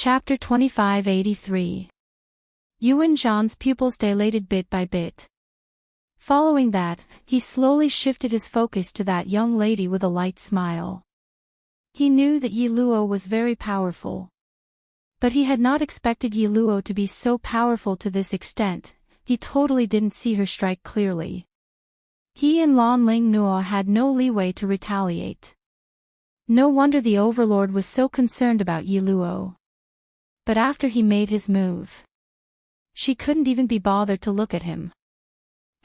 Chapter 2583. Yuan Zhan's pupils dilated bit by bit. Following that, he slowly shifted his focus to that young lady with a light smile. He knew that Yi Luo was very powerful. But he had not expected Yi Luo to be so powerful to this extent. He totally didn't see her strike clearly. He and Lan Ling Nuo had no leeway to retaliate. No wonder the overlord was so concerned about Yi Luo. But after he made his move, she couldn't even be bothered to look at him.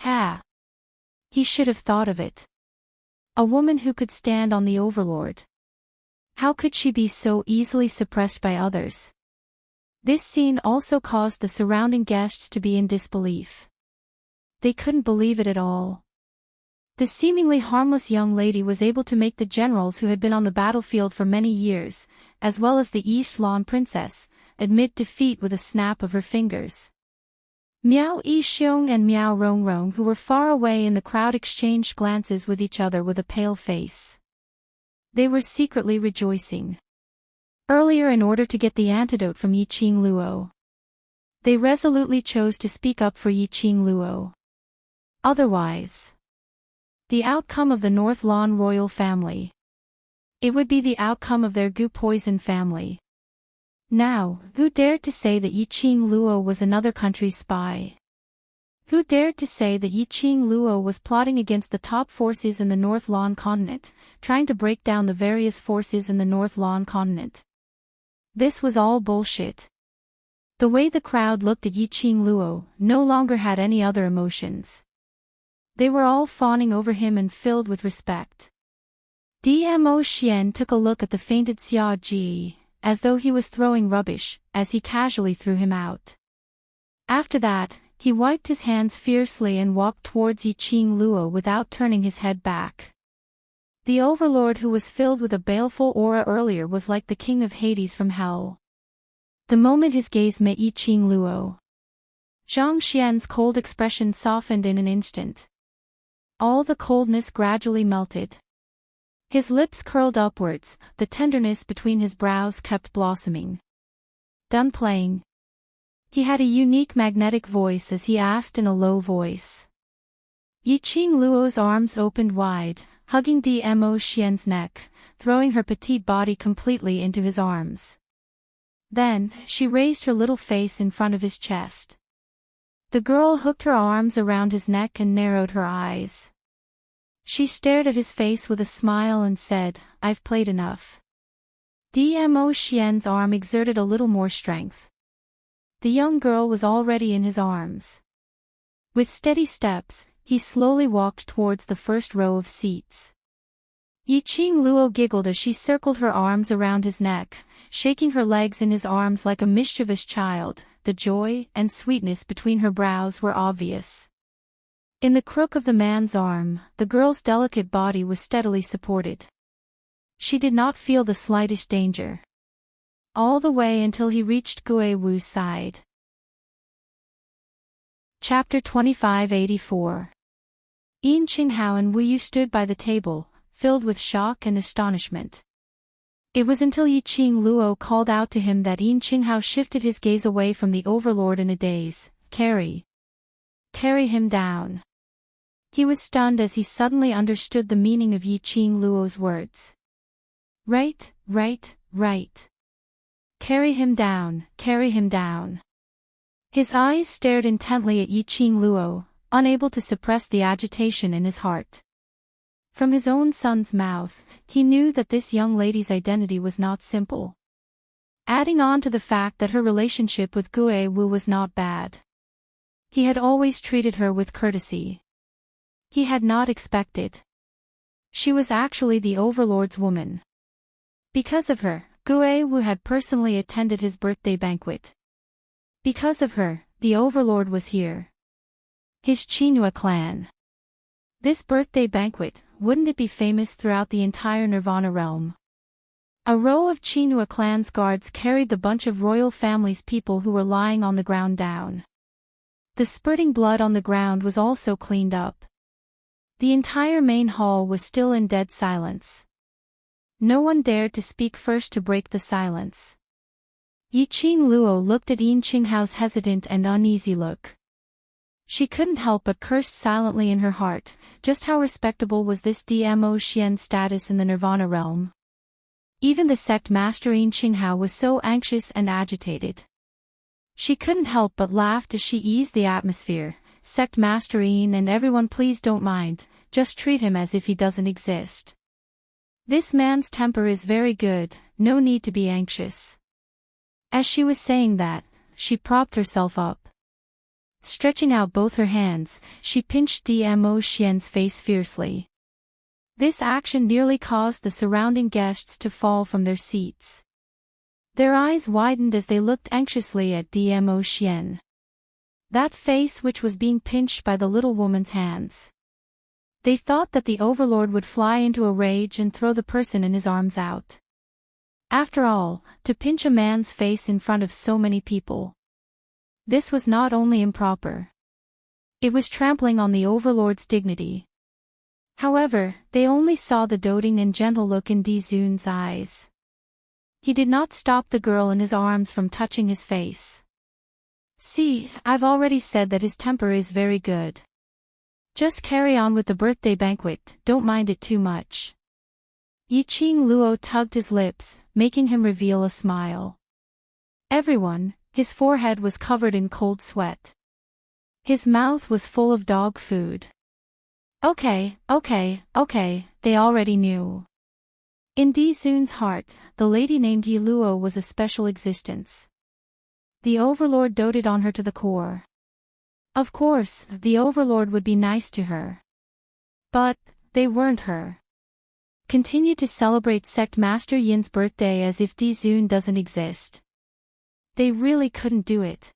Ha! He should have thought of it. A woman who could stand on the overlord. How could she be so easily suppressed by others? This scene also caused the surrounding guests to be in disbelief. They couldn't believe it at all. The seemingly harmless young lady was able to make the generals who had been on the battlefield for many years, as well as the East Lan princess, admit defeat with a snap of her fingers. Miao Yixiong and Miao Rongrong, who were far away in the crowd, exchanged glances with each other with a pale face. They were secretly rejoicing. Earlier, in order to get the antidote from Yiqing Luo, they resolutely chose to speak up for Yiqing Luo. Otherwise, the outcome of the North Lan royal family, it would be the outcome of their Gu poison family. Now, who dared to say that Yiqing Luo was another country's spy? Who dared to say that Yiqing Luo was plotting against the top forces in the North Lan continent, trying to break down the various forces in the North Lan continent? This was all bullshit. The way the crowd looked at Yiqing Luo no longer had any other emotions. They were all fawning over him and filled with respect. Dmo Xian took a look at the fainted Xia Ji, as though he was throwing rubbish, as he casually threw him out. After that, he wiped his hands fiercely and walked towards Yiqing Luo without turning his head back. The overlord, who was filled with a baleful aura earlier, was like the king of Hades from hell. The moment his gaze met Yiqing Luo, Zhang Xian's cold expression softened in an instant. All the coldness gradually melted. His lips curled upwards, the tenderness between his brows kept blossoming. Done playing? He had a unique magnetic voice as he asked in a low voice. Yiqing Luo's arms opened wide, hugging Dmo Xian's neck, throwing her petite body completely into his arms. Then, she raised her little face in front of his chest. The girl hooked her arms around his neck and narrowed her eyes. She stared at his face with a smile and said, "I've played enough." Dmo Xian's arm exerted a little more strength. The young girl was already in his arms. With steady steps, he slowly walked towards the first row of seats. Yiqing Luo giggled as she circled her arms around his neck, shaking her legs in his arms like a mischievous child. The joy and sweetness between her brows were obvious. In the crook of the man's arm, the girl's delicate body was steadily supported. She did not feel the slightest danger. All the way until he reached Gue Wu's side. Chapter 2584. Yin Qinghao and Wu Yu stood by the table, filled with shock and astonishment. It was until Yiqing Luo called out to him that Yin Qinghao shifted his gaze away from the overlord in a daze. Carry him down. He was stunned as he suddenly understood the meaning of Yiqing Luo's words. Right. Carry him down, carry him down. His eyes stared intently at Yiqing Luo, unable to suppress the agitation in his heart. From his own son's mouth, he knew that this young lady's identity was not simple. Adding on to the fact that her relationship with Gue Wu was not bad. He had always treated her with courtesy. He had not expected. She was actually the overlord's woman. Because of her, Gue Wu had personally attended his birthday banquet. Because of her, the overlord was here. His Qinhua clan. This birthday banquet, wouldn't it be famous throughout the entire Nirvana realm? A row of Qinhua clan's guards carried the bunch of royal family's people who were lying on the ground down. The spurting blood on the ground was also cleaned up. The entire main hall was still in dead silence. No one dared to speak first to break the silence. Yiqing Luo looked at Yin Qinghao's hesitant and uneasy look. She couldn't help but curse silently in her heart. Just how respectable was this Dmo Xian's status in the Nirvana realm? Even the sect master Yin Qinghao was so anxious and agitated. She couldn't help but laugh as she eased the atmosphere. Sect master Yin and everyone, please don't mind, just treat him as if he doesn't exist. This man's temper is very good, no need to be anxious. As she was saying that, she propped herself up. Stretching out both her hands, she pinched Dmo Xian's face fiercely. This action nearly caused the surrounding guests to fall from their seats. Their eyes widened as they looked anxiously at Dmo Xian. That face which was being pinched by the little woman's hands. They thought that the overlord would fly into a rage and throw the person in his arms out. After all, to pinch a man's face in front of so many people. This was not only improper. It was trampling on the overlord's dignity. However, they only saw the doting and gentle look in Dizun's eyes. He did not stop the girl in his arms from touching his face. See, I've already said that his temper is very good. Just carry on with the birthday banquet, don't mind it too much. Yiqing Luo tugged his lips, making him reveal a smile. Everyone, his forehead was covered in cold sweat. His mouth was full of dog food. Okay, they already knew. In Dizun's heart, the lady named Yi Luo was a special existence. The overlord doted on her to the core. Of course, the overlord would be nice to her. But, they weren't her. Continue to celebrate Sect Master Yin's birthday as if Dizun doesn't exist. They really couldn't do it.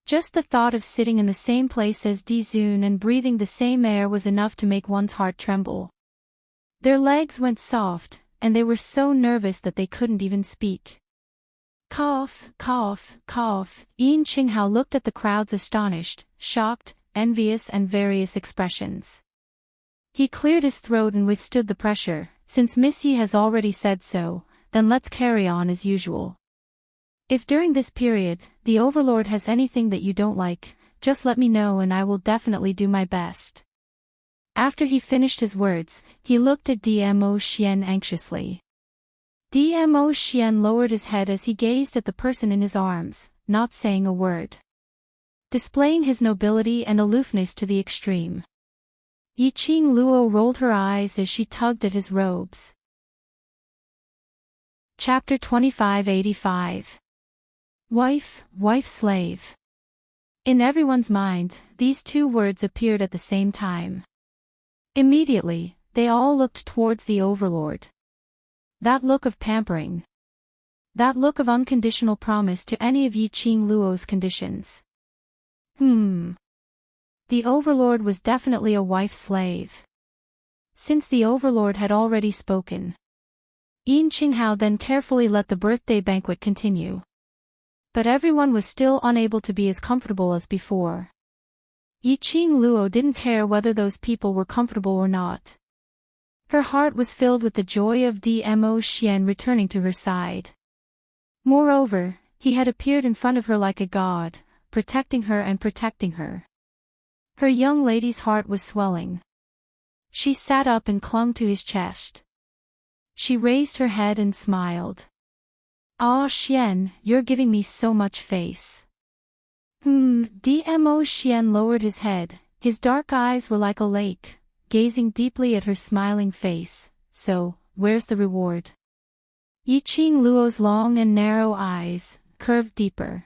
Just the thought of sitting in the same place as Dizun and breathing the same air was enough to make one's heart tremble. Their legs went soft, and they were so nervous that they couldn't even speak. Cough, cough, cough. Yin Qinghao looked at the crowd's astonished, shocked, envious and various expressions. He cleared his throat and withstood the pressure. Since Miss Yi has already said so, then let's carry on as usual. If during this period, the overlord has anything that you don't like, just let me know and I will definitely do my best. After he finished his words, he looked at Dmo Xian anxiously. Dmo Xian lowered his head as he gazed at the person in his arms, not saying a word. Displaying his nobility and aloofness to the extreme. Yiqing Luo rolled her eyes as she tugged at his robes. Chapter 2585. Wife, slave. In everyone's mind, these two words appeared at the same time. Immediately, they all looked towards the overlord. That look of pampering. That look of unconditional promise to any of Yiqing Luo's conditions. The overlord was definitely a wife-slave. Since the overlord had already spoken. Yin Qinghao then carefully let the birthday banquet continue. But everyone was still unable to be as comfortable as before. Yiqing Luo didn't care whether those people were comfortable or not. Her heart was filled with the joy of Dmo Xian returning to her side. Moreover, he had appeared in front of her like a god, protecting her and protecting her. Her young lady's heart was swelling. She sat up and clung to his chest. She raised her head and smiled. Ah, Xian, you're giving me so much face. Dmo Xian lowered his head, his dark eyes were like a lake, gazing deeply at her smiling face. So, where's the reward? Yiqing Luo's long and narrow eyes curved deeper.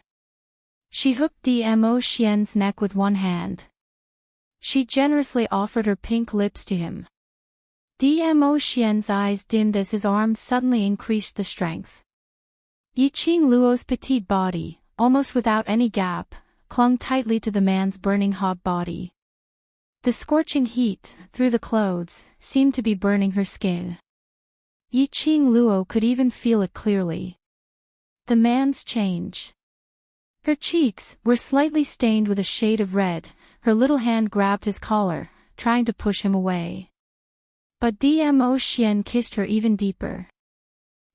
She hooked Dmo Xian's neck with one hand. She generously offered her pink lips to him. Dmo Xian's eyes dimmed as his arms suddenly increased the strength. Yiqing Luo's petite body, almost without any gap, clung tightly to the man's burning hot body. The scorching heat, through the clothes, seemed to be burning her skin. Yiqing Luo could even feel it clearly. The man's change. Her cheeks were slightly stained with a shade of red, her little hand grabbed his collar, trying to push him away. But Dmo Xian kissed her even deeper.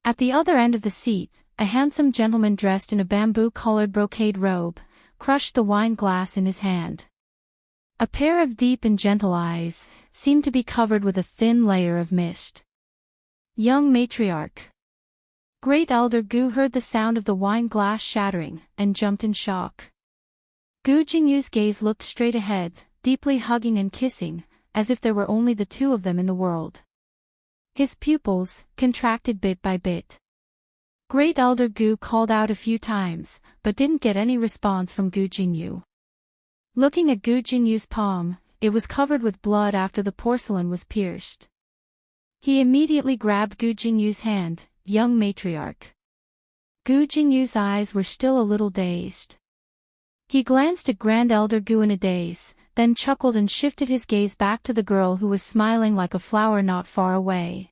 At the other end of the seat, a handsome gentleman dressed in a bamboo-colored brocade robe, crushed the wine glass in his hand. A pair of deep and gentle eyes seemed to be covered with a thin layer of mist. Young matriarch. Great elder Gu heard the sound of the wine glass shattering, and jumped in shock. Gu Jingyu's gaze looked straight ahead, deeply hugging and kissing, as if there were only the two of them in the world. His pupils contracted bit by bit. Great elder Gu called out a few times, but didn't get any response from Gu Jingyu. Looking at Gu Jinyu's palm, it was covered with blood after the porcelain was pierced. He immediately grabbed Gu Jinyu's hand, young matriarch. Gu Jinyu's eyes were still a little dazed. He glanced at Grand Elder Gu in a daze, then chuckled and shifted his gaze back to the girl who was smiling like a flower not far away.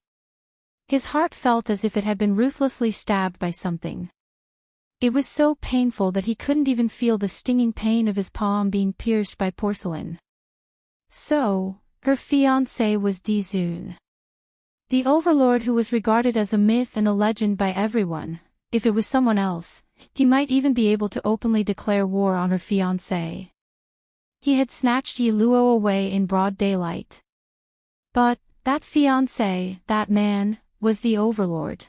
His heart felt as if it had been ruthlessly stabbed by something. It was so painful that he couldn't even feel the stinging pain of his palm being pierced by porcelain. So, her fiancé was Di Zun. The overlord who was regarded as a myth and a legend by everyone. If it was someone else, he might even be able to openly declare war on her fiancé. He had snatched Yi Luo away in broad daylight. But, that fiancé, that man, was the overlord.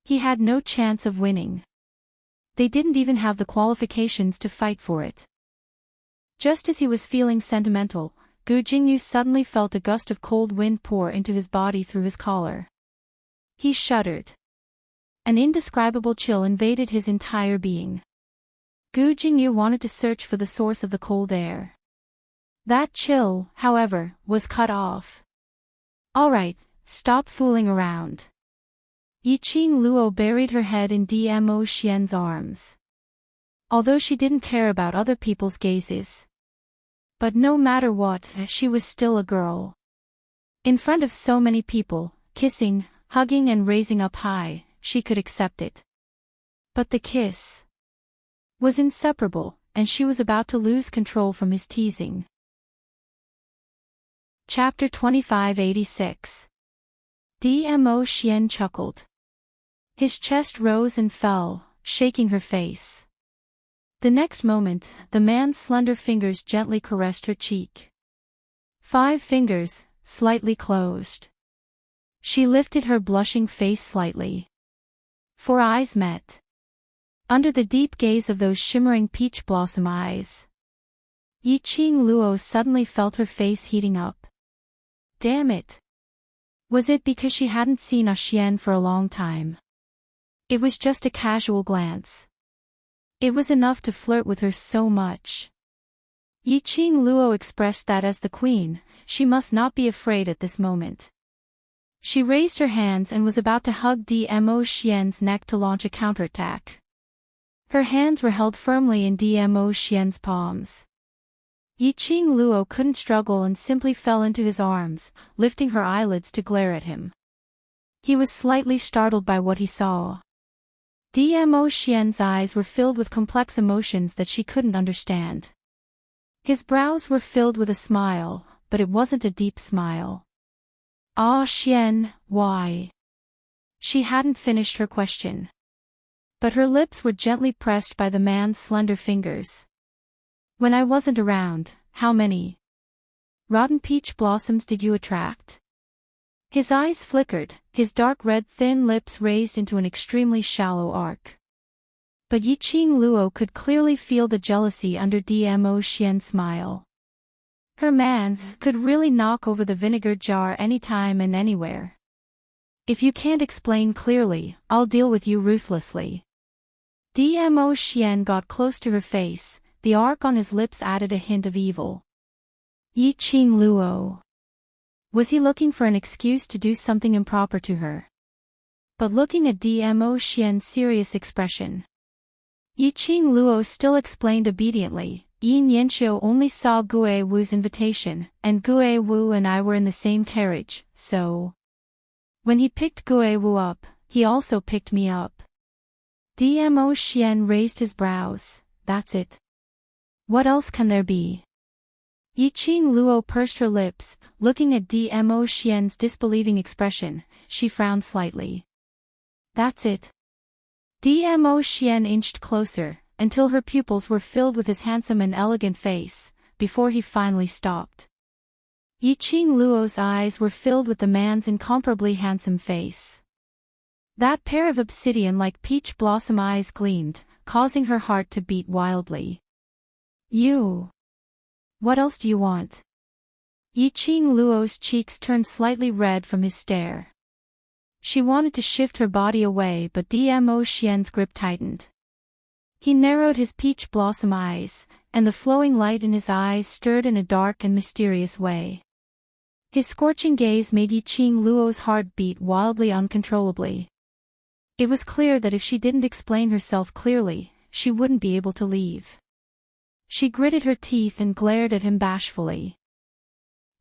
He had no chance of winning. They didn't even have the qualifications to fight for it. Just as he was feeling sentimental, Gu Jingyu suddenly felt a gust of cold wind pour into his body through his collar. He shuddered. An indescribable chill invaded his entire being. Gu Jingyu wanted to search for the source of the cold air. That chill, however, was cut off. All right, stop fooling around. Yiqing Luo buried her head in Dmo Xian's arms. Although she didn't care about other people's gazes. But no matter what, she was still a girl. In front of so many people, kissing, hugging and raising up high, she could accept it. But the kiss was inseparable, and she was about to lose control from his teasing. Chapter 2586. Dmo Xian chuckled. His chest rose and fell, shaking her face. The next moment, the man's slender fingers gently caressed her cheek. 5 fingers, slightly closed. She lifted her blushing face slightly. 4 eyes met. Under the deep gaze of those shimmering peach blossom eyes, Yiqing Luo suddenly felt her face heating up. Damn it! Was it because she hadn't seen Xian for a long time? It was just a casual glance. It was enough to flirt with her so much. Yiqing Luo expressed that as the queen, she must not be afraid at this moment. She raised her hands and was about to hug Dmo Xian's neck to launch a counterattack. Her hands were held firmly in Dmo Xian's palms. Yiqing Luo couldn't struggle and simply fell into his arms, lifting her eyelids to glare at him. He was slightly startled by what he saw. Dmo Xian's eyes were filled with complex emotions that she couldn't understand. His brows were filled with a smile, but it wasn't a deep smile. Ah, Xian, why? She hadn't finished her question. But her lips were gently pressed by the man's slender fingers. When I wasn't around, how many rotten peach blossoms did you attract? His eyes flickered, his dark red thin lips raised into an extremely shallow arc. But Yiqing Luo could clearly feel the jealousy under Dmo Xian's smile. Her man could really knock over the vinegar jar anytime and anywhere. If you can't explain clearly, I'll deal with you ruthlessly. Dmo Xian got close to her face, the arc on his lips added a hint of evil. Yiqing Luo. Was he looking for an excuse to do something improper to her? But looking at Dmo Xian's serious expression, Yiqing Luo still explained obediently. Yin Yanxiu only saw Gue Wu's invitation, and Gue Wu and I were in the same carriage, so when he picked Gue Wu up, he also picked me up. Dmo Xian raised his brows. That's it. What else can there be? Yiqing Luo pursed her lips, looking at Dmo Xian's disbelieving expression, she frowned slightly. That's it. Dmo Xian inched closer, until her pupils were filled with his handsome and elegant face, before he finally stopped. Yiqing Luo's eyes were filled with the man's incomparably handsome face. That pair of obsidian-like peach blossom eyes gleamed, causing her heart to beat wildly. You. What else do you want? Yiqing Luo's cheeks turned slightly red from his stare. She wanted to shift her body away, but Dmo Xian's grip tightened. He narrowed his peach blossom eyes, and the flowing light in his eyes stirred in a dark and mysterious way. His scorching gaze made Yiqing Luo's heart beat wildly uncontrollably. It was clear that if she didn't explain herself clearly, she wouldn't be able to leave. She gritted her teeth and glared at him bashfully.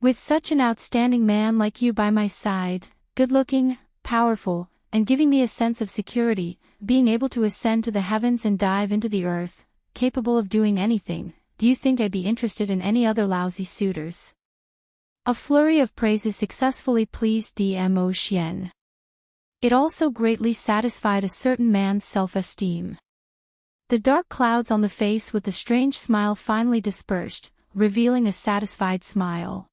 With such an outstanding man like you by my side, good-looking, powerful, and giving me a sense of security, being able to ascend to the heavens and dive into the earth, capable of doing anything, do you think I'd be interested in any other lousy suitors? A flurry of praises successfully pleased Dmo Xian. It also greatly satisfied a certain man's self-esteem. The dark clouds on the face with the strange smile finally dispersed, revealing a satisfied smile.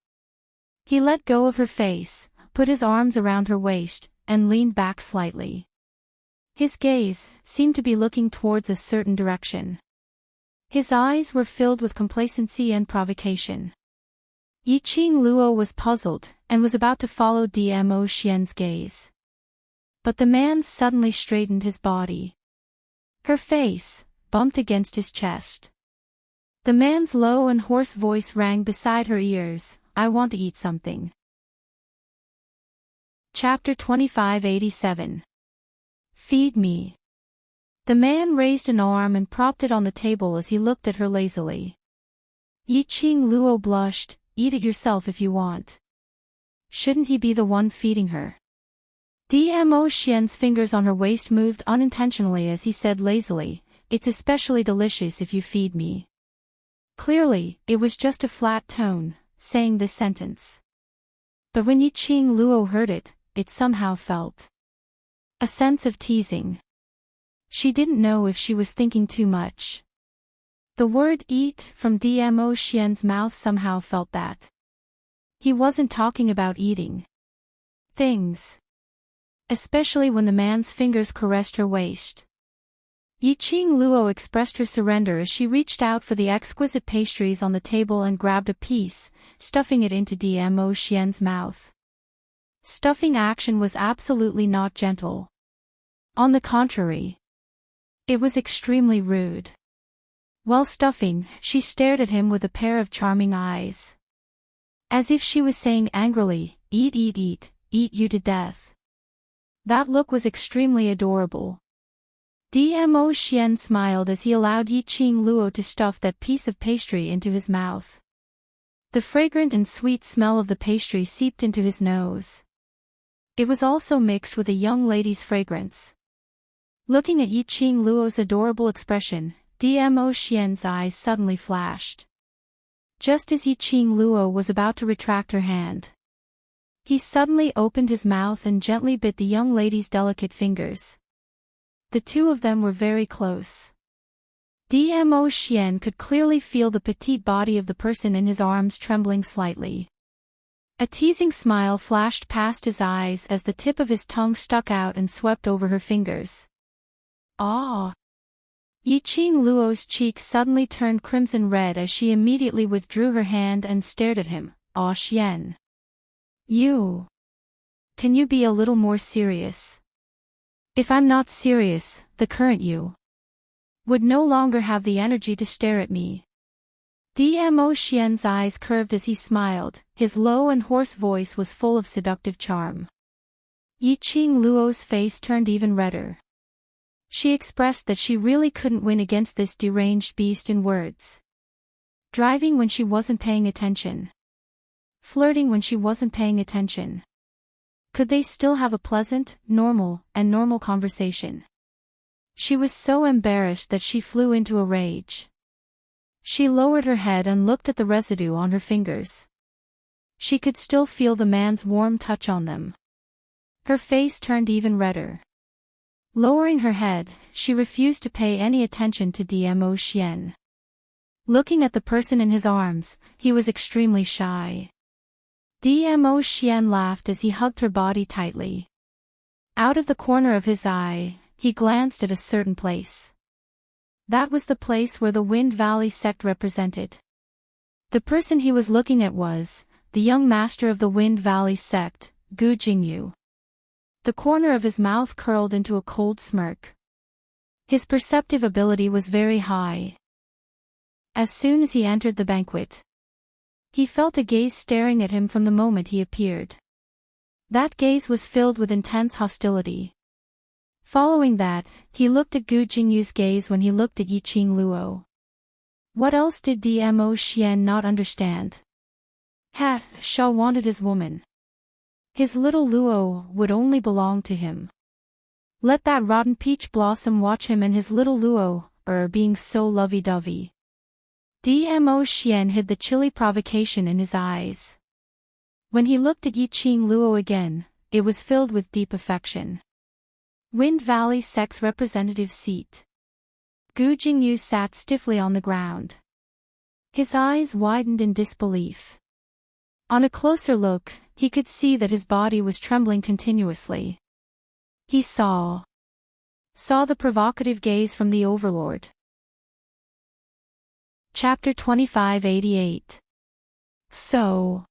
He let go of her face, put his arms around her waist, and leaned back slightly. His gaze seemed to be looking towards a certain direction. His eyes were filled with complacency and provocation. Yiqing Luo was puzzled, and was about to follow Dmo Xian's gaze. But the man suddenly straightened his body. Her face bumped against his chest. The man's low and hoarse voice rang beside her ears, I want to eat something. Chapter 2587. Feed me. The man raised an arm and propped it on the table as he looked at her lazily. Yiqing Luo blushed, eat it yourself if you want. Shouldn't he be the one feeding her? Dmo Xian's fingers on her waist moved unintentionally as he said lazily, it's especially delicious if you feed me. Clearly, it was just a flat tone, saying this sentence. But when Yiqing Luo heard it, it somehow felt a sense of teasing. She didn't know if she was thinking too much. The word eat from Dmo Xian's mouth somehow felt that he wasn't talking about eating things. Especially when the man's fingers caressed her waist. Yiqing Luo expressed her surrender as she reached out for the exquisite pastries on the table and grabbed a piece, stuffing it into Dmo Xian's mouth. Stuffing action was absolutely not gentle. On the contrary, it was extremely rude. While stuffing, she stared at him with a pair of charming eyes. As if she was saying angrily, eat eat eat, eat you to death. That look was extremely adorable. Dmo Xian smiled as he allowed Yiqing Luo to stuff that piece of pastry into his mouth. The fragrant and sweet smell of the pastry seeped into his nose. It was also mixed with a young lady's fragrance. Looking at Yiqing Luo's adorable expression, Dmo Xian's eyes suddenly flashed. Just as Yiqing Luo was about to retract her hand, he suddenly opened his mouth and gently bit the young lady's delicate fingers. The two of them were very close. Dmo Xian could clearly feel the petite body of the person in his arms trembling slightly. A teasing smile flashed past his eyes as the tip of his tongue stuck out and swept over her fingers. Ah! Yiqing Luo's cheeks suddenly turned crimson red as she immediately withdrew her hand and stared at him. Ah Xian. You. Can you be a little more serious? If I'm not serious, the current you would no longer have the energy to stare at me. Dmo Xian's eyes curved as he smiled, his low and hoarse voice was full of seductive charm. Yiqing Luo's face turned even redder. She expressed that she really couldn't win against this deranged beast in words. Driving when she wasn't paying attention. Flirting when she wasn't paying attention. Could they still have a pleasant, normal conversation? She was so embarrassed that she flew into a rage. She lowered her head and looked at the residue on her fingers. She could still feel the man's warm touch on them. Her face turned even redder. Lowering her head, she refused to pay any attention to Dmo Xian. Looking at the person in his arms, he was extremely shy. Dmo Xian laughed as he hugged her body tightly. Out of the corner of his eye, he glanced at a certain place. That was the place where the Wind Valley sect represented. The person he was looking at was the young master of the Wind Valley sect, Gu Jingyu. The corner of his mouth curled into a cold smirk. His perceptive ability was very high. As soon as he entered the banquet, he felt a gaze staring at him from the moment he appeared. That gaze was filled with intense hostility. Following that, he looked at Gu Jingyu's gaze when he looked at Yiqing Luo. What else did Dmo Xian not understand? Shaw wanted his woman. His little Luo would only belong to him. Let that rotten peach blossom watch him and his little Luo, being so lovey-dovey. Dmo Xian hid the chilly provocation in his eyes. When he looked at Yiqing Luo again, it was filled with deep affection. Wind Valley sect's representative seat. Gu Jingyu sat stiffly on the ground. His eyes widened in disbelief. On a closer look, he could see that his body was trembling continuously. He saw the provocative gaze from the overlord. Chapter 2588. So,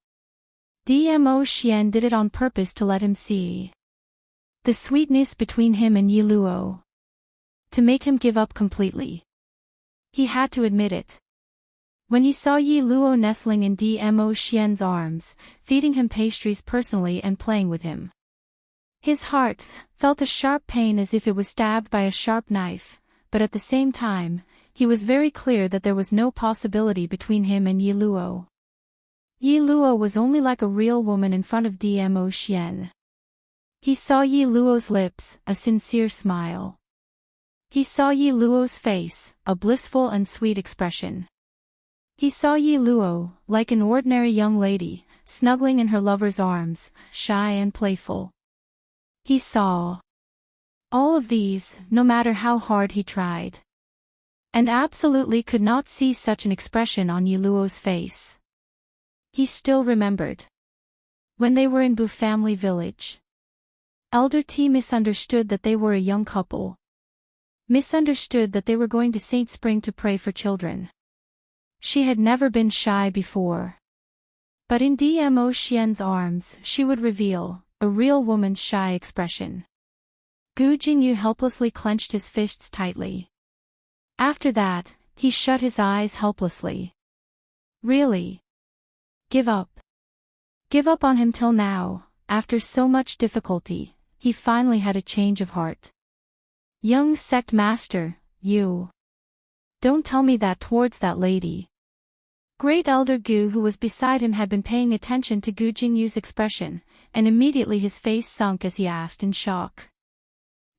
Dmo Xian did it on purpose to let him see the sweetness between him and Yi Luo. To make him give up completely. He had to admit it. When he saw Yi Luo nestling in Dmo Xian's arms, feeding him pastries personally and playing with him, his heart felt a sharp pain as if it was stabbed by a sharp knife, but at the same time, he was very clear that there was no possibility between him and Yi Luo. Yi Luo was only like a real woman in front of Dmo Xian. He saw Yi Luo's lips, a sincere smile. He saw Yi Luo's face, a blissful and sweet expression. He saw Yi Luo, like an ordinary young lady, snuggling in her lover's arms, shy and playful. He saw all of these, no matter how hard he tried. And absolutely could not see such an expression on Yi Luo's face. He still remembered when they were in Bu family village. Elder T misunderstood that they were a young couple. Misunderstood that they were going to Saint Spring to pray for children. She had never been shy before. But in Dmo Xian's arms, she would reveal a real woman's shy expression. Gu Jingyu helplessly clenched his fists tightly. After that, he shut his eyes helplessly. Really? Give up. Give up on him till now, after so much difficulty, he finally had a change of heart. Young sect master, you don't tell me that towards that lady. Great Elder Gu who was beside him had been paying attention to Gu Jingyu's expression, and immediately his face sunk as he asked in shock.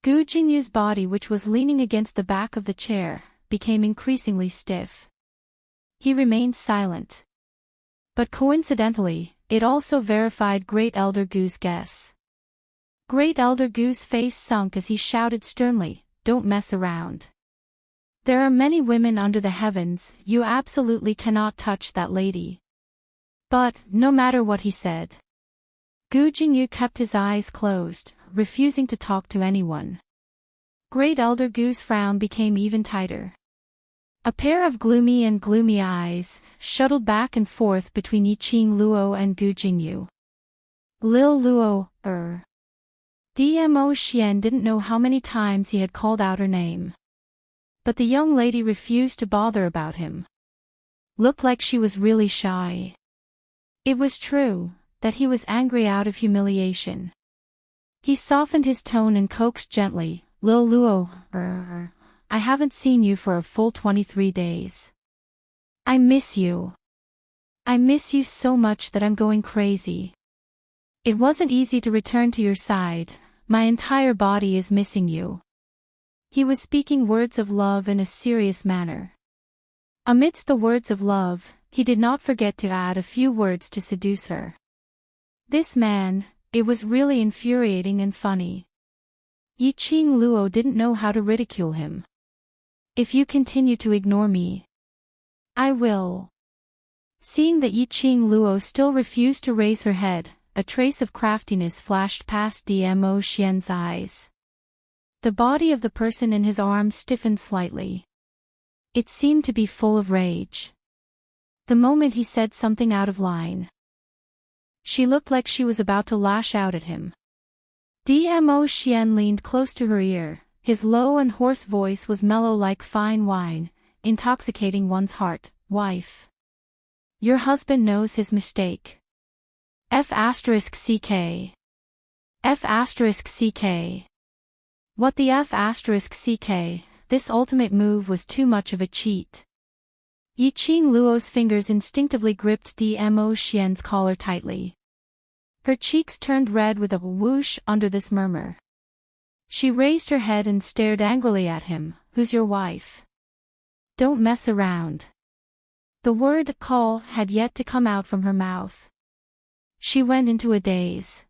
Gu Jingyu's body, which was leaning against the back of the chair, became increasingly stiff. He remained silent. But coincidentally, it also verified Great Elder Gu's guess. Great Elder Gu's face sunk as he shouted sternly, "Don't mess around. There are many women under the heavens, you absolutely cannot touch that lady." But, no matter what he said, Gu Jingyu kept his eyes closed, refusing to talk to anyone. Great Elder Gu's frown became even tighter. A pair of gloomy eyes shuttled back and forth between Yiqing Luo and Gu Jingyu. Lil Luo, Dmo Xian didn't know how many times he had called out her name. But the young lady refused to bother about him. Looked like she was really shy. It was true that he was angry out of humiliation. He softened his tone and coaxed gently, "Lil Luo, I haven't seen you for a full 23 days. I miss you. I miss you so much that I'm going crazy. It wasn't easy to return to your side, my entire body is missing you." He was speaking words of love in a serious manner. Amidst the words of love, he did not forget to add a few words to seduce her. This man, it was really infuriating and funny. Yi Qing Luo didn't know how to ridicule him. If you continue to ignore me, I will. Seeing that Yi Qing Luo still refused to raise her head, a trace of craftiness flashed past Dmo Xian's eyes. The body of the person in his arms stiffened slightly. It seemed to be full of rage. The moment he said something out of line, she looked like she was about to lash out at him. Dmo Xian leaned close to her ear. His low and hoarse voice was mellow like fine wine, intoxicating one's heart. Wife, your husband knows his mistake. F***ck. F***ck. What the F***ck? This ultimate move was too much of a cheat. Yi Qing Luo's fingers instinctively gripped Dmo Xian's collar tightly. Her cheeks turned red with a whoosh under this murmur. She raised her head and stared angrily at him. Who's your wife? Don't mess around. The word call had yet to come out from her mouth. She went into a daze.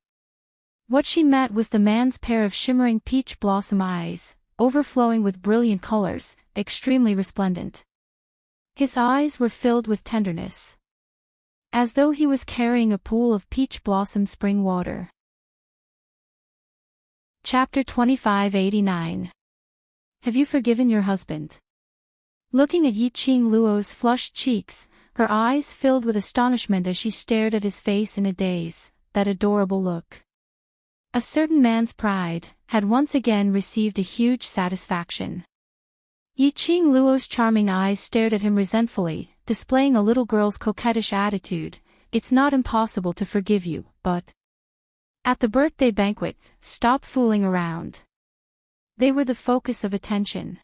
What she met was the man's pair of shimmering peach blossom eyes, overflowing with brilliant colors, extremely resplendent. His eyes were filled with tenderness, as though he was carrying a pool of peach blossom spring water. Chapter 2589. Have you forgiven your husband? Looking at Yi Qing Luo's flushed cheeks, her eyes filled with astonishment as she stared at his face in a daze. That adorable look. A certain man's pride had once again received a huge satisfaction. Yi Qing Luo's charming eyes stared at him resentfully, displaying a little girl's coquettish attitude. It's not impossible to forgive you, but at the birthday banquet, stop fooling around. They were the focus of attention.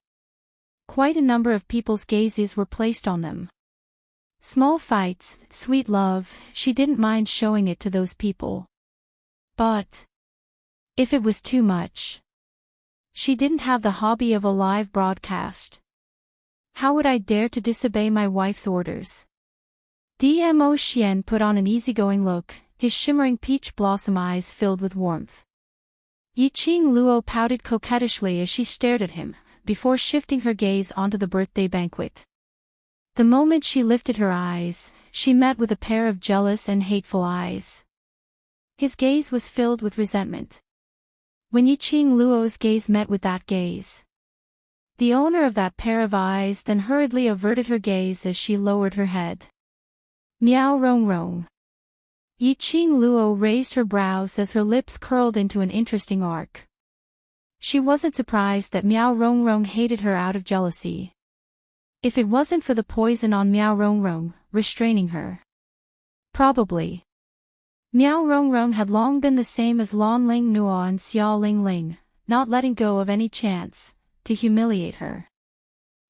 Quite a number of people's gazes were placed on them. Small fights, sweet love, she didn't mind showing it to those people. But if it was too much, she didn't have the hobby of a live broadcast. How would I dare to disobey my wife's orders? Dmo Xian put on an easygoing look, his shimmering peach blossom eyes filled with warmth. Yi Qing Luo pouted coquettishly as she stared at him, before shifting her gaze onto the birthday banquet. The moment she lifted her eyes, she met with a pair of jealous and hateful eyes. His gaze was filled with resentment. When Yi Qing Luo's gaze met with that gaze, the owner of that pair of eyes then hurriedly averted her gaze as she lowered her head. Miao rong rong. Yi Qing Luo raised her brows as her lips curled into an interesting arc. She wasn't surprised that Miao rong rong hated her out of jealousy. If it wasn't for the poison on Miao rong rong, restraining her, probably Miao rong rong had long been the same as Lan Ling Nuo and Xiao Ling Ling, not letting go of any chance to humiliate her.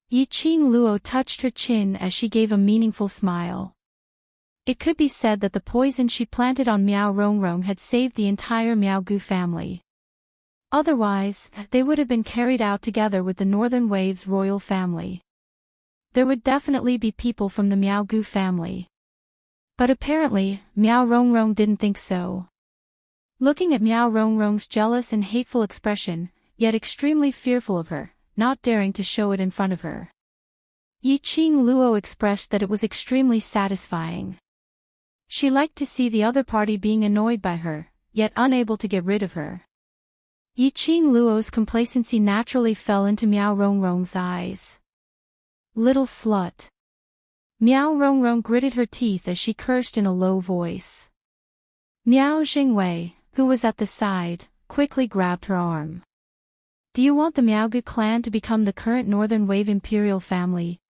Yi Qing Luo touched her chin as she gave a meaningful smile. It could be said that the poison she planted on Miao rong rong had saved the entire Miao Gu family. Otherwise, they would have been carried out together with the Northern Wave's royal family. There would definitely be people from the Miao Gu family. But apparently, Miao rong rong didn't think so. Looking at Miao rong rong's jealous and hateful expression, yet extremely fearful of her, not daring to show it in front of her, Yi Qing Luo expressed that it was extremely satisfying. She liked to see the other party being annoyed by her, yet unable to get rid of her. Yi Qing Luo's complacency naturally fell into Miao rong rong's eyes. Little slut. Miao rong rong gritted her teeth as she cursed in a low voice. Miao Jingwei, who was at the side, quickly grabbed her arm. Do you want the Miaogu clan to become the current Northern Wave imperial family?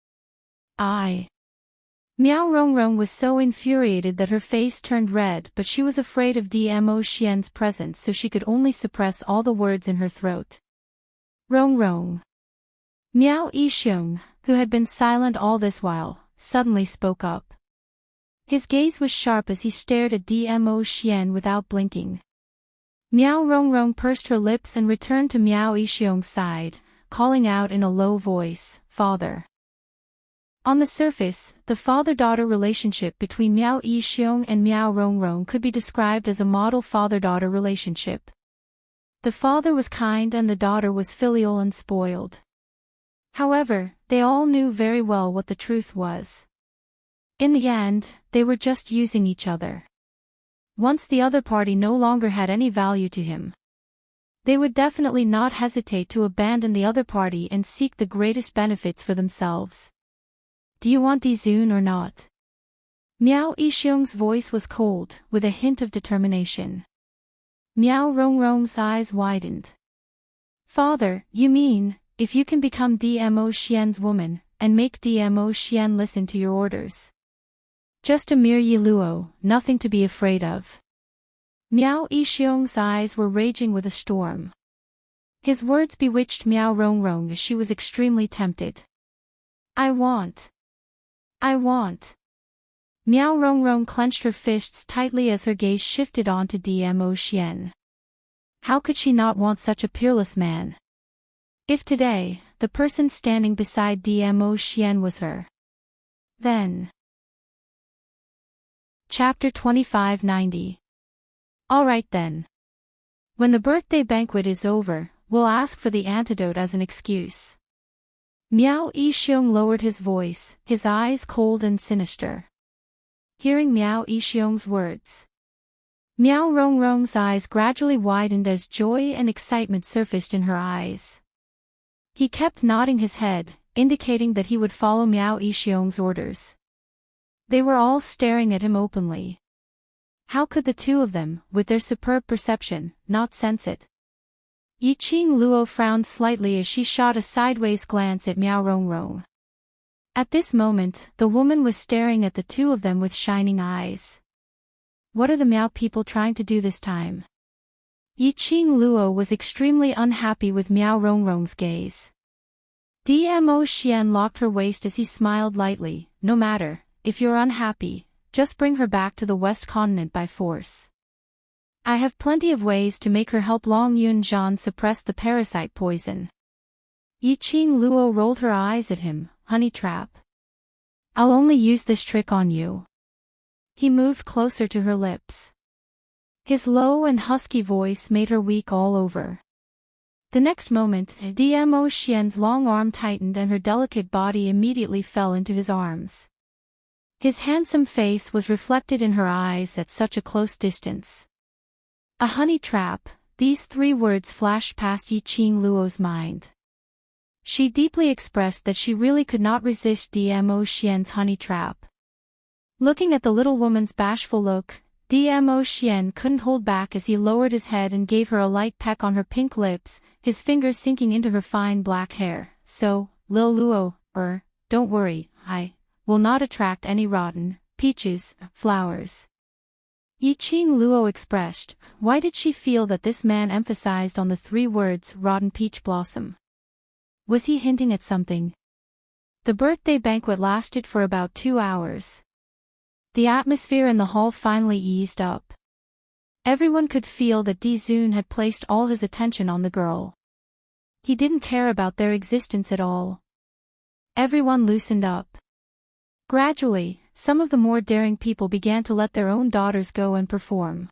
Miao rong rong was so infuriated that her face turned red, but she was afraid of Dmo Xian's presence, so she could only suppress all the words in her throat. Rong rong. Miao Yixiong, who had been silent all this while, suddenly spoke up. His gaze was sharp as he stared at Dmo Xian without blinking. Miao rong rong pursed her lips and returned to Miao Yixiong's side, calling out in a low voice, "Father." On the surface, the father-daughter relationship between Miao Yixiong and Miao rong rong could be described as a model father-daughter relationship. The father was kind and the daughter was filial and spoiled. However, they all knew very well what the truth was. In the end, they were just using each other. Once the other party no longer had any value to him, they would definitely not hesitate to abandon the other party and seek the greatest benefits for themselves. Do you want Dizun or not? Miao Yixiong's voice was cold, with a hint of determination. Miao Rongrong's eyes widened. Father, you mean, if you can become Dmo Xian's woman, and make Dmo Xian listen to your orders? Just a mere Yiluo, nothing to be afraid of. Miao Yixiong's eyes were raging with a storm. His words bewitched Miao Rongrong as she was extremely tempted. I want. Miao Rongrong clenched her fists tightly as her gaze shifted on to Dmo Xian. How could she not want such a peerless man? If today, the person standing beside Dmo Xian was her, then... Chapter 2590. Alright then. When the birthday banquet is over, we'll ask for the antidote as an excuse. Miao Yixiong lowered his voice, his eyes cold and sinister. Hearing Miao Yixiong's words, Miao Rongrong's eyes gradually widened as joy and excitement surfaced in her eyes. He kept nodding his head, indicating that he would follow Miao Yixiong's orders. They were all staring at him openly. How could the two of them, with their superb perception, not sense it? Yiqing Luo frowned slightly as she shot a sideways glance at Miao Rongrong. At this moment, the woman was staring at the two of them with shining eyes. What are the Miao people trying to do this time? Yiqing Luo was extremely unhappy with Miao Rongrong's gaze. Dmo Xian locked her waist as he smiled lightly. No matter, if you're unhappy, just bring her back to the West Continent by force. I have plenty of ways to make her help Long Yunzhan suppress the parasite poison. Yiqing Luo rolled her eyes at him. Honey trap. I'll only use this trick on you. He moved closer to her lips. His low and husky voice made her weak all over. The next moment, Dmo Xian's long arm tightened and her delicate body immediately fell into his arms. His handsome face was reflected in her eyes at such a close distance. A honey trap, these three words flashed past Yiqing Luo's mind. She deeply expressed that she really could not resist Dmo Xian's honey trap. Looking at the little woman's bashful look, Dmo Xian couldn't hold back as he lowered his head and gave her a light peck on her pink lips, his fingers sinking into her fine black hair. So, Lil Luo, don't worry, I will not attract any rotten peaches, flowers. Yiqing Luo expressed, why did she feel that this man emphasized on the three words rotten peach blossom? Was he hinting at something? The birthday banquet lasted for about 2 hours. The atmosphere in the hall finally eased up. Everyone could feel that Dizun had placed all his attention on the girl. He didn't care about their existence at all. Everyone loosened up. Gradually, some of the more daring people began to let their own daughters go and perform.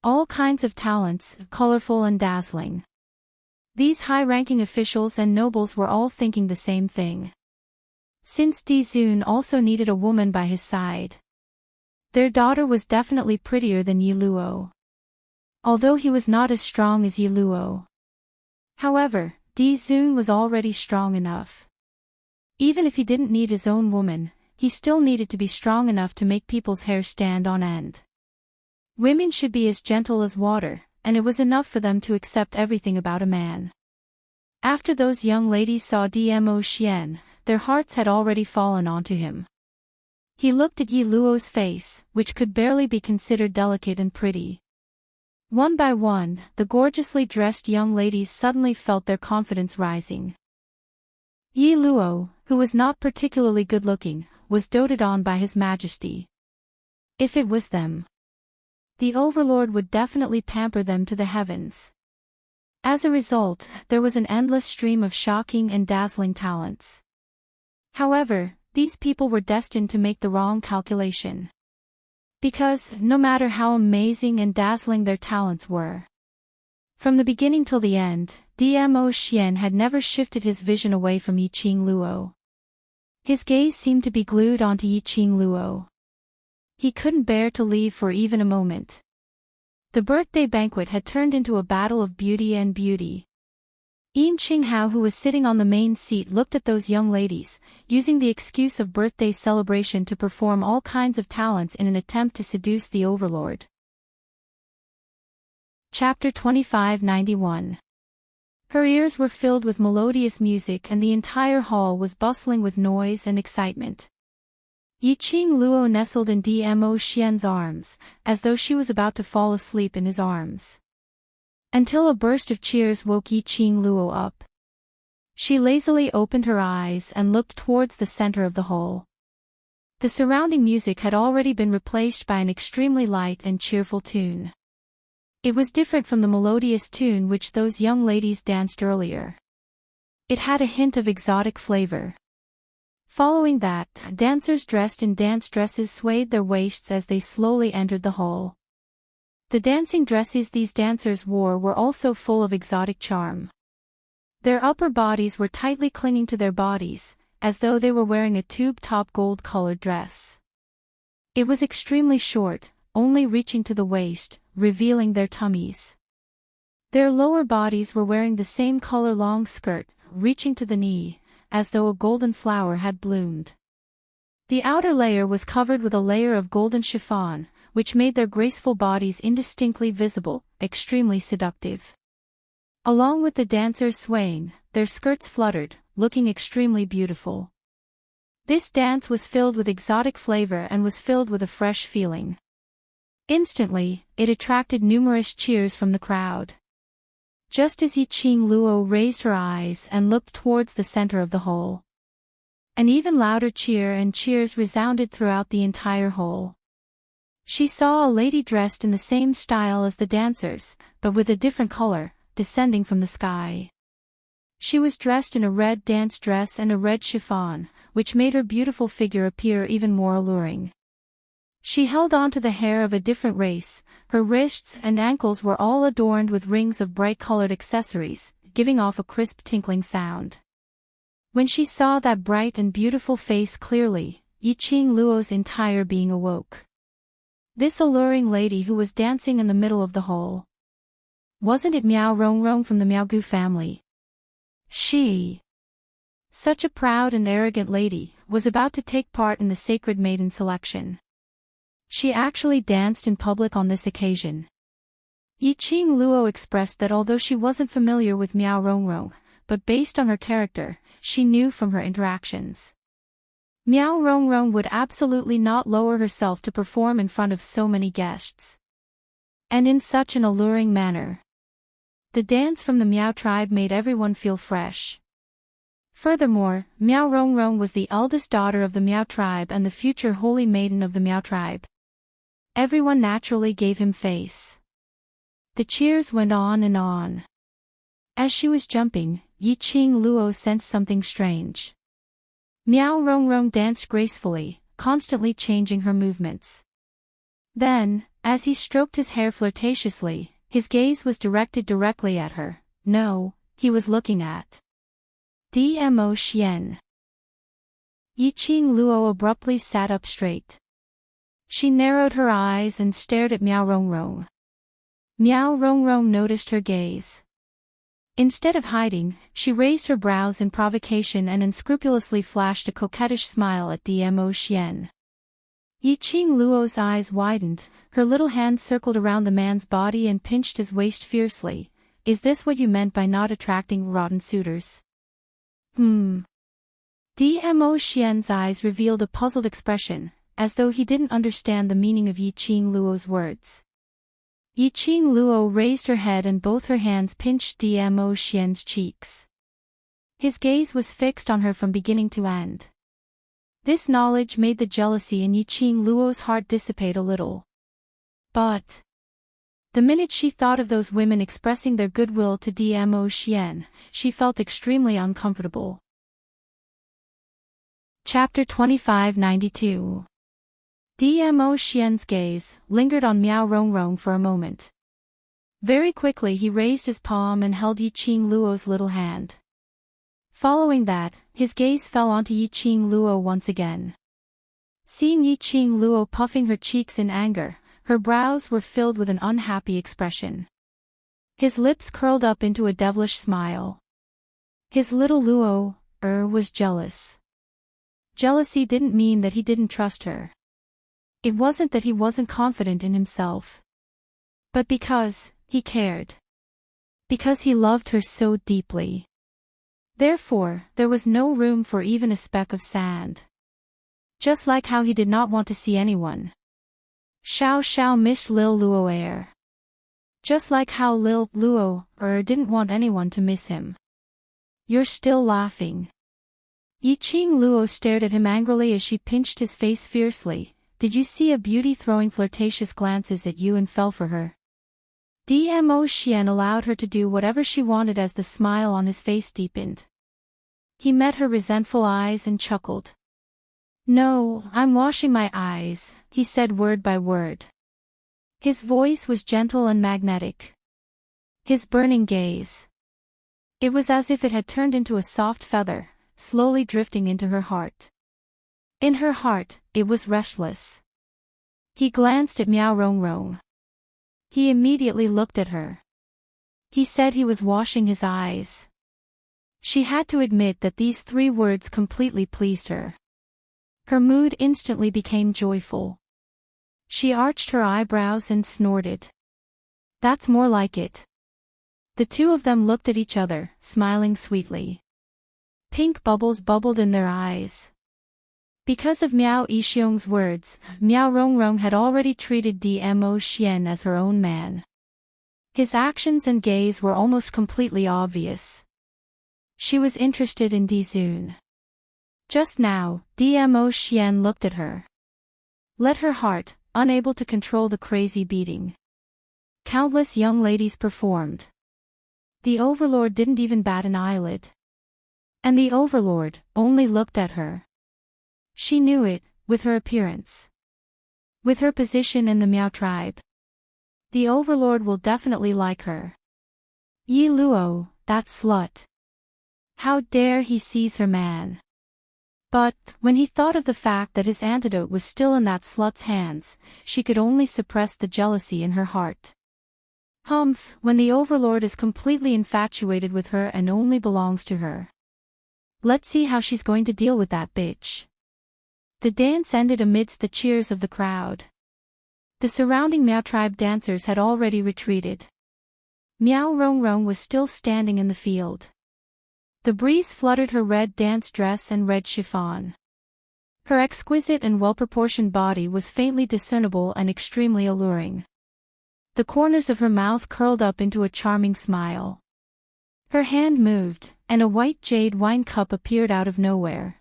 All kinds of talents, colorful and dazzling. These high-ranking officials and nobles were all thinking the same thing. Since Dizun also needed a woman by his side. Their daughter was definitely prettier than Yiluo. Although he was not as strong as Yiluo. However, Dizun was already strong enough. Even if he didn't need his own woman, he still needed to be strong enough to make people's hair stand on end. Women should be as gentle as water, and it was enough for them to accept everything about a man. After those young ladies saw Dmo Xian, their hearts had already fallen onto him. He looked at Yi Luo's face, which could barely be considered delicate and pretty. One by one, the gorgeously dressed young ladies suddenly felt their confidence rising. Yi Luo, who was not particularly good-looking, was doted on by His Majesty. If it was them, the Overlord would definitely pamper them to the heavens. As a result, there was an endless stream of shocking and dazzling talents. However, these people were destined to make the wrong calculation. Because, no matter how amazing and dazzling their talents were, From the beginning till the end, Dmo Xian had never shifted his vision away from Yiqing Luo. His gaze seemed to be glued onto Yiqing Luo. He couldn't bear to leave for even a moment. The birthday banquet had turned into a battle of beauty and beauty. Yin Qinghao, who was sitting on the main seat, looked at those young ladies, using the excuse of birthday celebration to perform all kinds of talents in an attempt to seduce the overlord. Chapter 2591. Her ears were filled with melodious music and the entire hall was bustling with noise and excitement. Yiqing Luo nestled in Dmo Xian's arms, as though she was about to fall asleep in his arms. Until a burst of cheers woke Yiqing Luo up. She lazily opened her eyes and looked towards the center of the hall. The surrounding music had already been replaced by an extremely light and cheerful tune. It was different from the melodious tune which those young ladies danced earlier. It had a hint of exotic flavor. Following that, dancers dressed in dance dresses swayed their waists as they slowly entered the hall. The dancing dresses these dancers wore were also full of exotic charm. Their upper bodies were tightly clinging to their bodies, as though they were wearing a tube-top gold-colored dress. It was extremely short, only reaching to the waist, revealing their tummies. Their lower bodies were wearing the same color long skirt, reaching to the knee, as though a golden flower had bloomed. The outer layer was covered with a layer of golden chiffon, which made their graceful bodies indistinctly visible, extremely seductive. Along with the dancers swaying, their skirts fluttered, looking extremely beautiful. This dance was filled with exotic flavor and was filled with a fresh feeling. Instantly, it attracted numerous cheers from the crowd. Just as Yiqing Luo raised her eyes and looked towards the center of the hall, an even louder cheer and cheers resounded throughout the entire hall. She saw a lady dressed in the same style as the dancers, but with a different color, descending from the sky. She was dressed in a red dance dress and a red chiffon, which made her beautiful figure appear even more alluring. She held on to the hair of a different race, her wrists and ankles were all adorned with rings of bright-colored accessories, giving off a crisp tinkling sound. When she saw that bright and beautiful face clearly, Yiqing Luo's entire being awoke. This alluring lady who was dancing in the middle of the hall. Wasn't it Miao Rongrong from the Miaogu family? She, such a proud and arrogant lady, was about to take part in the sacred maiden selection. She actually danced in public on this occasion. Yiqing Luo expressed that although she wasn't familiar with Miao Rongrong, but based on her character, she knew from her interactions. Miao Rongrong would absolutely not lower herself to perform in front of so many guests. And in such an alluring manner. The dance from the Miao tribe made everyone feel fresh. Furthermore, Miao Rongrong was the eldest daughter of the Miao tribe and the future holy maiden of the Miao tribe. Everyone naturally gave him face. The cheers went on and on. As she was jumping, Yiqing Luo sensed something strange. Miao Rongrong danced gracefully, constantly changing her movements. Then, as he stroked his hair flirtatiously, his gaze was directed directly at her. No, he was looking at Dmo Xian. Yiqing Luo abruptly sat up straight. She narrowed her eyes and stared at Miao Rongrong. Miao Rongrong noticed her gaze. Instead of hiding, she raised her brows in provocation and unscrupulously flashed a coquettish smile at Dmo Xian. Yiqing Luo's eyes widened, her little hand circled around the man's body and pinched his waist fiercely. Is this what you meant by not attracting rotten suitors? Dmo Xian's eyes revealed a puzzled expression, as though he didn't understand the meaning of Yiqing Luo's words. Yiqing Luo raised her head and both her hands pinched Dmo Xian's cheeks. His gaze was fixed on her from beginning to end. This knowledge made the jealousy in Yiqing Luo's heart dissipate a little. But the minute she thought of those women expressing their goodwill to Dmo Xian, she felt extremely uncomfortable. Chapter 2592. Dmo Xian's gaze lingered on Miao Rongrong for a moment. Very quickly he raised his palm and held Yi Qing Luo's little hand. Following that, his gaze fell onto Yi Qing Luo once again. Seeing Yi Qing Luo puffing her cheeks in anger, her brows were filled with an unhappy expression. His lips curled up into a devilish smile. His little Luo, was jealous. Jealousy didn't mean that he didn't trust her. It wasn't that he wasn't confident in himself. But because he cared. Because he loved her so deeply. Therefore, there was no room for even a speck of sand. Just like how he did not want to see anyone. Xiao miss Lil Luo air. Just like how Lil Luo didn't want anyone to miss him. You're still laughing. Yi Qing Luo stared at him angrily as she pinched his face fiercely. Did you see a beauty throwing flirtatious glances at you and fell for her? Dmo Xian allowed her to do whatever she wanted as the smile on his face deepened. He met her resentful eyes and chuckled. No, I'm washing my eyes, he said word by word. His voice was gentle and magnetic. His burning gaze. It was as if it had turned into a soft feather, slowly drifting into her heart. In her heart, it was restless. He glanced at Miao Rongrong. He immediately looked at her. He said he was washing his eyes. She had to admit that these 3 words completely pleased her. Her mood instantly became joyful. She arched her eyebrows and snorted. That's more like it. The two of them looked at each other, smiling sweetly. Pink bubbles bubbled in their eyes. Because of Miao Yixiong's words, Miao Rongrong had already treated Dmo Xian as her own man. His actions and gaze were almost completely obvious. She was interested in Dizun. Just now, Dmo Xian looked at her. Let her heart, unable to control the crazy beating. Countless young ladies performed. The overlord didn't even bat an eyelid. And the overlord only looked at her. She knew it, with her appearance. With her position in the Miao tribe. The overlord will definitely like her. Yi Luo, that slut. How dare he seize her man. But, when he thought of the fact that his antidote was still in that slut's hands, she could only suppress the jealousy in her heart. Humph, when the overlord is completely infatuated with her and only belongs to her. Let's see how she's going to deal with that bitch. The dance ended amidst the cheers of the crowd. The surrounding Miao tribe dancers had already retreated. Miao Rongrong was still standing in the field. The breeze fluttered her red dance dress and red chiffon. Her exquisite and well-proportioned body was faintly discernible and extremely alluring. The corners of her mouth curled up into a charming smile. Her hand moved, and a white jade wine cup appeared out of nowhere.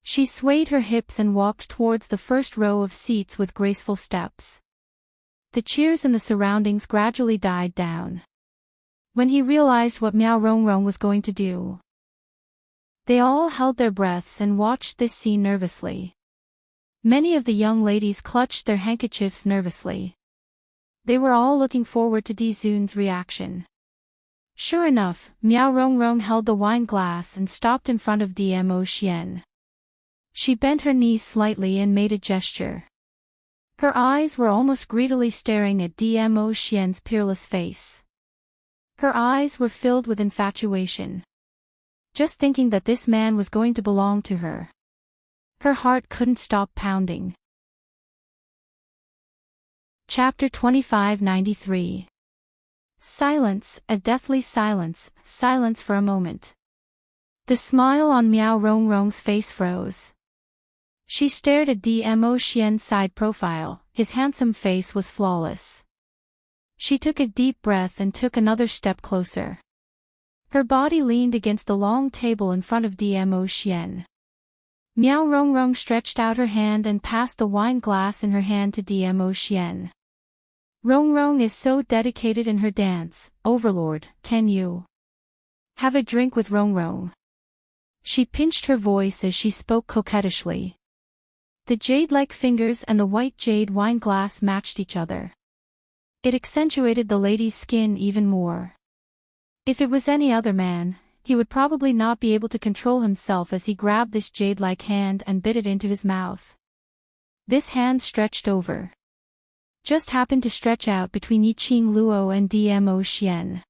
She swayed her hips and walked towards the first row of seats with graceful steps. The cheers in the surroundings gradually died down. When he realized what Miao Rongrong was going to do, they all held their breaths and watched this scene nervously. Many of the young ladies clutched their handkerchiefs nervously. They were all looking forward to Dizun's reaction. Sure enough, Miao Rongrong held the wine glass and stopped in front of Dmo Xian. She bent her knees slightly and made a gesture. Her eyes were almost greedily staring at Dmo Xian's peerless face. Her eyes were filled with infatuation. Just thinking that this man was going to belong to her. Her heart couldn't stop pounding. Chapter 2593. Silence, a deathly silence, silence for a moment. The smile on Miao Rongrong's face froze. She stared at Dmo Xian's side profile, his handsome face was flawless. She took a deep breath and took another step closer. Her body leaned against the long table in front of Dmo Xian. Miao Rongrong stretched out her hand and passed the wine glass in her hand to Dmo Xian. Rongrong is so dedicated in her dance, Overlord, can you have a drink with Rongrong? She pinched her voice as she spoke coquettishly. The jade-like fingers and the white jade wine glass matched each other. It accentuated the lady's skin even more. If it was any other man, he would probably not be able to control himself as he grabbed this jade-like hand and bit it into his mouth. This hand stretched over. Just happened to stretch out between Yiqing Luo and Dmo Xian.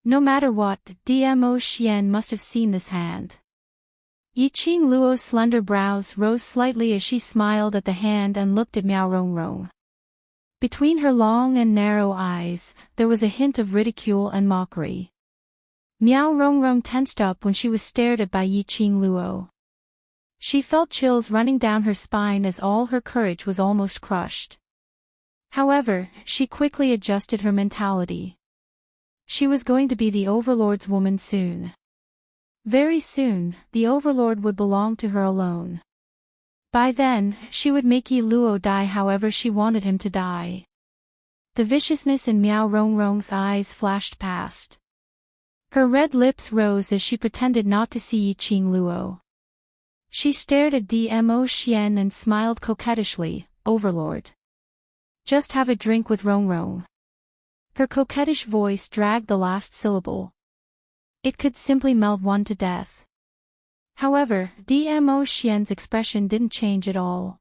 No matter what, Dmo Xian must have seen this hand. Yiqing Luo's slender brows rose slightly as she smiled at the hand and looked at Miao Rongrong. Between her long and narrow eyes, there was a hint of ridicule and mockery. Miao Rongrong tensed up when she was stared at by Yiqing Luo. She felt chills running down her spine as all her courage was almost crushed. However, she quickly adjusted her mentality. She was going to be the Overlord's woman soon. Very soon, the Overlord would belong to her alone. By then, she would make Yi Luo die however she wanted him to die. The viciousness in Miao Rongrong's eyes flashed past. Her red lips rose as she pretended not to see Yiqing Luo. She stared at Dmo Xian and smiled coquettishly. Overlord. Just have a drink with Rongrong. Her coquettish voice dragged the last syllable. It could simply melt one to death. However, Dmo Xian's expression didn't change at all.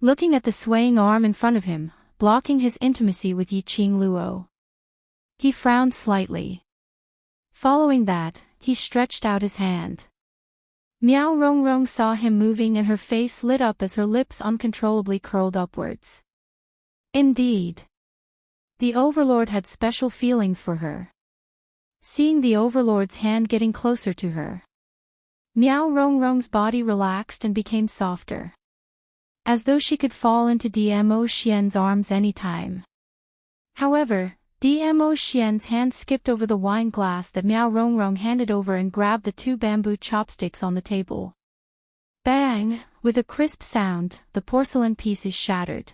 Looking at the swaying arm in front of him, blocking his intimacy with Yiqing Luo. He frowned slightly. Following that, he stretched out his hand. Miao Rongrong saw him moving and her face lit up as her lips uncontrollably curled upwards. Indeed. The Overlord had special feelings for her. Seeing the Overlord's hand getting closer to her, Miao Rongrong's body relaxed and became softer. As though she could fall into Dmo Xian's arms any time. However, Dmo Xian's hand skipped over the wine glass that Miao Rongrong handed over and grabbed the 2 bamboo chopsticks on the table. Bang! With a crisp sound, the porcelain pieces shattered.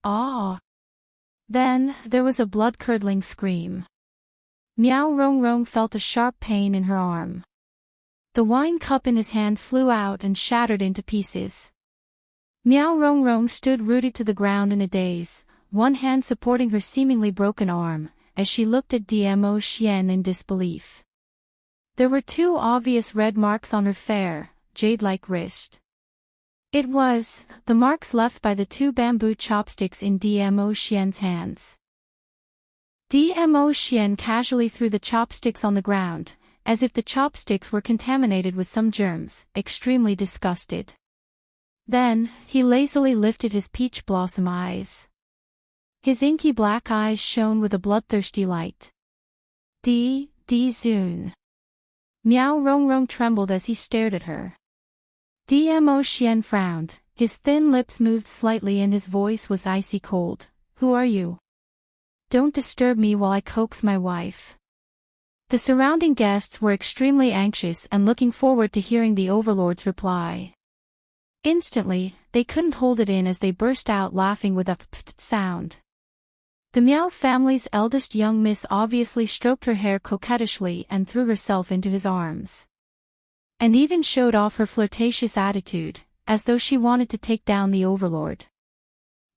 Ah! Then, there was a blood-curdling scream. Miao Rongrong felt a sharp pain in her arm. The wine cup in his hand flew out and shattered into pieces. Miao Rongrong stood rooted to the ground in a daze, one hand supporting her seemingly broken arm, as she looked at Dmo Xian in disbelief. There were 2 obvious red marks on her fair, jade-like wrist. It was the marks left by the 2 bamboo chopsticks in Dmo Xian's hands. Dmo Xian casually threw the chopsticks on the ground, as if the chopsticks were contaminated with some germs, extremely disgusted. Then, he lazily lifted his peach blossom eyes. His inky black eyes shone with a bloodthirsty light. Zun. Miao Rongrong trembled as he stared at her. Dmo Xian frowned, his thin lips moved slightly and his voice was icy cold. Who are you? Don't disturb me while I coax my wife. The surrounding guests were extremely anxious and looking forward to hearing the Overlord's reply. Instantly, they couldn't hold it in as they burst out laughing with a pft sound. The Miao family's eldest young miss obviously stroked her hair coquettishly and threw herself into his arms. And even showed off her flirtatious attitude, as though she wanted to take down the Overlord.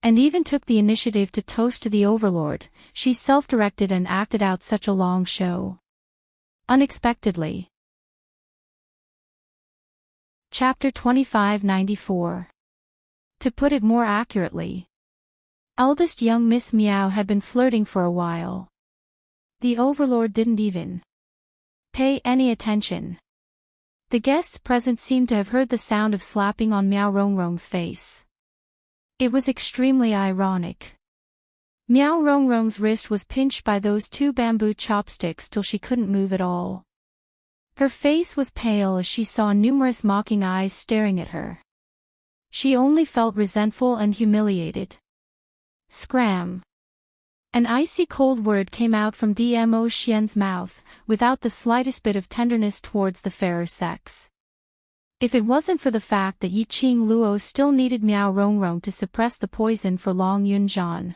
And even took the initiative to toast to the Overlord. She self-directed and acted out such a long show. Unexpectedly. Chapter 2594. To put it more accurately, eldest young Miss Miao had been flirting for a while. The Overlord didn't even pay any attention. The guests present seemed to have heard the sound of slapping on Miao Rongrong's face. It was extremely ironic. Miao Rongrong's wrist was pinched by those 2 bamboo chopsticks till she couldn't move at all. Her face was pale as she saw numerous mocking eyes staring at her. She only felt resentful and humiliated. Scram. An icy cold word came out from Dmo Xian's mouth, without the slightest bit of tenderness towards the fairer sex. If it wasn't for the fact that Yiqing Luo still needed Miao Rongrong to suppress the poison for Long Yunzhan,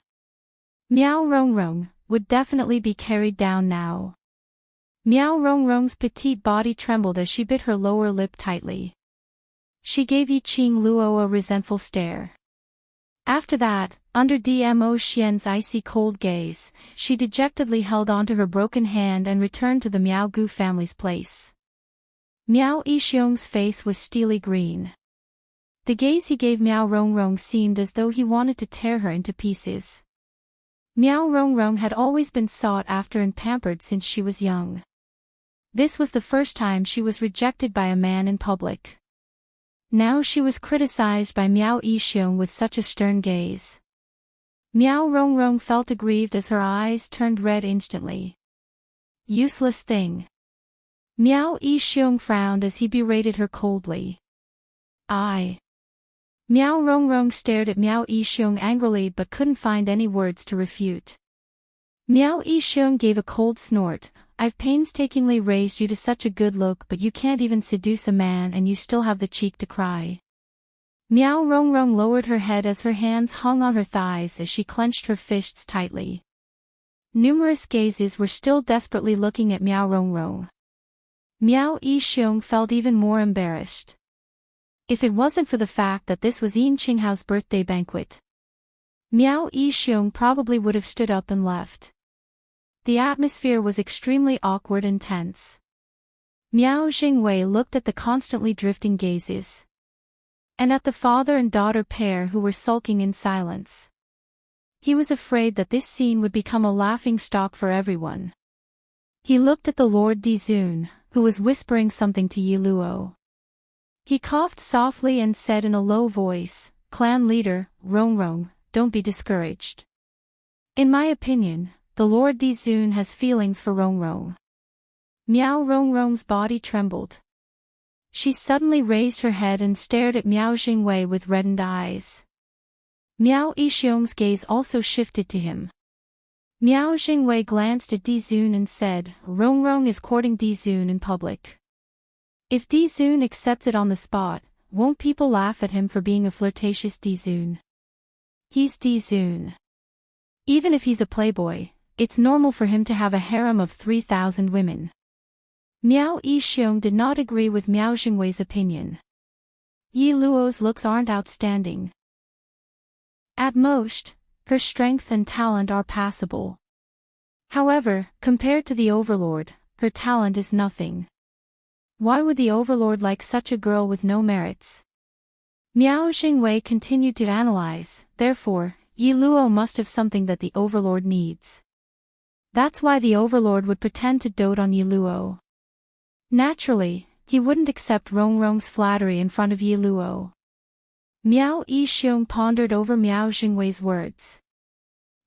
Miao Rongrong would definitely be carried down now. Miao Rongrong's petite body trembled as she bit her lower lip tightly. She gave Yiqing Luo a resentful stare. After that, under Dmo Xian's icy cold gaze, she dejectedly held onto her broken hand and returned to the Miao Gu family's place. Miao Yixiong's face was steely green. The gaze he gave Miao Rongrong seemed as though he wanted to tear her into pieces. Miao Rongrong had always been sought after and pampered since she was young. This was the first time she was rejected by a man in public. Now she was criticized by Miao Yixiong with such a stern gaze. Miao Rongrong felt aggrieved as her eyes turned red instantly. Useless thing. Miao Yixiong frowned as he berated her coldly. Miao Rongrong stared at Miao Yixiong angrily but couldn't find any words to refute. Miao Yixiong gave a cold snort. I've painstakingly raised you to such a good look, but you can't even seduce a man and you still have the cheek to cry. Miao Rongrong lowered her head as her hands hung on her thighs as she clenched her fists tightly. Numerous gazes were still desperately looking at Miao Rongrong. Miao Yixiong felt even more embarrassed. If it wasn't for the fact that this was Yin Qinghao's birthday banquet, Miao Yixiong probably would have stood up and left. The atmosphere was extremely awkward and tense. Miao Jingwei looked at the constantly drifting gazes, and at the father and daughter pair who were sulking in silence. He was afraid that this scene would become a laughingstock for everyone. He looked at the Lord Dizun, who was whispering something to Yi Luo. He coughed softly and said in a low voice, "Clan leader, Rongrong, don't be discouraged. In my opinion, the Lord Dizun has feelings for Rongrong." Miao Rongrong's body trembled. She suddenly raised her head and stared at Miao Jingwei with reddened eyes. Miao Yixiong's gaze also shifted to him. Miao Jingwei glanced at Dizun and said, "Rongrong is courting Dizun in public. If Dizun accepts it on the spot, won't people laugh at him for being a flirtatious Dizun? He's Dizun. Even if he's a playboy, it's normal for him to have a harem of 3,000 women." Miao Yixiong did not agree with Miao Jingwei's opinion. Yi Luo's looks aren't outstanding. At most, her strength and talent are passable. However, compared to the Overlord, her talent is nothing. Why would the Overlord like such a girl with no merits? Miao Jingwei continued to analyze. Therefore, Yi Luo must have something that the Overlord needs. That's why the Overlord would pretend to dote on Yi Luo. Naturally, he wouldn't accept Rongrong's flattery in front of Yi Luo. Miao Yixiong pondered over Miao Jingwei's words.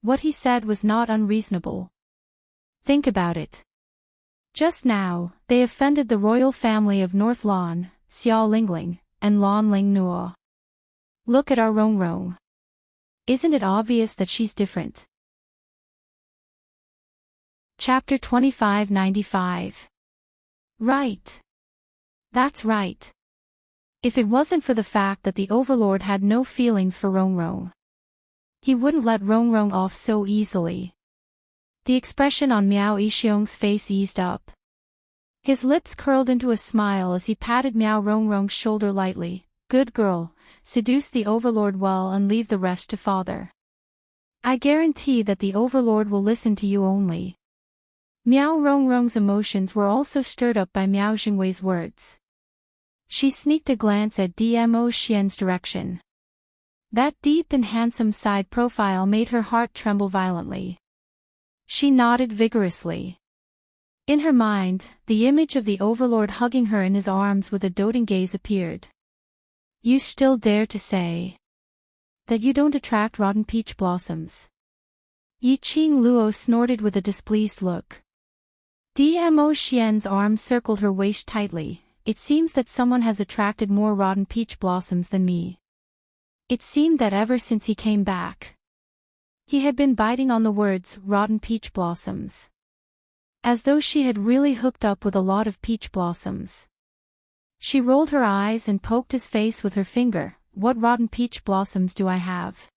What he said was not unreasonable. Think about it. Just now, they offended the royal family of North Lan, Xiao Lingling, and Lan Ling Nuo. Look at our Rongrong. Isn't it obvious that she's different? Chapter 2595. Right. That's right. If it wasn't for the fact that the Overlord had no feelings for Rongrong, he wouldn't let Rongrong off so easily. The expression on Miao Yixiong's face eased up. His lips curled into a smile as he patted Miao Rongrong's shoulder lightly. "Good girl, seduce the Overlord well and leave the rest to father. I guarantee that the Overlord will listen to you only." Miao Rongrong's emotions were also stirred up by Miao Jingwei's words. She sneaked a glance at Dmo Xian's direction. That deep and handsome side profile made her heart tremble violently. She nodded vigorously. In her mind, the image of the Overlord hugging her in his arms with a doting gaze appeared. "You still dare to say that you don't attract rotten peach blossoms?" Yi Qing Luo snorted with a displeased look. Dmo Xian's arms circled her waist tightly. "It seems that someone has attracted more rotten peach blossoms than me." It seemed that ever since he came back, he had been biting on the words "rotten peach blossoms," as though she had really hooked up with a lot of peach blossoms. She rolled her eyes and poked his face with her finger. "What rotten peach blossoms do I have?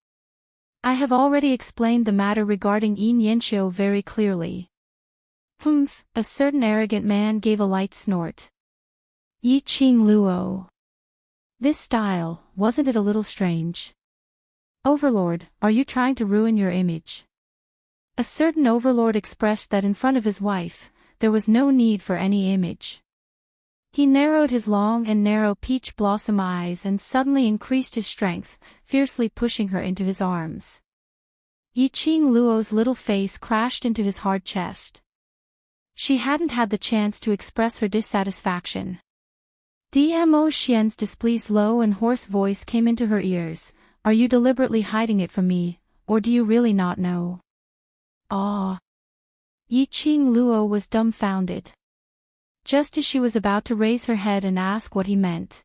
I have already explained the matter regarding Yin Yanxiu very clearly." "Humph," a certain arrogant man gave a light snort. Yi Qing Luo. This style, wasn't it a little strange? Overlord, are you trying to ruin your image? A certain overlord expressed that in front of his wife, there was no need for any image. He narrowed his long and narrow peach blossom eyes and suddenly increased his strength, fiercely pushing her into his arms. Yiqing Luo's little face crashed into his hard chest. She hadn't had the chance to express her dissatisfaction. Dmo Xian's displeased low and hoarse voice came into her ears. Are you deliberately hiding it from me, or do you really not know? Ah. Yiqing Luo was dumbfounded. Just as she was about to raise her head and ask what he meant,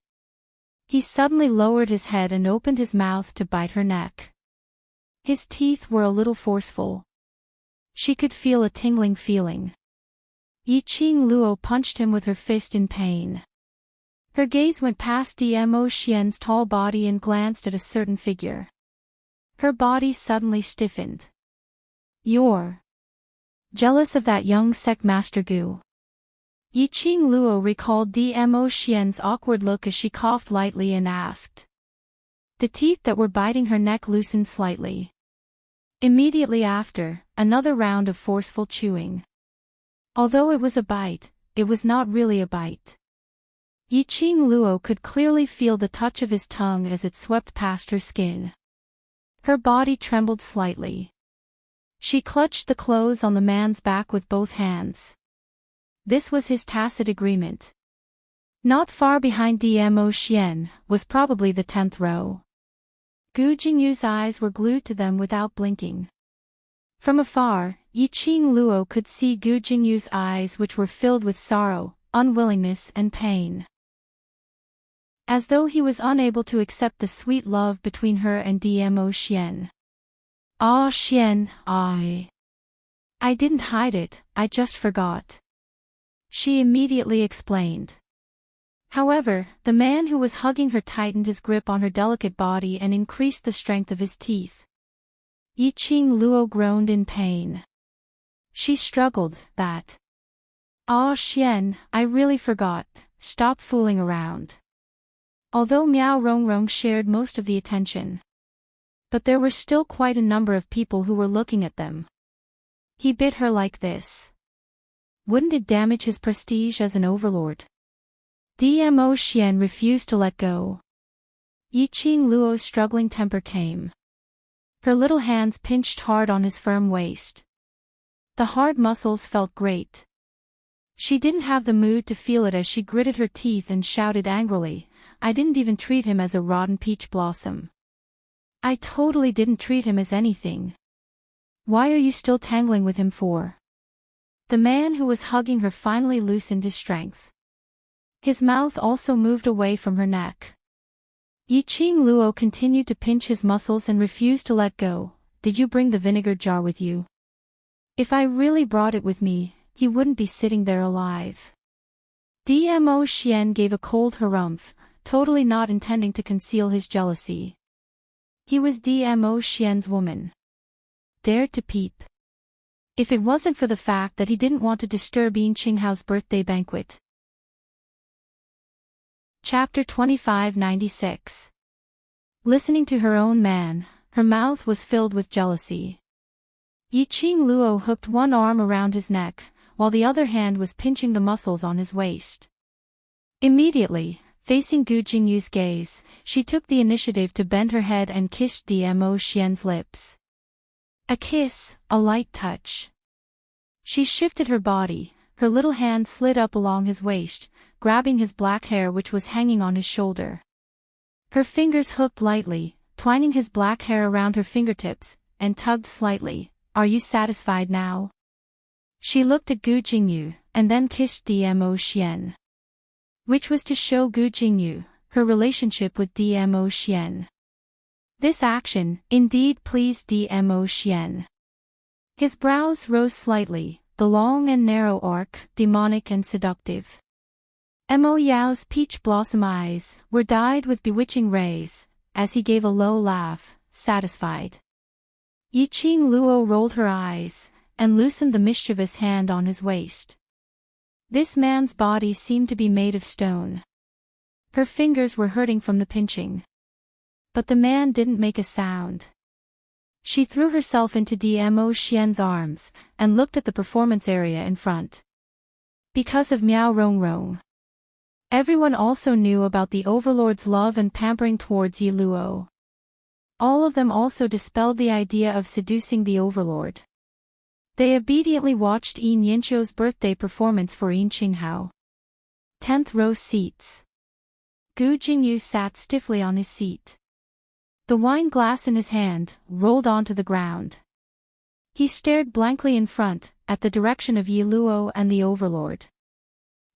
he suddenly lowered his head and opened his mouth to bite her neck. His teeth were a little forceful. She could feel a tingling feeling. Yiqing Luo punched him with her fist in pain. Her gaze went past Dmo Xian's tall body and glanced at a certain figure. Her body suddenly stiffened. You're jealous of that young sect master Gu? Yiqing Luo recalled Dmo Xian's awkward look as she coughed lightly and asked. The teeth that were biting her neck loosened slightly. Immediately after, another round of forceful chewing. Although it was a bite, it was not really a bite. Yiqing Luo could clearly feel the touch of his tongue as it swept past her skin. Her body trembled slightly. She clutched the clothes on the man's back with both hands. This was his tacit agreement. Not far behind Dmo Xian was probably the 10th row. Gu Jingyu's eyes were glued to them without blinking. From afar, Yiqing Luo could see Gu Jingyu's eyes, which were filled with sorrow, unwillingness and pain. As though he was unable to accept the sweet love between her and Dmo Xian. Ah Xian, I didn't hide it, I just forgot. She immediately explained. However, the man who was hugging her tightened his grip on her delicate body and increased the strength of his teeth. Yiqing Luo groaned in pain. She struggled, that. Ah Xian, I really forgot, stop fooling around. Although Miao Rongrong shared most of the attention. But there were still quite a number of people who were looking at them. He bit her like this. Wouldn't it damage his prestige as an overlord? Dmo Xian refused to let go. Yiqing Luo's struggling temper came. Her little hands pinched hard on his firm waist. The hard muscles felt great. She didn't have the mood to feel it as she gritted her teeth and shouted angrily, I didn't even treat him as a rotten peach blossom. I totally didn't treat him as anything. Why are you still tangling with him for? The man who was hugging her finally loosened his strength. His mouth also moved away from her neck. Yiqing Luo continued to pinch his muscles and refused to let go. Did you bring the vinegar jar with you? If I really brought it with me, he wouldn't be sitting there alive. Dmo Xian gave a cold harumph, totally not intending to conceal his jealousy. He was Dmo Xian's woman. Dared to peep. If it wasn't for the fact that he didn't want to disturb Yin Qinghao's birthday banquet. Chapter 2596. Listening to her own man, her mouth was filled with jealousy. Yiqing Luo hooked one arm around his neck, while the other hand was pinching the muscles on his waist. Immediately, facing Gu Jingyu's gaze, she took the initiative to bend her head and kissed Dmo Xian's lips. A kiss, a light touch. She shifted her body, her little hand slid up along his waist, grabbing his black hair which was hanging on his shoulder. Her fingers hooked lightly, twining his black hair around her fingertips, and tugged slightly. Are you satisfied now? She looked at Gu Jingyu, and then kissed Dmo Xian. Which was to show Gu Jingyu her relationship with Dmo Xian. This action, indeed, pleased Dmo Xian. His brows rose slightly, the long and narrow arc, demonic and seductive. Mo Yao's peach blossom eyes were dyed with bewitching rays, as he gave a low laugh, satisfied. Yiqing Luo rolled her eyes, and loosened the mischievous hand on his waist. This man's body seemed to be made of stone. Her fingers were hurting from the pinching. But the man didn't make a sound. She threw herself into Dmo Xian's arms, and looked at the performance area in front. Because of Miao Rongrong. Everyone also knew about the overlord's love and pampering towards Yi Luo. All of them also dispelled the idea of seducing the overlord. They obediently watched Yin Yinchou's birthday performance for Yin Qinghao. 10th row seats. Gu Jingyu sat stiffly on his seat. The wine glass in his hand rolled onto the ground. He stared blankly in front, at the direction of Yi Luo and the overlord.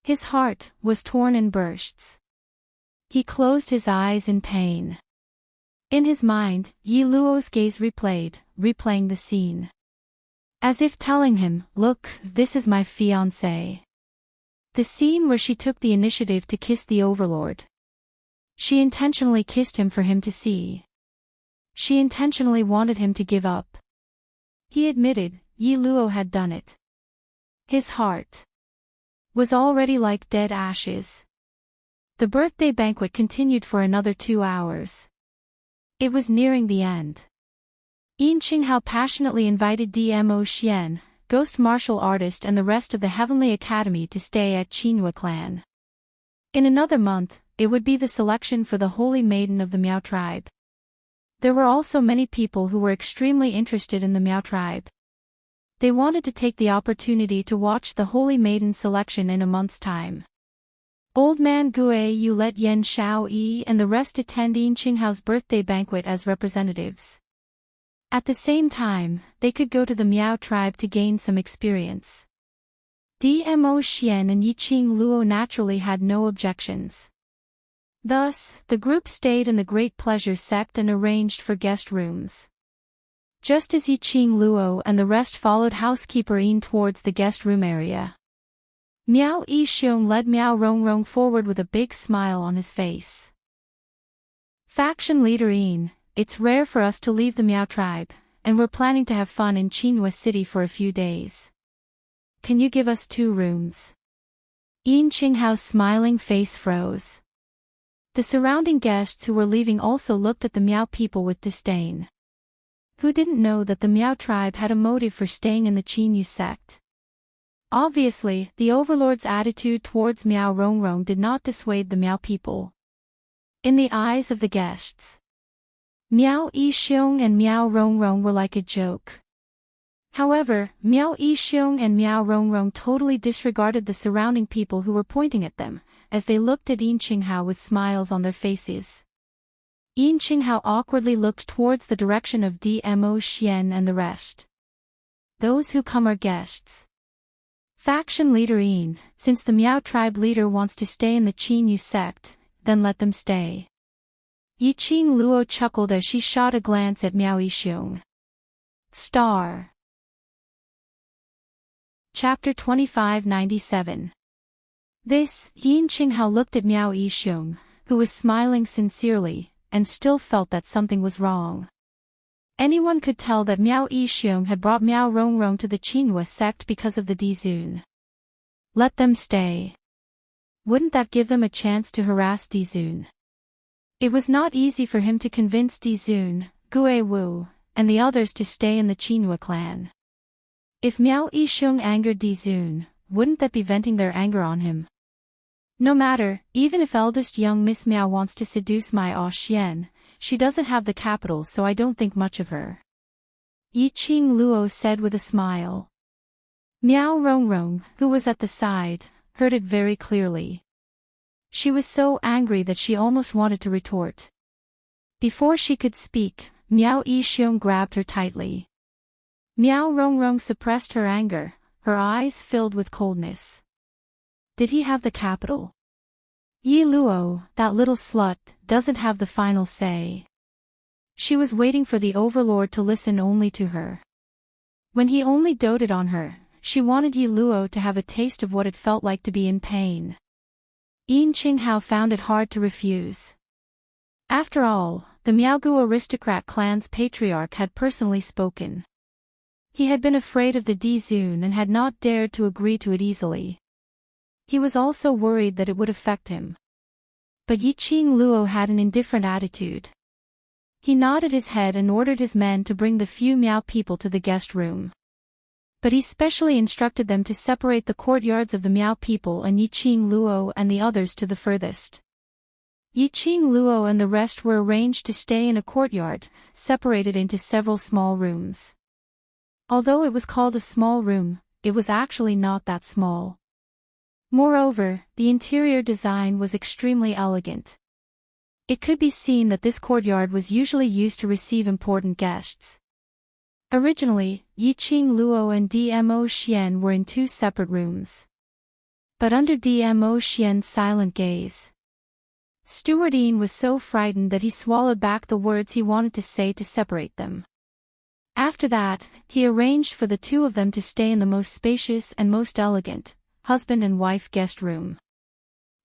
His heart was torn in bursts. He closed his eyes in pain. In his mind, Yi Luo's gaze replaying the scene. As if telling him, "Look, this is my fiancé." The scene where she took the initiative to kiss the overlord. She intentionally kissed him for him to see. She intentionally wanted him to give up. He admitted, Yi Luo had done it. His heart was already like dead ashes. The birthday banquet continued for another 2 hours. It was nearing the end. Yin Qinghao passionately invited Dmo Xian, ghost martial artist, and the rest of the Heavenly Academy to stay at Qinhua clan. In another month, it would be the selection for the Holy Maiden of the Miao tribe. There were also many people who were extremely interested in the Miao tribe. They wanted to take the opportunity to watch the Holy Maiden selection in a month's time. Old Man Gue Yu let Yen Shao Yi and the rest attend Yin Qinghao's birthday banquet as representatives. At the same time, they could go to the Miao tribe to gain some experience. Dmo Xian and Yiqing Luo naturally had no objections. Thus, the group stayed in the Great Pleasure sect and arranged for guest rooms. Just as Yiqing Luo and the rest followed housekeeper Yin towards the guest room area. Miao Yixiong led Miao Rongrong forward with a big smile on his face. Faction leader Yin, it's rare for us to leave the Miao tribe, and we're planning to have fun in Qinhua City for a few days. Can you give us 2 rooms? Yin Qinghao's smiling face froze. The surrounding guests who were leaving also looked at the Miao people with disdain. Who didn't know that the Miao tribe had a motive for staying in the Qinyu sect? Obviously, the overlord's attitude towards Miao Rongrong did not dissuade the Miao people. In the eyes of the guests, Miao Yixiong and Miao Rongrong were like a joke. However, Miao Yixiong and Miao Rongrong totally disregarded the surrounding people who were pointing at them, as they looked at Yin Qinghao with smiles on their faces. Yin Qinghao awkwardly looked towards the direction of Dmo Xian and the rest. Those who come are guests. Faction leader Yin, since the Miao tribe leader wants to stay in the Qinyu sect, then let them stay. Yiqing Luo chuckled as she shot a glance at Miao Yixiong. Star. Chapter 2597. This, Yin Qinghao looked at Miao Yixiong, who was smiling sincerely, and still felt that something was wrong. Anyone could tell that Miao Yixiong had brought Miao Rongrong to the Qinhua sect because of the Dizun. Let them stay. Wouldn't that give them a chance to harass Dizun? It was not easy for him to convince Dizun, Gue Wu, and the others to stay in the Qinhua clan. If Miao Yixiong angered Dizun, wouldn't that be venting their anger on him? No matter, even if eldest young Miss Miao wants to seduce Miao Xian, she doesn't have the capital, so I don't think much of her. Yiqing Luo said with a smile. Miao Rongrong, who was at the side, heard it very clearly. She was so angry that she almost wanted to retort. Before she could speak, Miao Yixiong grabbed her tightly. Miao Rongrong suppressed her anger, her eyes filled with coldness. Did he have the capital? Yi Luo, that little slut, doesn't have the final say. She was waiting for the overlord to listen only to her. When he only doted on her, she wanted Yi Luo to have a taste of what it felt like to be in pain. Yin Qinghao found it hard to refuse. After all, the Miaogu aristocrat clan's patriarch had personally spoken. He had been afraid of the Dizun and had not dared to agree to it easily. He was also worried that it would affect him. But Yiqing Luo had an indifferent attitude. He nodded his head and ordered his men to bring the few Miao people to the guest room. But he specially instructed them to separate the courtyards of the Miao people and Yiqing Luo and the others to the furthest. Yiqing Luo and the rest were arranged to stay in a courtyard, separated into several small rooms. Although it was called a small room, it was actually not that small. Moreover, the interior design was extremely elegant. It could be seen that this courtyard was usually used to receive important guests. Originally, Yiqing Luo and Dmo Xian were in two separate rooms. But under Dmo Xian's silent gaze, Stewardine was so frightened that he swallowed back the words he wanted to say to separate them. After that, he arranged for the two of them to stay in the most spacious and most elegant, husband and wife guest room.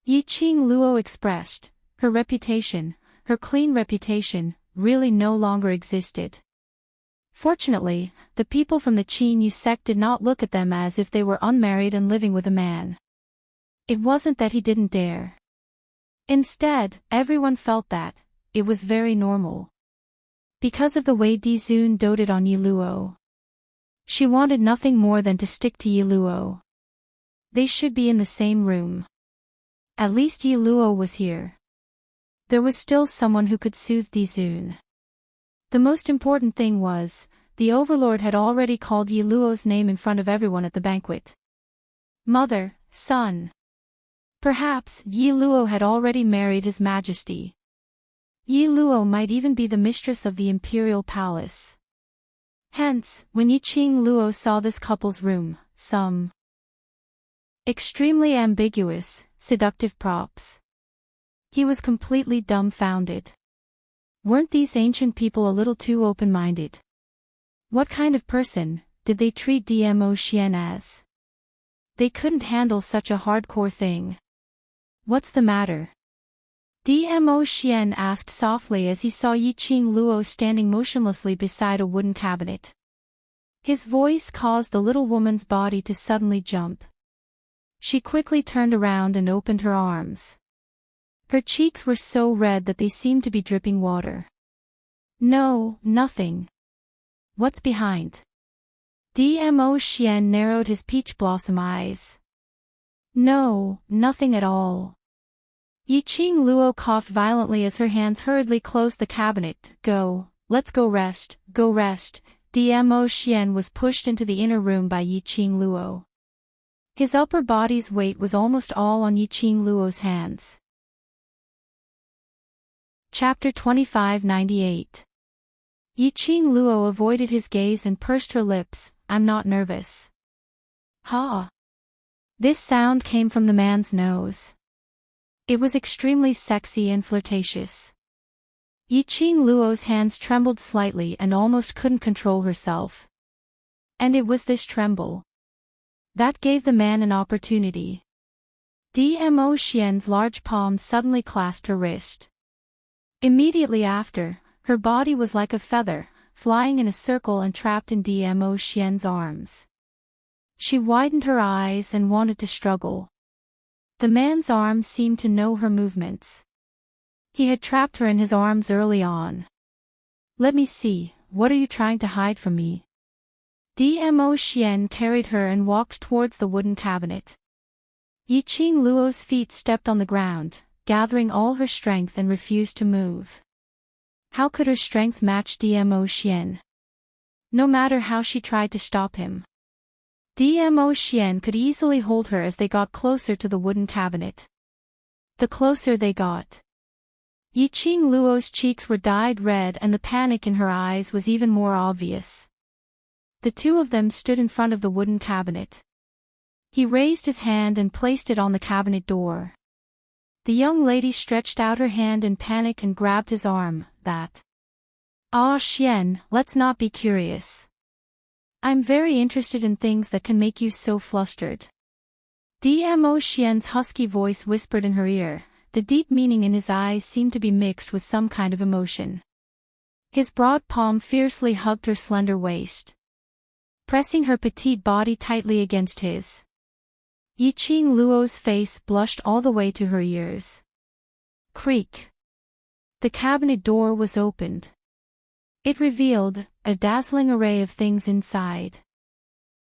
Yiqing Luo expressed, her reputation, her clean reputation, really no longer existed. Fortunately, the people from the Qin Yu sect did not look at them as if they were unmarried and living with a man. It wasn't that he didn't dare. Instead, everyone felt that it was very normal. Because of the way Dizun doted on Yi Luo. She wanted nothing more than to stick to Yi Luo. They should be in the same room. At least Yi Luo was here. There was still someone who could soothe Dizun. The most important thing was, the overlord had already called Yi Luo's name in front of everyone at the banquet. Mother, son. Perhaps Yi Luo had already married His Majesty. Yi Luo might even be the mistress of the imperial palace. Hence, when Yiqing Luo saw this couple's room, some extremely ambiguous, seductive props, he was completely dumbfounded. Weren't these ancient people a little too open-minded? What kind of person did they treat Dmo Xian as? They couldn't handle such a hardcore thing. What's the matter? Dmo Xian asked softly as he saw Yiqing Luo standing motionlessly beside a wooden cabinet. His voice caused the little woman's body to suddenly jump. She quickly turned around and opened her arms. Her cheeks were so red that they seemed to be dripping water. No, nothing. What's behind? Dmo Xian narrowed his peach blossom eyes. No, nothing at all. Yiqing Luo coughed violently as her hands hurriedly closed the cabinet. Let's go rest, go rest. Dmo Xian was pushed into the inner room by Yiqing Luo. His upper body's weight was almost all on Yiqing Luo's hands. Chapter 2598. Yiqing Luo avoided his gaze and pursed her lips. I'm not nervous. Ha! This sound came from the man's nose. It was extremely sexy and flirtatious. Yiqing Luo's hands trembled slightly and almost couldn't control herself. And it was this tremble that gave the man an opportunity. Dmo Xian's large palm suddenly clasped her wrist. Immediately after, her body was like a feather, flying in a circle and trapped in Dmo Xian's arms. She widened her eyes and wanted to struggle. The man's arms seemed to know her movements. He had trapped her in his arms early on. Let me see, what are you trying to hide from me? Dmo Xian carried her and walked towards the wooden cabinet. Yiqing Luo's feet stepped on the ground, gathering all her strength and refused to move. How could her strength match Dmo Xian? No matter how she tried to stop him. Dmo Xian could easily hold her as they got closer to the wooden cabinet. The closer they got, Yiqing Luo's cheeks were dyed red and the panic in her eyes was even more obvious. The two of them stood in front of the wooden cabinet. He raised his hand and placed it on the cabinet door. The young lady stretched out her hand in panic and grabbed his arm. Xian, let's not be curious. I'm very interested in things that can make you so flustered. Dmo Xian's husky voice whispered in her ear. The deep meaning in his eyes seemed to be mixed with some kind of emotion. His broad palm fiercely hugged her slender waist, pressing her petite body tightly against his. Yiqing Luo's face blushed all the way to her ears. Creak. The cabinet door was opened. It revealed a dazzling array of things inside.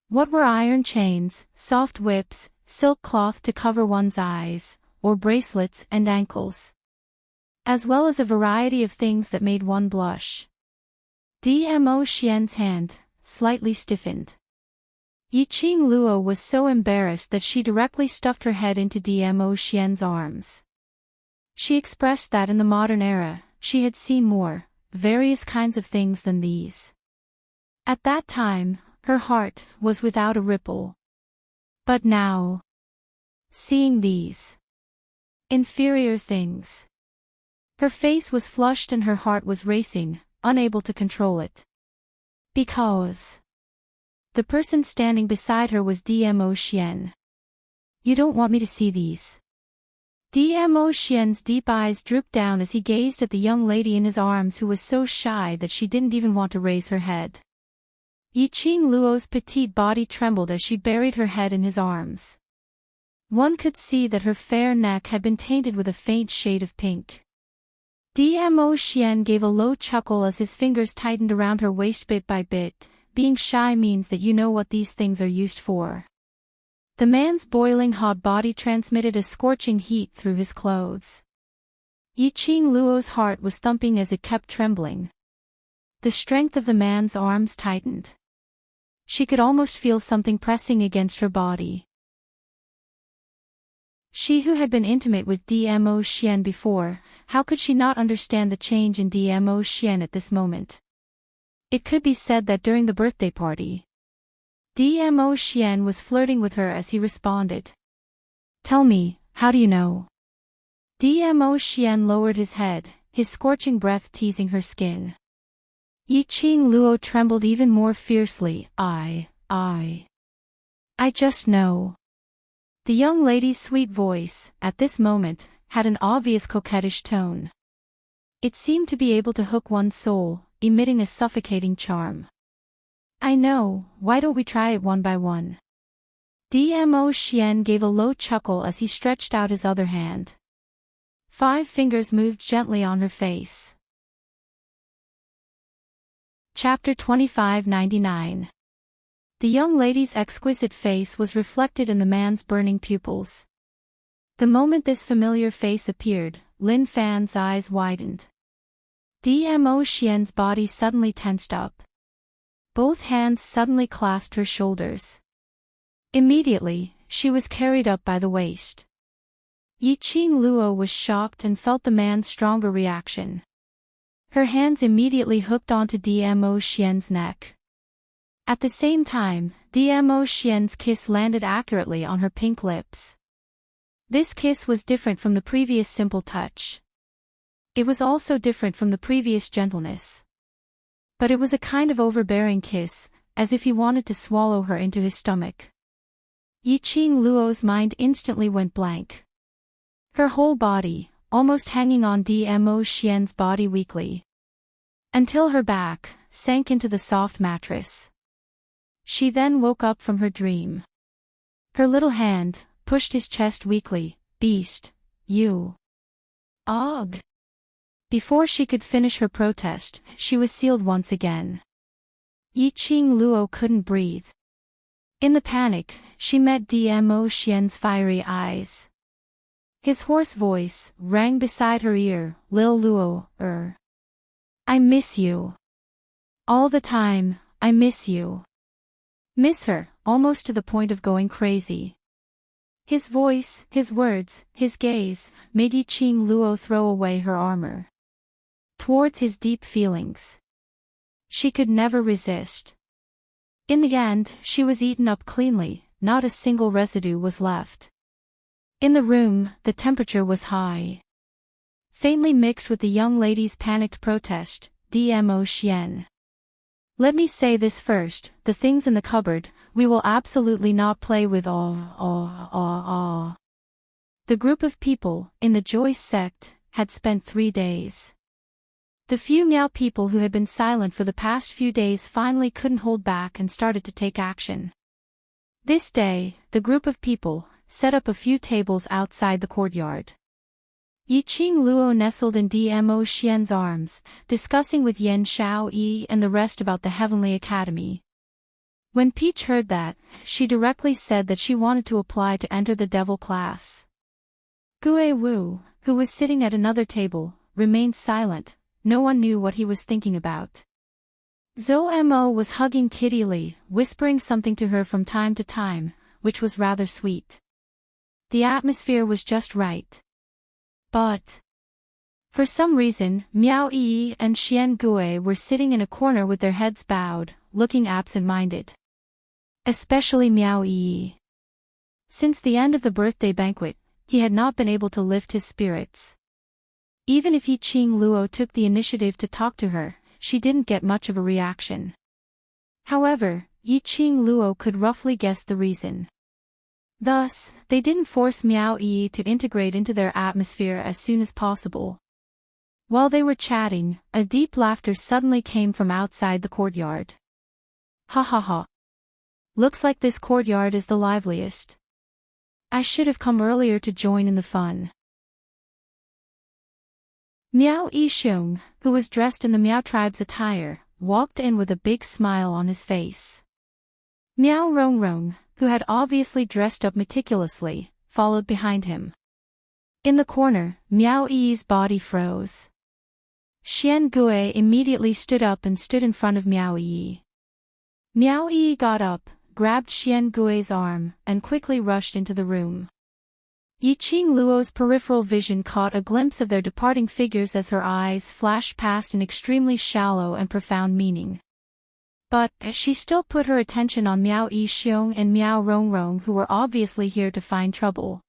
What were iron chains, soft whips, silk cloth to cover one's eyes, or bracelets and ankles, as well as a variety of things that made one blush. Dmo Xian's hand slightly stiffened. Yiqing Luo was so embarrassed that she directly stuffed her head into Dmo Xian's arms. She expressed that in the modern era, she had seen more, various kinds of things than these. At that time, her heart was without a ripple. But now, seeing these inferior things, her face was flushed and her heart was racing, unable to control it. Because the person standing beside her was Dmo Xian. You don't want me to see these. Dmo Xian's deep eyes drooped down as he gazed at the young lady in his arms who was so shy that she didn't even want to raise her head. Yiqing Luo's petite body trembled as she buried her head in his arms. One could see that her fair neck had been tainted with a faint shade of pink. Dmo Xian gave a low chuckle as his fingers tightened around her waist bit by bit. Being shy means that you know what these things are used for. The man's boiling hot body transmitted a scorching heat through his clothes. Yiqing Luo's heart was thumping as it kept trembling. The strength of the man's arms tightened. She could almost feel something pressing against her body. She who had been intimate with Dmo Xian before, how could she not understand the change in Dmo Xian at this moment? It could be said that during the birthday party, Dmo Xian was flirting with her as he responded. Tell me, how do you know? Dmo Xian lowered his head, his scorching breath teasing her skin. Yiqing Luo trembled even more fiercely. I just know. The young lady's sweet voice, at this moment, had an obvious coquettish tone. It seemed to be able to hook one's soul, emitting a suffocating charm. I know, why don't we try it one by one? Dmo Xian gave a low chuckle as he stretched out his other hand. 5 fingers moved gently on her face. Chapter 2599. The young lady's exquisite face was reflected in the man's burning pupils. The moment this familiar face appeared, Lin Fan's eyes widened. Dmo Xian's body suddenly tensed up. Both hands suddenly clasped her shoulders. Immediately, she was carried up by the waist. Yiqing Luo was shocked and felt the man's stronger reaction. Her hands immediately hooked onto Dmo Xian's neck. At the same time, Dmo Xian's kiss landed accurately on her pink lips. This kiss was different from the previous simple touch. It was also different from the previous gentleness. But it was a kind of overbearing kiss, as if he wanted to swallow her into his stomach. Yiqing Luo's mind instantly went blank. Her whole body, almost hanging on Dmo Xian's body weakly, until her back sank into the soft mattress. She then woke up from her dream. Her little hand pushed his chest weakly. Beast, you. Ugh. Before she could finish her protest, she was sealed once again. Yiqing Luo couldn't breathe. In the panic, she met Dmo Xian's fiery eyes. His hoarse voice rang beside her ear. Lil Luo, I miss you. All the time, I miss you. Miss her, almost to the point of going crazy. His voice, his words, his gaze, made Yiqing Luo throw away her armor towards his deep feelings. She could never resist. In the end, she was eaten up cleanly, not a single residue was left. In the room, the temperature was high. Faintly mixed with the young lady's panicked protest, Dmo Xian. Let me say this first, the things in the cupboard, we will absolutely not play with. The group of people, in the Joyce sect, had spent 3 days. The few Miao people who had been silent for the past few days finally couldn't hold back and started to take action. This day, the group of people set up a few tables outside the courtyard. Yiqing Luo nestled in Dmo Xian's arms, discussing with Yan Xiao Yi and the rest about the Heavenly Academy. When Peach heard that, she directly said that she wanted to apply to enter the devil class. Gue Wu, who was sitting at another table, remained silent. No one knew what he was thinking about. Zhou Mo was hugging Kitty Li, whispering something to her from time to time, which was rather sweet. The atmosphere was just right. But for some reason, Miao Yi and Xian Gue were sitting in a corner with their heads bowed, looking absent-minded. Especially Miao Yi. Since the end of the birthday banquet, he had not been able to lift his spirits. Even if Yiqing Luo took the initiative to talk to her, she didn't get much of a reaction. However, Yiqing Luo could roughly guess the reason. Thus, they didn't force Miao Yi to integrate into their atmosphere as soon as possible. While they were chatting, a deep laughter suddenly came from outside the courtyard. Ha ha ha. Looks like this courtyard is the liveliest. I should have come earlier to join in the fun. Miao Yixiong, who was dressed in the Miao tribe's attire, walked in with a big smile on his face. Miao Rongrong, who had obviously dressed up meticulously, followed behind him. In the corner, Miao Yi's body froze. Xian Gue immediately stood up and stood in front of Miao Yi. Miao Yi got up, grabbed Xian Gue's arm, and quickly rushed into the room. Yiqing Luo's peripheral vision caught a glimpse of their departing figures as her eyes flashed past an extremely shallow and profound meaning. But she still put her attention on Miao Yixiong and Miao Rongrong, who were obviously here to find trouble.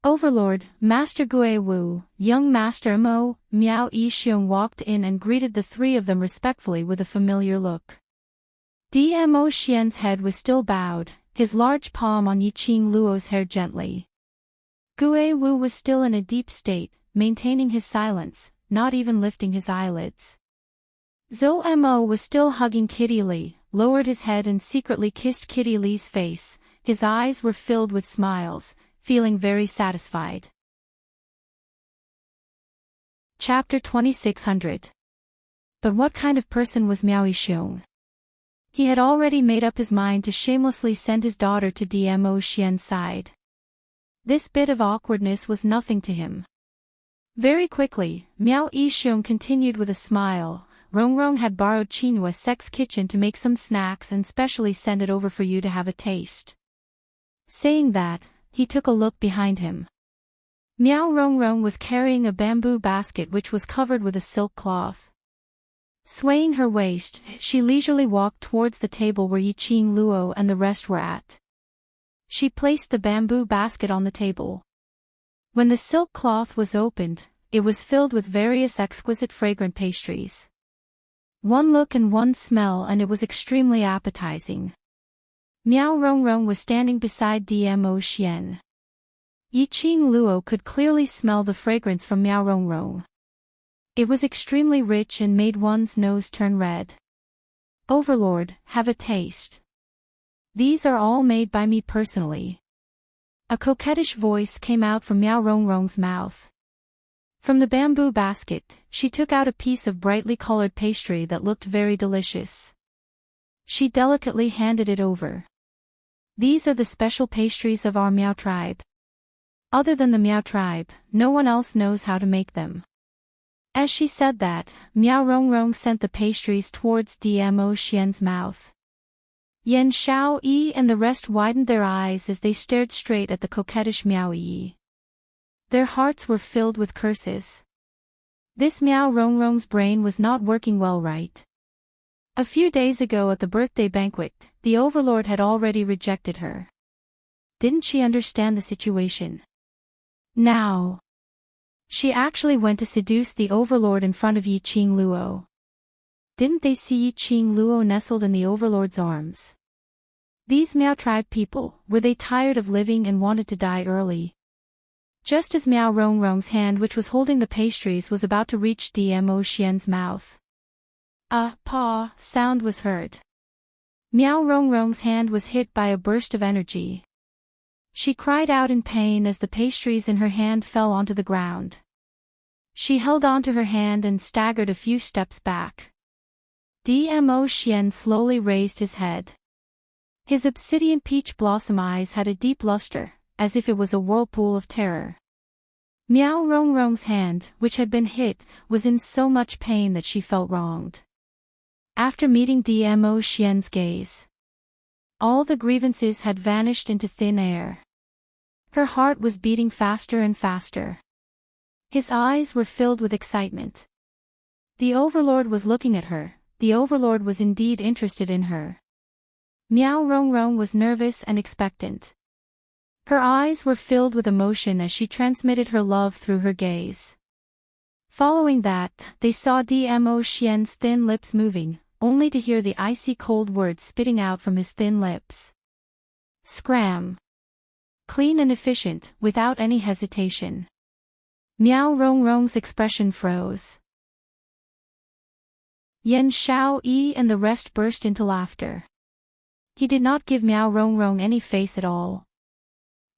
Overlord, Master Gue Wu, young Master Mo, Miao Yixiong walked in and greeted the three of them respectfully with a familiar look. Dmo Xian's head was still bowed, his large palm on Yiqing Luo's hair gently. Gue Wu was still in a deep state, maintaining his silence, not even lifting his eyelids. Zhou Mo was still hugging Kitty Li, lowered his head and secretly kissed Kitty Li's face. His eyes were filled with smiles, feeling very satisfied. Chapter 2600. But what kind of person was Miao Yixiong? He had already made up his mind to shamelessly send his daughter to Dmo Xian's side. This bit of awkwardness was nothing to him. Very quickly, Miao Yixiong continued with a smile. Rongrong had borrowed Qinyue's sex kitchen to make some snacks and specially send it over for you to have a taste. Saying that, he took a look behind him. Miao Rongrong was carrying a bamboo basket which was covered with a silk cloth. Swaying her waist, she leisurely walked towards the table where Yiqing Luo and the rest were at. She placed the bamboo basket on the table. When the silk cloth was opened, it was filled with various exquisite fragrant pastries. One look and one smell and it was extremely appetizing. Miao Rongrong was standing beside Dmo Xian. Yiqing Luo could clearly smell the fragrance from Miao Rongrong. It was extremely rich and made one's nose turn red. Overlord, have a taste. These are all made by me personally. A coquettish voice came out from Miao Rongrong's mouth. From the bamboo basket, she took out a piece of brightly colored pastry that looked very delicious. She delicately handed it over. These are the special pastries of our Miao tribe. Other than the Miao tribe, no one else knows how to make them. As she said that, Miao Rongrong sent the pastries towards Dmo Xian's mouth. Yan Xiao Yi and the rest widened their eyes as they stared straight at the coquettish Miao Yi. Their hearts were filled with curses. This Miao Rongrong's brain was not working well, right? A few days ago at the birthday banquet, the overlord had already rejected her. Didn't she understand the situation? Now, she actually went to seduce the overlord in front of Yiqing Luo. Didn't they see Yiqing Luo nestled in the overlord's arms? These Miao tribe people, were they tired of living and wanted to die early? Just as Miao Rongrong's hand which was holding the pastries was about to reach Dmo Xian's mouth, a paw sound was heard. Miao Rongrong's hand was hit by a burst of energy. She cried out in pain as the pastries in her hand fell onto the ground. She held onto her hand and staggered a few steps back. Dmo Xian slowly raised his head. His obsidian peach blossom eyes had a deep luster, as if it was a whirlpool of terror. Miao Rongrong's hand, which had been hit, was in so much pain that she felt wronged. After meeting Dmo Xian's gaze, all the grievances had vanished into thin air. Her heart was beating faster and faster. His eyes were filled with excitement. The Overlord was looking at her. The Overlord was indeed interested in her. Miao Rongrong was nervous and expectant. Her eyes were filled with emotion as she transmitted her love through her gaze. Following that, they saw Dmo Xian's thin lips moving, only to hear the icy cold words spitting out from his thin lips. Scram. Clean and efficient, without any hesitation. Miao Rongrong's expression froze. Yan Xiaoyi and the rest burst into laughter. He did not give Miao Rongrong any face at all.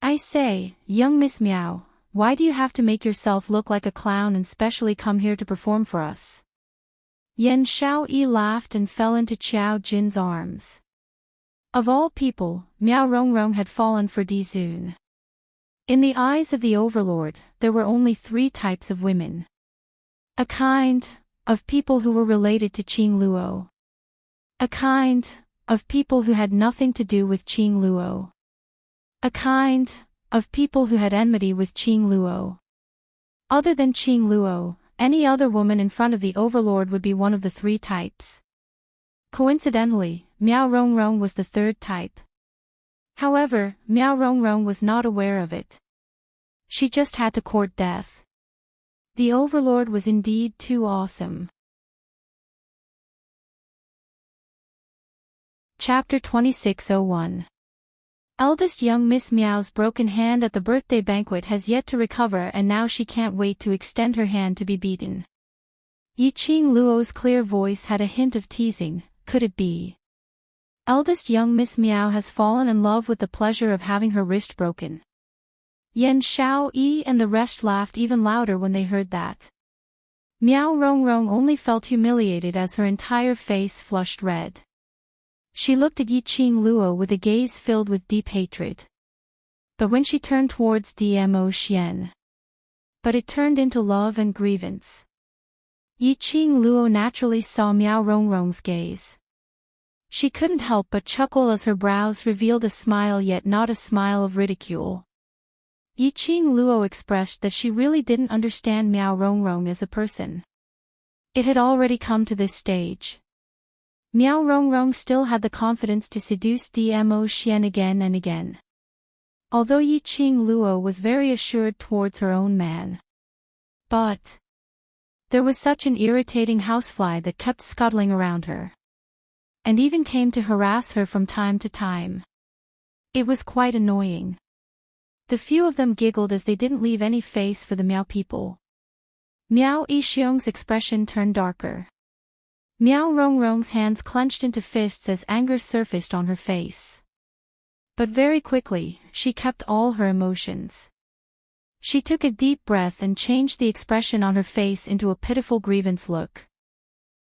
I say, young Miss Miao, why do you have to make yourself look like a clown and specially come here to perform for us? Yan Xiaoyi laughed and fell into Qiao Jin's arms. Of all people, Miao Rongrong had fallen for Di Zun. In the eyes of the Overlord, there were only 3 types of women. A kind of people who were related to Qing Luo. A kind of people who had nothing to do with Qing Luo. A kind of people who had enmity with Qing Luo. Other than Qing Luo, any other woman in front of the Overlord would be one of the 3 types. Coincidentally, Miao Rongrong was the 3rd type. However, Miao Rongrong was not aware of it. She just had to court death. The Overlord was indeed too awesome. Chapter 2601. Eldest young Miss Miao's broken hand at the birthday banquet has yet to recover, and now she can't wait to extend her hand to be beaten. Yi Qing Luo's clear voice had a hint of teasing. Could it be? Eldest young Miss Miao has fallen in love with the pleasure of having her wrist broken. Yan Xiaoyi and the rest laughed even louder when they heard that. Miao Rongrong only felt humiliated as her entire face flushed red. She looked at Yi Qing Luo with a gaze filled with deep hatred. But when she turned towards Dmo Xian, it turned into love and grievance. Yi Qing Luo naturally saw Miao Rongrong's gaze. She couldn't help but chuckle as her brows revealed a smile, yet not a smile of ridicule. Yi Qing Luo expressed that she really didn't understand Miao Rongrong as a person. It had already come to this stage. Miao Rongrong still had the confidence to seduce Dmo Xian again and again. Although Yi Qing Luo was very assured towards her own man. But there was such an irritating housefly that kept scuttling around her, and even came to harass her from time to time. It was quite annoying. The few of them giggled as they didn't leave any face for the Miao people. Miao Yixiong's expression turned darker. Miao Rongrong's hands clenched into fists as anger surfaced on her face. But very quickly, she kept all her emotions. She took a deep breath and changed the expression on her face into a pitiful grievance look.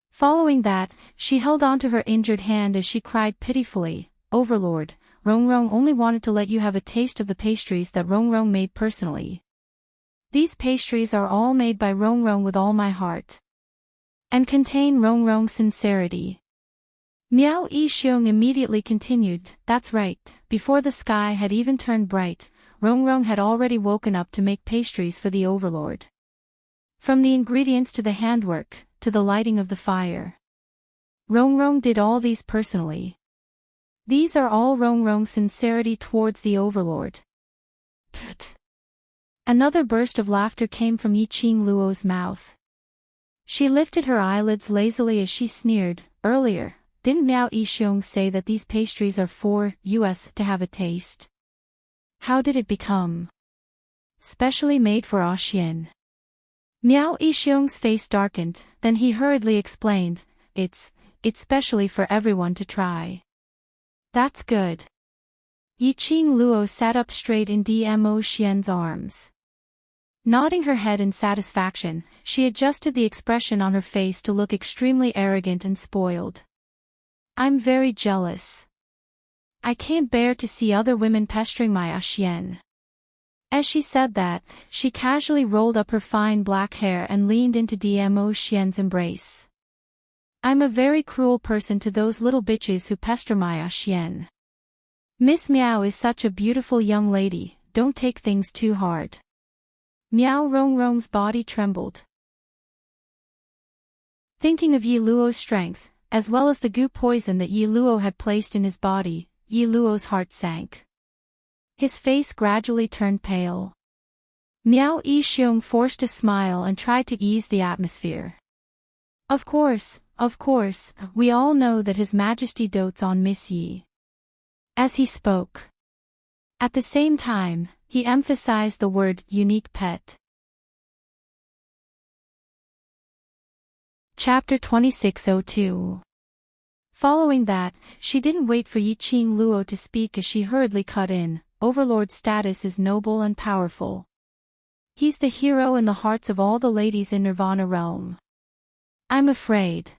Following that, she held onto her injured hand as she cried pitifully, "Overlord, Rongrong only wanted to let you have a taste of the pastries that Rongrong made personally. These pastries are all made by Rongrong with all my heart, and contain Rongrong's sincerity." Miao Yixiong immediately continued, "That's right, before the sky had even turned bright, Rongrong had already woken up to make pastries for the Overlord. From the ingredients to the handwork, to the lighting of the fire. Rongrong did all these personally. These are all Rongrong's sincerity towards the Overlord." Pfft. Another burst of laughter came from Yi Qing Luo's mouth. She lifted her eyelids lazily as she sneered, "Earlier, didn't Miao Yixiong say that these pastries are for us to have a taste? How did it become specially made for Xian?" Miao Yixiong's face darkened, then he hurriedly explained, It's specially for everyone to try." "That's good." Yi Qing Luo sat up straight in Dmo Xian's arms. Nodding her head in satisfaction, she adjusted the expression on her face to look extremely arrogant and spoiled. I'm very jealous. I can't bear to see other women pestering my Xian. As she said that, she casually rolled up her fine black hair and leaned into Dmo Xian's embrace. I'm a very cruel person to those little bitches who pester my Xian. Miss Miao is such a beautiful young lady, don't take things too hard. Miao Rongrong's body trembled. Thinking of Yi Luo's strength, as well as the goo poison that Yi Luo had placed in his body, Yi Luo's heart sank. His face gradually turned pale. Miao Yixiong forced a smile and tried to ease the atmosphere. Of course, we all know that His Majesty dotes on Miss Yi. As he spoke. At the same time, he emphasized the word unique pet. Chapter 2602. Following that, she didn't wait for Yi Qing Luo to speak as she hurriedly cut in. Overlord's status is noble and powerful. He's the hero in the hearts of all the ladies in Nirvana realm. I'm afraid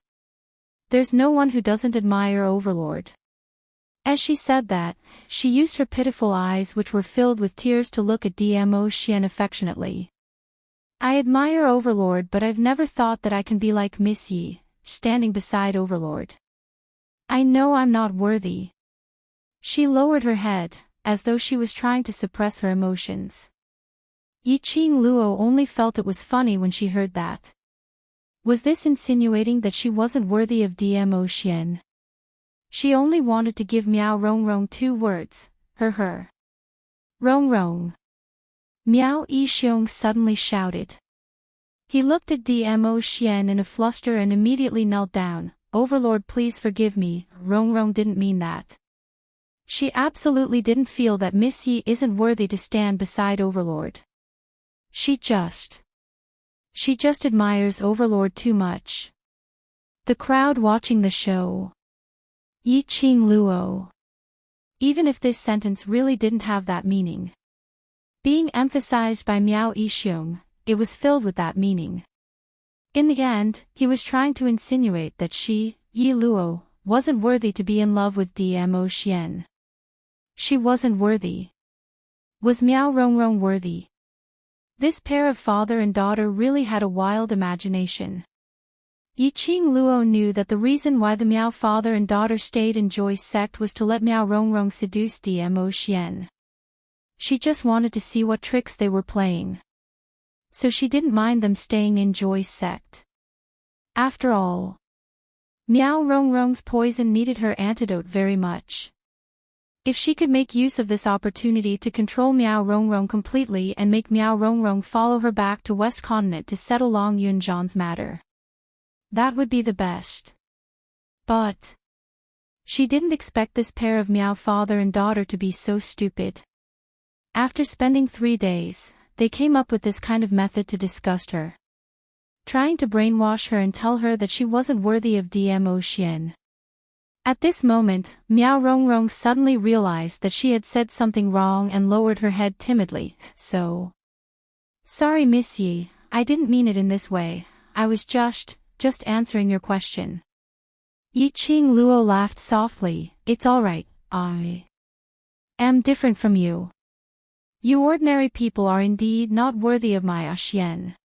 there's no one who doesn't admire Overlord. As she said that, she used her pitiful eyes which were filled with tears to look at Dmo Xian affectionately. I admire Overlord, but I've never thought that I can be like Miss Yi, standing beside Overlord. I know I'm not worthy. She lowered her head, as though she was trying to suppress her emotions. Yi Qing Luo only felt it was funny when she heard that. Was this insinuating that she wasn't worthy of Dmo Xian? She only wanted to give Miao Rongrong 2 words, her. Rongrong. Miao Yixiong suddenly shouted. He looked at Dmo Xian in a fluster and immediately knelt down. Overlord, please forgive me, Rongrong didn't mean that. She absolutely didn't feel that Miss Yi isn't worthy to stand beside Overlord. She just admires Overlord too much. The crowd watching the show. Yi Qing Luo. Even if this sentence really didn't have that meaning being emphasized by Miao Yixiong, it was filled with that meaning. In the end, he was trying to insinuate that she, Yi Luo, wasn't worthy to be in love with Dmo Xian. She wasn't worthy. Was Miao Rongrong worthy? This pair of father and daughter really had a wild imagination. Yi Qing Luo knew that the reason why the Miao father and daughter stayed in Joy's sect was to let Miao Rongrong seduce Dmo Xian. She just wanted to see what tricks they were playing. So she didn't mind them staying in Joy's sect. After all, Miao Rongrong's poison needed her antidote very much. If she could make use of this opportunity to control Miao Rongrong completely and make Miao Rongrong follow her back to West Continent to settle Long Yunzhan's matter, that would be the best. But she didn't expect this pair of Miao father and daughter to be so stupid. After spending 3 days, they came up with this kind of method to disgust her. Trying to brainwash her and tell her that she wasn't worthy of Dmo Xian. At this moment, Miao Rongrong suddenly realized that she had said something wrong and lowered her head timidly. Sorry Miss Yi, I didn't mean it in this way, I was just answering your question. Yi Qing Luo laughed softly. It's alright, I am different from you. You ordinary people are indeed not worthy of my Xian.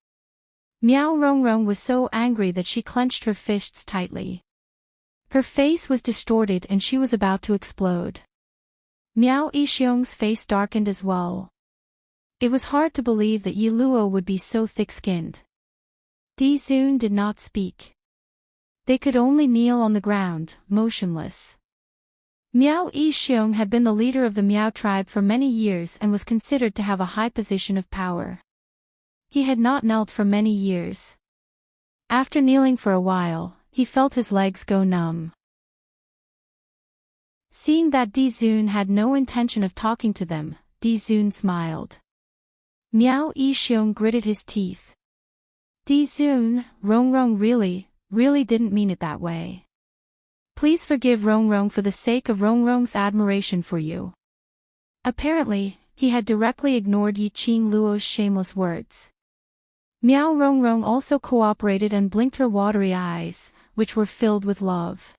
Miao Rongrong was so angry that she clenched her fists tightly. Her face was distorted and she was about to explode. Miao Yixiong's face darkened as well. It was hard to believe that Yi Luo would be so thick-skinned. Di Zun did not speak. They could only kneel on the ground, motionless. Miao Yixiong had been the leader of the Miao tribe for many years and was considered to have a high position of power. He had not knelt for many years. After kneeling for a while, he felt his legs go numb. Seeing that Di Zun had no intention of talking to them, Di Zun smiled. Miao Yixiong gritted his teeth. Di Zun, Rongrong really didn't mean it that way. Please forgive Rongrong for the sake of Rongrong's admiration for you. Apparently, he had directly ignored Yi Qing Luo's shameless words. Miao Rongrong also cooperated and blinked her watery eyes, which were filled with love.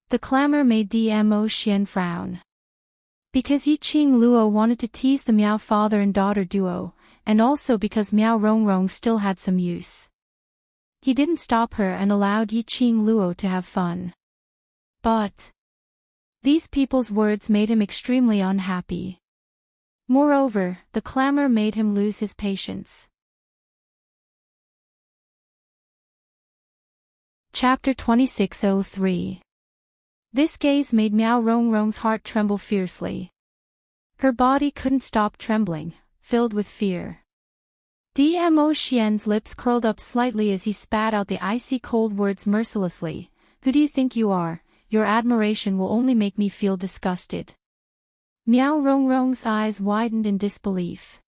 The clamor made Dmo Xian frown. Because Yi Qing Luo wanted to tease the Miao father and daughter duo, and also because Miao Rongrong still had some use. He didn't stop her and allowed Yi Qing Luo to have fun. But these people's words made him extremely unhappy. Moreover, the clamor made him lose his patience. Chapter 2603. This gaze made Miao Rongrong's heart tremble fiercely. Her body couldn't stop trembling, filled with fear. Dmo Xian's lips curled up slightly as he spat out the icy cold words mercilessly. Who do you think you are? Your admiration will only make me feel disgusted. Miao Rongrong's eyes widened in disbelief.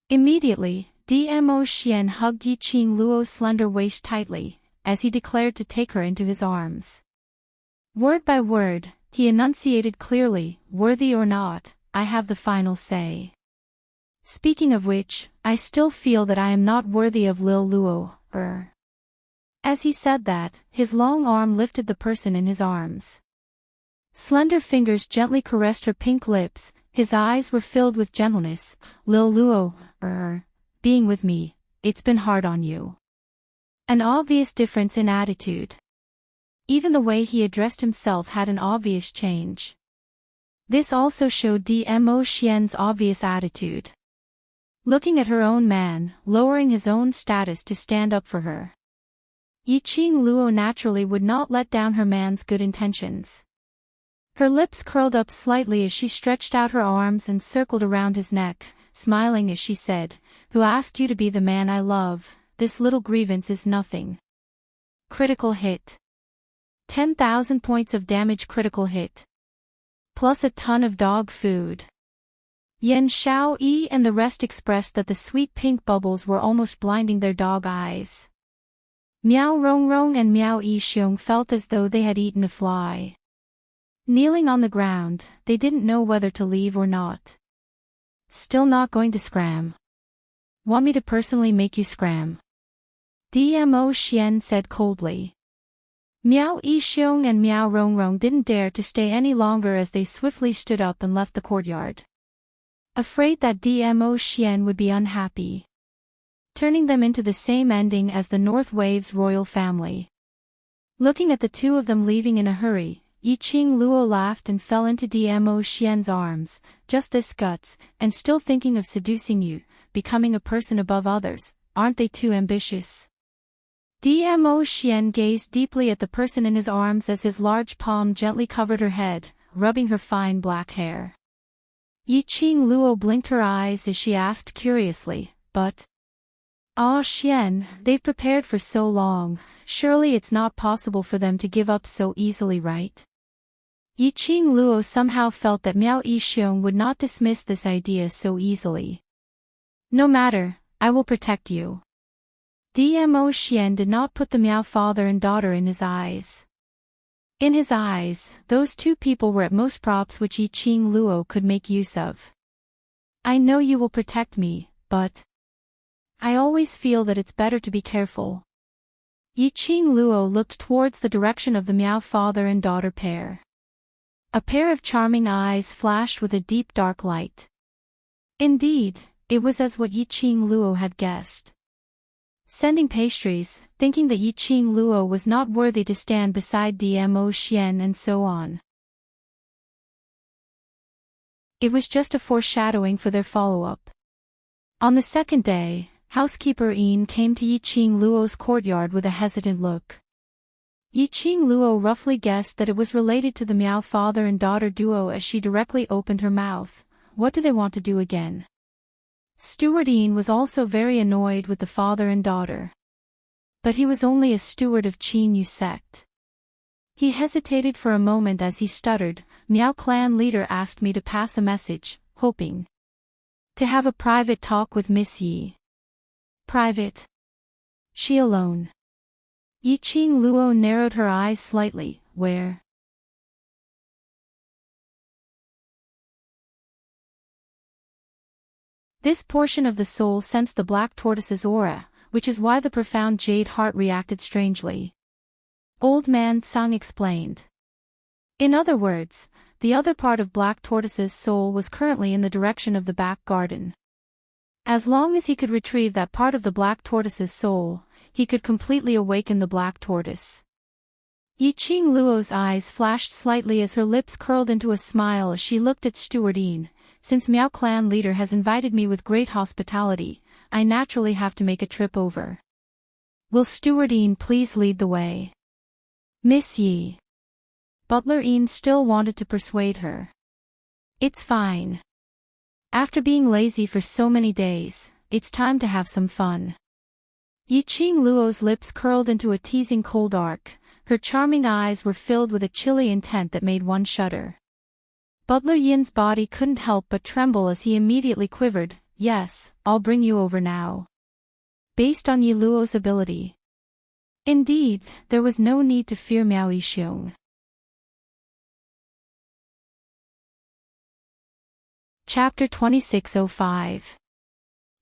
Immediately, Dmo Xian hugged Yi Qing Luo's slender waist tightly, as he declared to take her into his arms. Word by word, he enunciated clearly, worthy or not, I have the final say. Speaking of which, I still feel that I am not worthy of Lil Luo, As he said that, his long arm lifted the person in his arms. Slender fingers gently caressed her pink lips, his eyes were filled with gentleness. Lil Luo, being with me, it's been hard on you. An obvious difference in attitude. Even the way he addressed himself had an obvious change. This also showed Dmo Xian's obvious attitude. Looking at her own man, lowering his own status to stand up for her. Yi Qing Luo naturally would not let down her man's good intentions. Her lips curled up slightly as she stretched out her arms and circled around his neck, smiling as she said, Who asked you to be the man I love? This little grievance is nothing. Critical hit. 10,000 points of damage critical hit. Plus a ton of dog food. Yan Xiaoyi and the rest expressed that the sweet pink bubbles were almost blinding their dog eyes. Miao Rongrong and Miao Yixiong felt as though they had eaten a fly. Kneeling on the ground, they didn't know whether to leave or not. Still not going to scram. Want me to personally make you scram? Dmo Xian said coldly. Miao Yixiong and Miao Rongrong didn't dare to stay any longer as they swiftly stood up and left the courtyard. Afraid that Dmo Xian would be unhappy. Turning them into the same ending as the North Wave's royal family. Looking at the two of them leaving in a hurry, Yi Qing Luo laughed and fell into Dmo Xian's arms. Just this guts, and still thinking of seducing you, becoming a person above others, aren't they too ambitious? Dmo Xian gazed deeply at the person in his arms as his large palm gently covered her head, rubbing her fine black hair. Yi Qing Luo blinked her eyes as she asked curiously, but... Ah Xian, they've prepared for so long, surely it's not possible for them to give up so easily, right? Yi Qing Luo somehow felt that Miao Yixiong would not dismiss this idea so easily. No matter, I will protect you. Dmo Xian did not put the Miao father and daughter in his eyes. In his eyes, those two people were at most props which Yi Qing Luo could make use of. I know you will protect me, but... I always feel that it's better to be careful. Yi Qing Luo looked towards the direction of the Miao father and daughter pair. A pair of charming eyes flashed with a deep dark light. Indeed, it was as what Yi Qing Luo had guessed. Sending pastries, thinking that Yi Qing Luo was not worthy to stand beside Dmo Xian and so on. It was just a foreshadowing for their follow-up. On the second day, housekeeper Yin came to Yi Qing Luo's courtyard with a hesitant look. Yi Qing Luo roughly guessed that it was related to the Miao father and daughter duo as she directly opened her mouth. What do they want to do again? Steward Yin was also very annoyed with the father and daughter. But he was only a steward of Qin Yu sect. He hesitated for a moment as he stuttered, Miao clan leader asked me to pass a message, hoping to have a private talk with Miss Yi. Private? She alone. Yi Qing Luo narrowed her eyes slightly, where? This portion of the soul sensed the black tortoise's aura, which is why the profound jade heart reacted strangely. Old man Tsang explained. In other words, the other part of black tortoise's soul was currently in the direction of the back garden. As long as he could retrieve that part of the black tortoise's soul, he could completely awaken the black tortoise. Yiqing Luo's eyes flashed slightly as her lips curled into a smile as she looked at Stewardine. Since Miao clan leader has invited me with great hospitality, I naturally have to make a trip over. Will Stewardine please lead the way? Miss Yi. Butler Ian still wanted to persuade her. It's fine. After being lazy for so many days, it's time to have some fun. Yiqing Luo's lips curled into a teasing cold arc, her charming eyes were filled with a chilly intent that made one shudder. Butler Yin's body couldn't help but tremble as he immediately quivered. Yes, I'll bring you over now. Based on Yi Luo's ability. Indeed, there was no need to fear Miao Yixiong. Chapter 2605.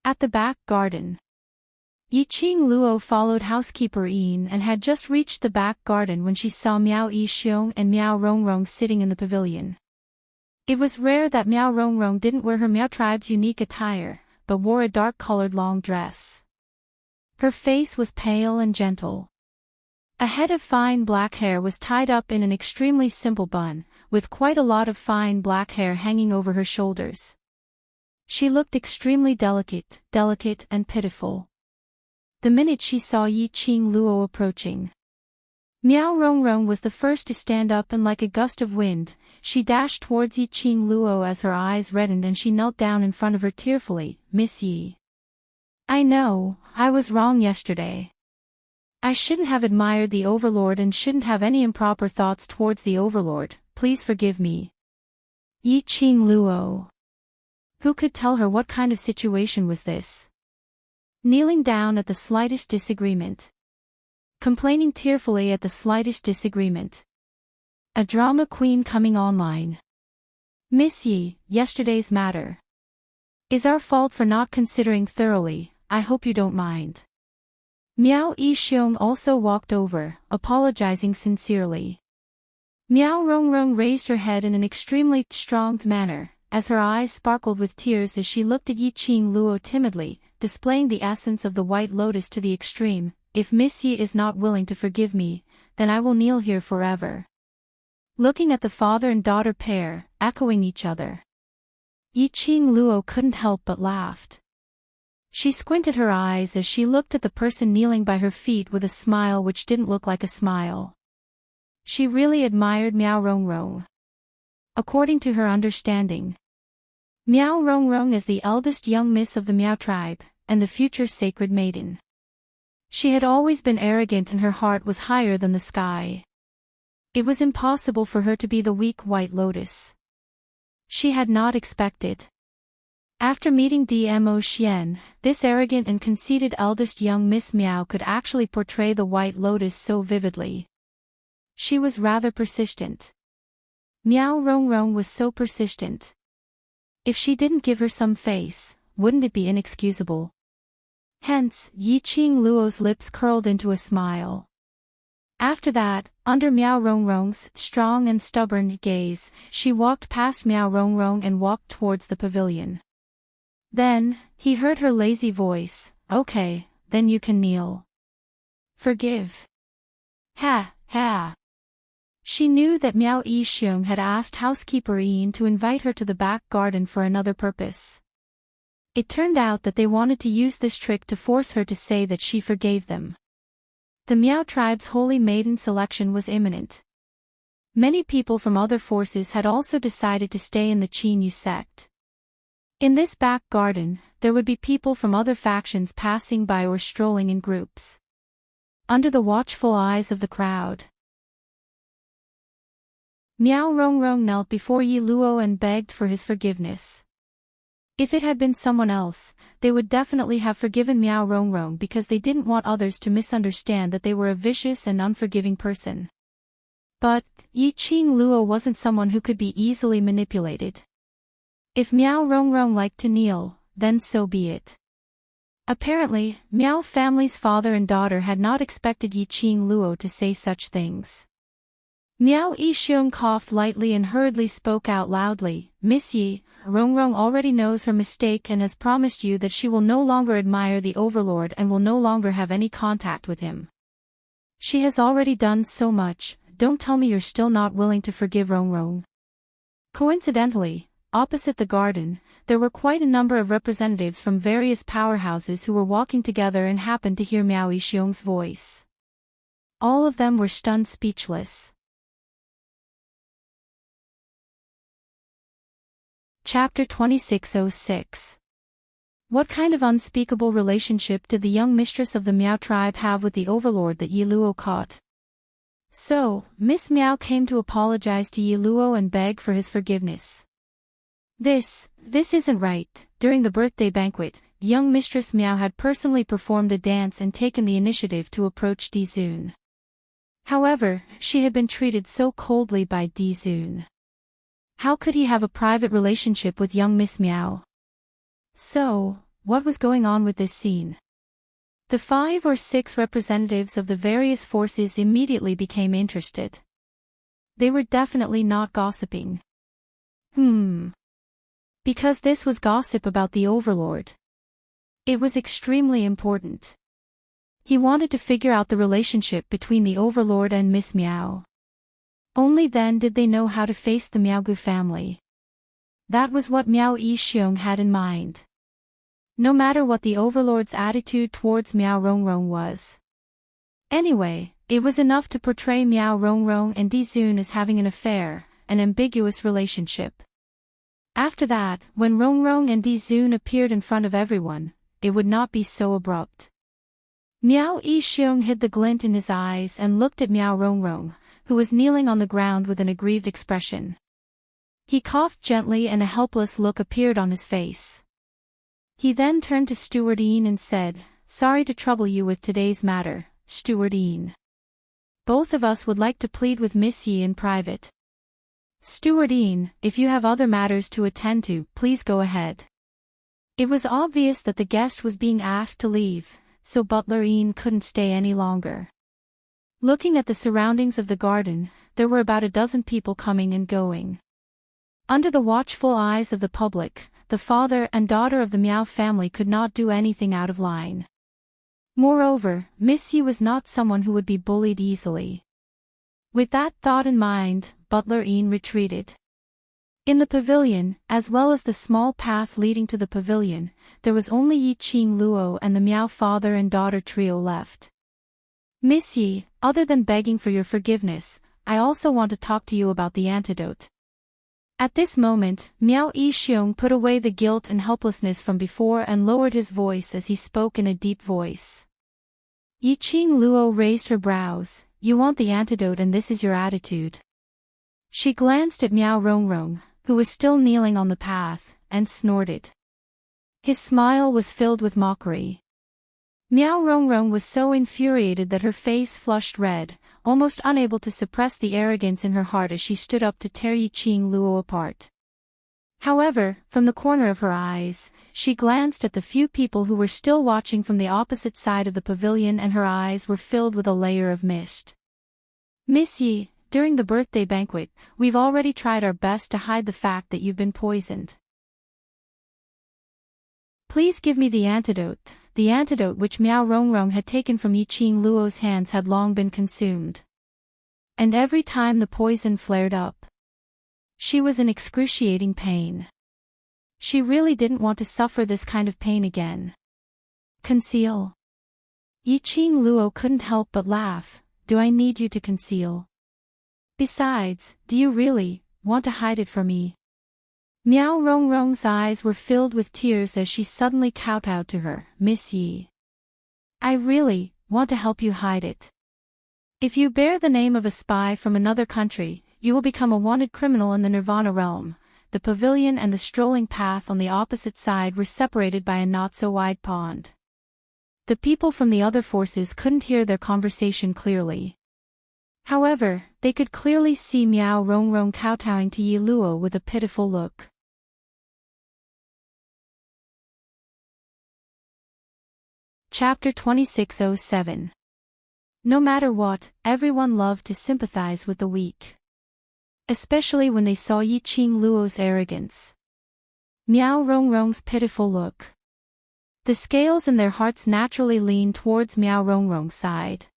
At the back garden. Yiqing Luo followed housekeeper Yin and had just reached the back garden when she saw Miao Yixiong and Miao Rongrong sitting in the pavilion. It was rare that Miao Rongrong didn't wear her Miao tribe's unique attire, but wore a dark-colored long dress. Her face was pale and gentle. A head of fine black hair was tied up in an extremely simple bun, with quite a lot of fine black hair hanging over her shoulders. She looked extremely delicate and pitiful. The minute she saw Yiqing Luo approaching, Miao Rongrong was the first to stand up, and like a gust of wind, she dashed towards Yiqing Luo as her eyes reddened and she knelt down in front of her tearfully. Miss Yi. I know, I was wrong yesterday. I shouldn't have admired the Overlord and shouldn't have any improper thoughts towards the Overlord, please forgive me. Yiqing Luo. Who could tell her what kind of situation was this? Kneeling down at the slightest disagreement. Complaining tearfully at the slightest disagreement. A drama queen coming online. Miss Yi, yesterday's matter is our fault for not considering thoroughly, I hope you don't mind. Miao Yixiong also walked over, apologizing sincerely. Miao Rongrong raised her head in an extremely strong manner, as her eyes sparkled with tears as she looked at Yiqing Luo timidly, displaying the essence of the white lotus to the extreme. If Miss Yi is not willing to forgive me, then I will kneel here forever. Looking at the father and daughter pair, echoing each other, Yiqing Luo couldn't help but laughed. She squinted her eyes as she looked at the person kneeling by her feet with a smile which didn't look like a smile. She really admired Miao Rongrong. According to her understanding, Miao Rongrong is the eldest young miss of the Miao tribe, and the future sacred maiden. She had always been arrogant and her heart was higher than the sky. It was impossible for her to be the weak white lotus. She had not expected. After meeting Dmo Xian, this arrogant and conceited eldest young Miss Miao could actually portray the white lotus so vividly. She was rather persistent. Miao Rongrong was so persistent. If she didn't give her some face, wouldn't it be inexcusable? Hence, Yiqing Luo's lips curled into a smile. After that, under Miao Rongrong's strong and stubborn gaze, she walked past Miao Rongrong and walked towards the pavilion. Then, he heard her lazy voice, okay, then you can kneel. Forgive. Ha, ha. She knew that Miao Yixiong had asked housekeeper Yin to invite her to the back garden for another purpose. It turned out that they wanted to use this trick to force her to say that she forgave them. The Miao tribe's holy maiden selection was imminent. Many people from other forces had also decided to stay in the Qinyu sect. In this back garden, there would be people from other factions passing by or strolling in groups. Under the watchful eyes of the crowd, Miao Rongrong knelt before Yi Luo and begged for his forgiveness. If it had been someone else, they would definitely have forgiven Miao Rongrong because they didn't want others to misunderstand that they were a vicious and unforgiving person. But, Yiqing Luo wasn't someone who could be easily manipulated. If Miao Rongrong liked to kneel, then so be it. Apparently, Miao family's father and daughter had not expected Yi Qing Luo to say such things. Miao Yixiong coughed lightly and hurriedly spoke out loudly, "Miss Yi, Rongrong already knows her mistake and has promised you that she will no longer admire the overlord and will no longer have any contact with him. She has already done so much, don't tell me you're still not willing to forgive Rongrong." Coincidentally, opposite the garden, there were quite a number of representatives from various powerhouses who were walking together and happened to hear Miao Yixiong's voice. All of them were stunned speechless. Chapter 2606. What kind of unspeakable relationship did the young mistress of the Miao tribe have with the overlord that Yi Luo caught? So, Miss Miao came to apologize to Yi Luo and beg for his forgiveness. This isn't right. During the birthday banquet, young Mistress Miao had personally performed a dance and taken the initiative to approach Di Zun. However, she had been treated so coldly by Di Zun. How could he have a private relationship with young Miss Miao? So, what was going on with this scene? The 5 or 6 representatives of the various forces immediately became interested. They were definitely not gossiping. Because this was gossip about the overlord. It was extremely important. He wanted to figure out the relationship between the overlord and Miss Miao. Only then did they know how to face the Miaogu family. That was what Miao Yixiong had in mind. No matter what the overlord's attitude towards Miao Rongrong was. Anyway, it was enough to portray Miao Rongrong and Di Zun as having an affair, an ambiguous relationship. After that, when Rongrong and Di Zun appeared in front of everyone, it would not be so abrupt. Miao Yixiong hid the glint in his eyes and looked at Miao Rongrong, who was kneeling on the ground with an aggrieved expression. He coughed gently and a helpless look appeared on his face. He then turned to Steward Yin and said, "Sorry to trouble you with today's matter, Steward Yin. Both of us would like to plead with Miss Yi in private." "Steward Yin, if you have other matters to attend to, please go ahead." It was obvious that the guest was being asked to leave, so Butler Yin couldn't stay any longer. Looking at the surroundings of the garden, there were about a dozen people coming and going. Under the watchful eyes of the public, the father and daughter of the Miao family could not do anything out of line. Moreover, Miss Yi was not someone who would be bullied easily. With that thought in mind, Butler Yin retreated. In the pavilion, as well as the small path leading to the pavilion, there was only Yi Qing Luo and the Miao father and daughter trio left. "Miss Yi, other than begging for your forgiveness, I also want to talk to you about the antidote." At this moment, Miao Yixiong put away the guilt and helplessness from before and lowered his voice as he spoke in a deep voice. Yi Qing Luo raised her brows. "You want the antidote and this is your attitude." She glanced at Miao Rongrong, who was still kneeling on the path, and snorted. His smile was filled with mockery. Miao Rongrong was so infuriated that her face flushed red, almost unable to suppress the arrogance in her heart as she stood up to tear Yi Qing Luo apart. However, from the corner of her eyes, she glanced at the few people who were still watching from the opposite side of the pavilion and her eyes were filled with a layer of mist. "Miss Yi, during the birthday banquet, we've already tried our best to hide the fact that you've been poisoned. Please give me the antidote." The antidote which Miao Rongrong had taken from Yi Qing Luo's hands had long been consumed. And every time the poison flared up, she was in excruciating pain. She really didn't want to suffer this kind of pain again. "Conceal?" Yi Qing Luo couldn't help but laugh. "Do I need you to conceal? Besides, do you really want to hide it from me?" Miao Rongrong's eyes were filled with tears as she suddenly kowtowed to her. "Miss Yi, I really want to help you hide it. If you bear the name of a spy from another country, you will become a wanted criminal in the Nirvana realm." The pavilion and the strolling path on the opposite side were separated by a not-so-wide pond. The people from the other forces couldn't hear their conversation clearly. However, they could clearly see Miao Rongrong kowtowing to Yi Luo with a pitiful look. Chapter 2607. No matter what, everyone loved to sympathize with the weak. Especially when they saw Yi Qing Luo's arrogance. Miao Rongrong's pitiful look. The scales in their hearts naturally leaned towards Miao Rongrong's side.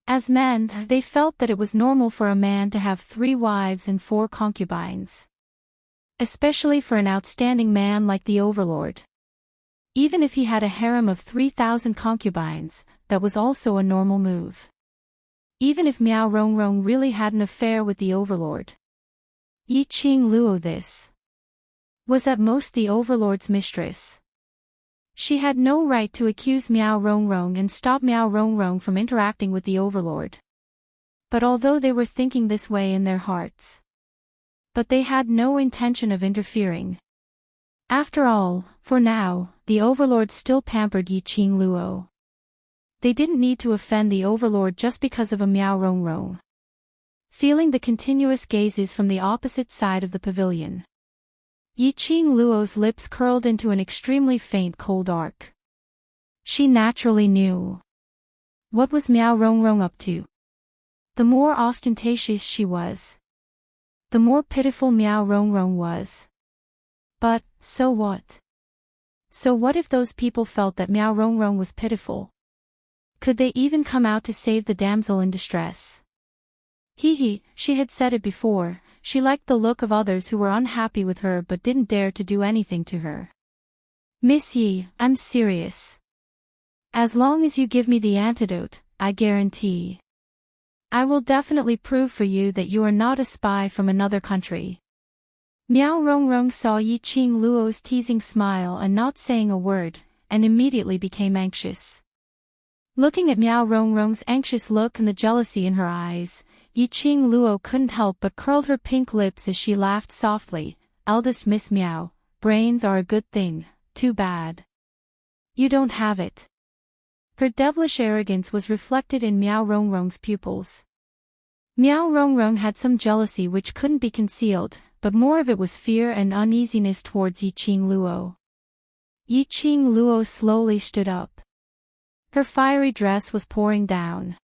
As men, they felt that it was normal for a man to have 3 wives and 4 concubines. Especially for an outstanding man like the overlord. Even if he had a harem of 3,000 concubines, that was also a normal move. Even if Miao Rongrong really had an affair with the overlord. Yi Qing Luo this was at most the overlord's mistress. She had no right to accuse Miao Rongrong and stop Miao Rongrong from interacting with the overlord. But although they were thinking this way in their hearts, but they had no intention of interfering. After all, for now, the overlord still pampered Yi Qing Luo. They didn't need to offend the overlord just because of a Miao Rongrong. Feeling the continuous gazes from the opposite side of the pavilion, Yi Qing Luo's lips curled into an extremely faint cold arc. She naturally knew. What was Miao Rongrong up to? The more ostentatious she was, the more pitiful Miao Rongrong was. But, so what? So what if those people felt that Miao Rongrong was pitiful? Could they even come out to save the damsel in distress? She had said it before, she liked the look of others who were unhappy with her but didn't dare to do anything to her. Miss Yi, I'm serious. As long as you give me the antidote, I guarantee. I will definitely prove for you that you are not a spy from another country. Miao Rongrong saw Yi Qing Luo's teasing smile and not saying a word, and immediately became anxious. Looking at Miao Rongrong's anxious look and the jealousy in her eyes, Yi Qing Luo couldn't help but curled her pink lips as she laughed softly. Eldest Miss Miao, brains are a good thing, too bad you don't have it. Her devilish arrogance was reflected in Miao Rongrong's pupils. Miao Rongrong had some jealousy which couldn't be concealed, but more of it was fear and uneasiness towards Yi Qing Luo. Yi Qing Luo slowly stood up. Her fiery dress was pouring down.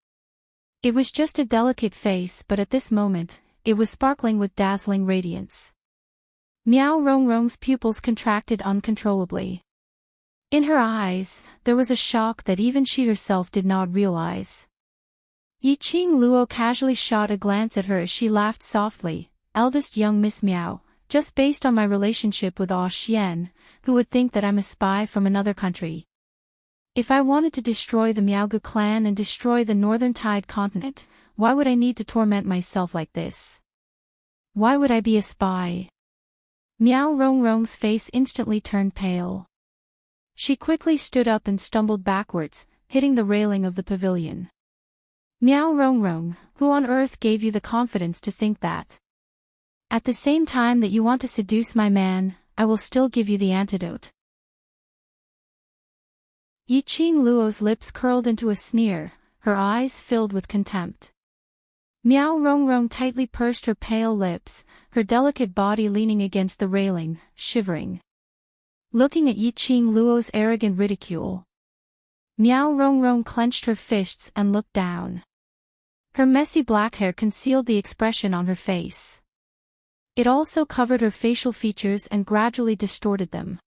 It was just a delicate face, but at this moment, it was sparkling with dazzling radiance. Miao Rongrong's pupils contracted uncontrollably. In her eyes, there was a shock that even she herself did not realize. Yi Qing Luo casually shot a glance at her as she laughed softly. Eldest young Miss Miao, just based on my relationship with Ah Xian, who would think that I'm a spy from another country? If I wanted to destroy the Miaogu clan and destroy the Northern Tide continent, why would I need to torment myself like this? Why would I be a spy? Miao Rongrong's face instantly turned pale. She quickly stood up and stumbled backwards, hitting the railing of the pavilion. Miao Rongrong, who on earth gave you the confidence to think that? At the same time that you want to seduce my man, I will still give you the antidote. Yi Qing Luo's lips curled into a sneer, her eyes filled with contempt. Miao Rongrong tightly pursed her pale lips, her delicate body leaning against the railing, shivering. Looking at Yi Qing Luo's arrogant ridicule. Miao Rongrong clenched her fists and looked down. Her messy black hair concealed the expression on her face. It also covered her facial features and gradually distorted them.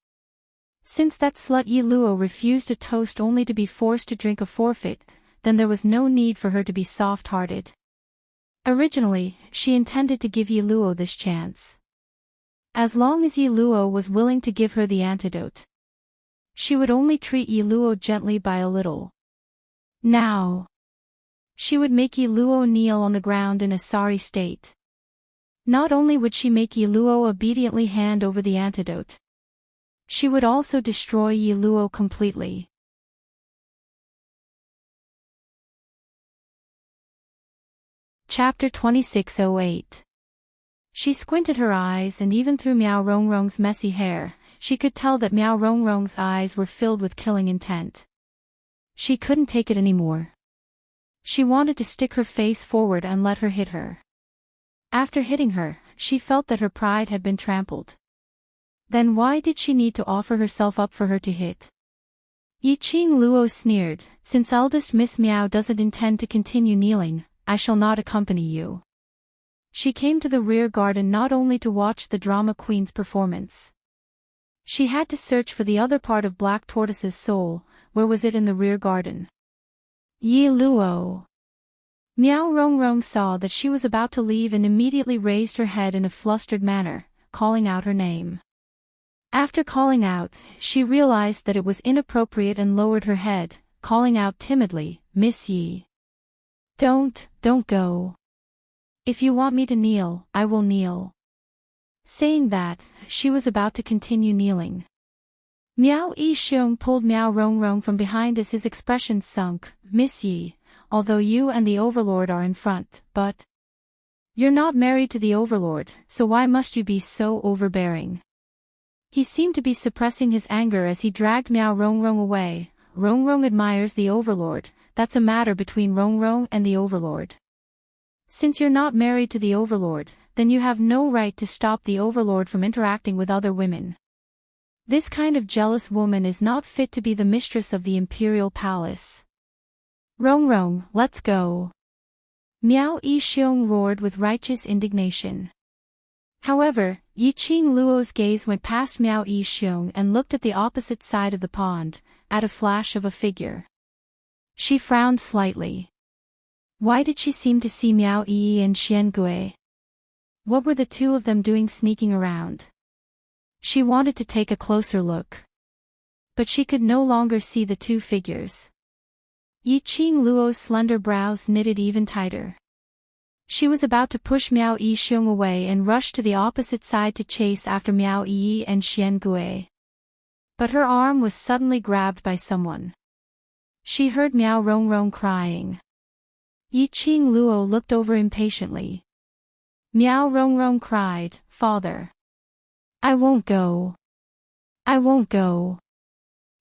Since that slut Yi Luo refused a toast only to be forced to drink a forfeit, then there was no need for her to be soft-hearted. Originally, she intended to give Yi Luo this chance. As long as Yi Luo was willing to give her the antidote, she would only treat Yi Luo gently by a little. Now, she would make Yi Luo kneel on the ground in a sorry state. Not only would she make Yi Luo obediently hand over the antidote, she would also destroy Yi Luo completely. Chapter 2608. She squinted her eyes, and even through Miao Rongrong's messy hair, she could tell that Miao Rongrong's eyes were filled with killing intent. She couldn't take it anymore. She wanted to stick her face forward and let her hit her. After hitting her, she felt that her pride had been trampled. Then why did she need to offer herself up for her to hit? Yi Qing Luo sneered, since eldest Miss Miao doesn't intend to continue kneeling, I shall not accompany you. She came to the rear garden not only to watch the drama queen's performance. She had to search for the other part of Black Tortoise's soul. Where was it in the rear garden? Yi Luo. Miao Rongrong saw that she was about to leave and immediately raised her head in a flustered manner, calling out her name. After calling out, she realized that it was inappropriate and lowered her head, calling out timidly, Miss Yi. Don't go. If you want me to kneel, I will kneel. Saying that, she was about to continue kneeling. Miao Yixiong pulled Miao Rongrong from behind as his expression sunk. Miss Yi, although you and the Overlord are in front, but you're not married to the Overlord, so why must you be so overbearing? He seemed to be suppressing his anger as he dragged Miao Rongrong away. Rongrong admires the Overlord, that's a matter between Rongrong and the Overlord. Since you're not married to the Overlord, then you have no right to stop the Overlord from interacting with other women. This kind of jealous woman is not fit to be the mistress of the imperial palace. Rongrong, let's go. Miao Yixiong roared with righteous indignation. However, Yi Qing Luo's gaze went past Miao Yixiong and looked at the opposite side of the pond, at a flash of a figure. She frowned slightly. Why did she seem to see Miao Yi and Xian Gui? What were the two of them doing sneaking around? She wanted to take a closer look. But she could no longer see the two figures. Yi Qing Luo's slender brows knitted even tighter. She was about to push Miao Yixiong away and rush to the opposite side to chase after Miao Yi and Xian Gui. But her arm was suddenly grabbed by someone. She heard Miao Rongrong crying. Yi Qing Luo looked over impatiently. Miao Rongrong cried, Father. I won't go. I won't go.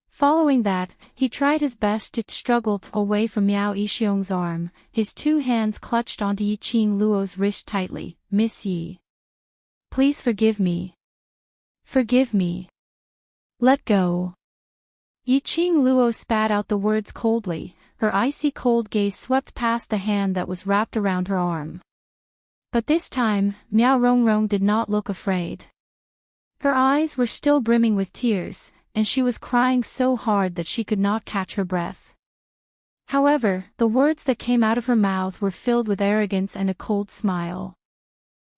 Following that, he tried his best to struggle away from Miao Yixiong's arm. His two hands clutched onto Yi Qing Luo's wrist tightly. Miss Yi. Please forgive me. Forgive me. Let go. Yi Qing Luo spat out the words coldly. Her icy cold gaze swept past the hand that was wrapped around her arm. But this time, Miao Rongrong did not look afraid. Her eyes were still brimming with tears, and she was crying so hard that she could not catch her breath. However, the words that came out of her mouth were filled with arrogance and a cold smile.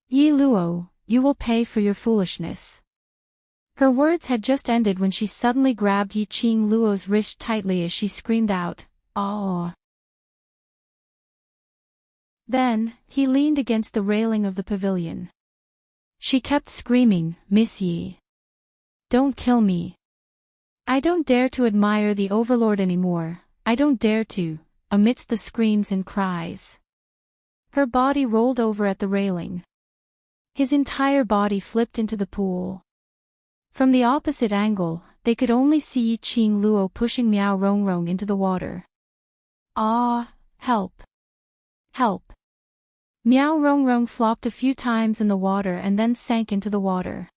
Yi Luo, you will pay for your foolishness. Her words had just ended when she suddenly grabbed Yi Qing Luo's wrist tightly as she screamed out, "Oh!" Then, he leaned against the railing of the pavilion. She kept screaming, Miss Yi. Don't kill me. I don't dare to admire the Overlord anymore, I don't dare to, amidst the screams and cries. Her body rolled over at the railing. His entire body flipped into the pool. From the opposite angle, they could only see Yi Qing Luo pushing Miao Rongrong into the water. Ah, help. Help. Miao Rongrong flopped a few times in the water and then sank into the water.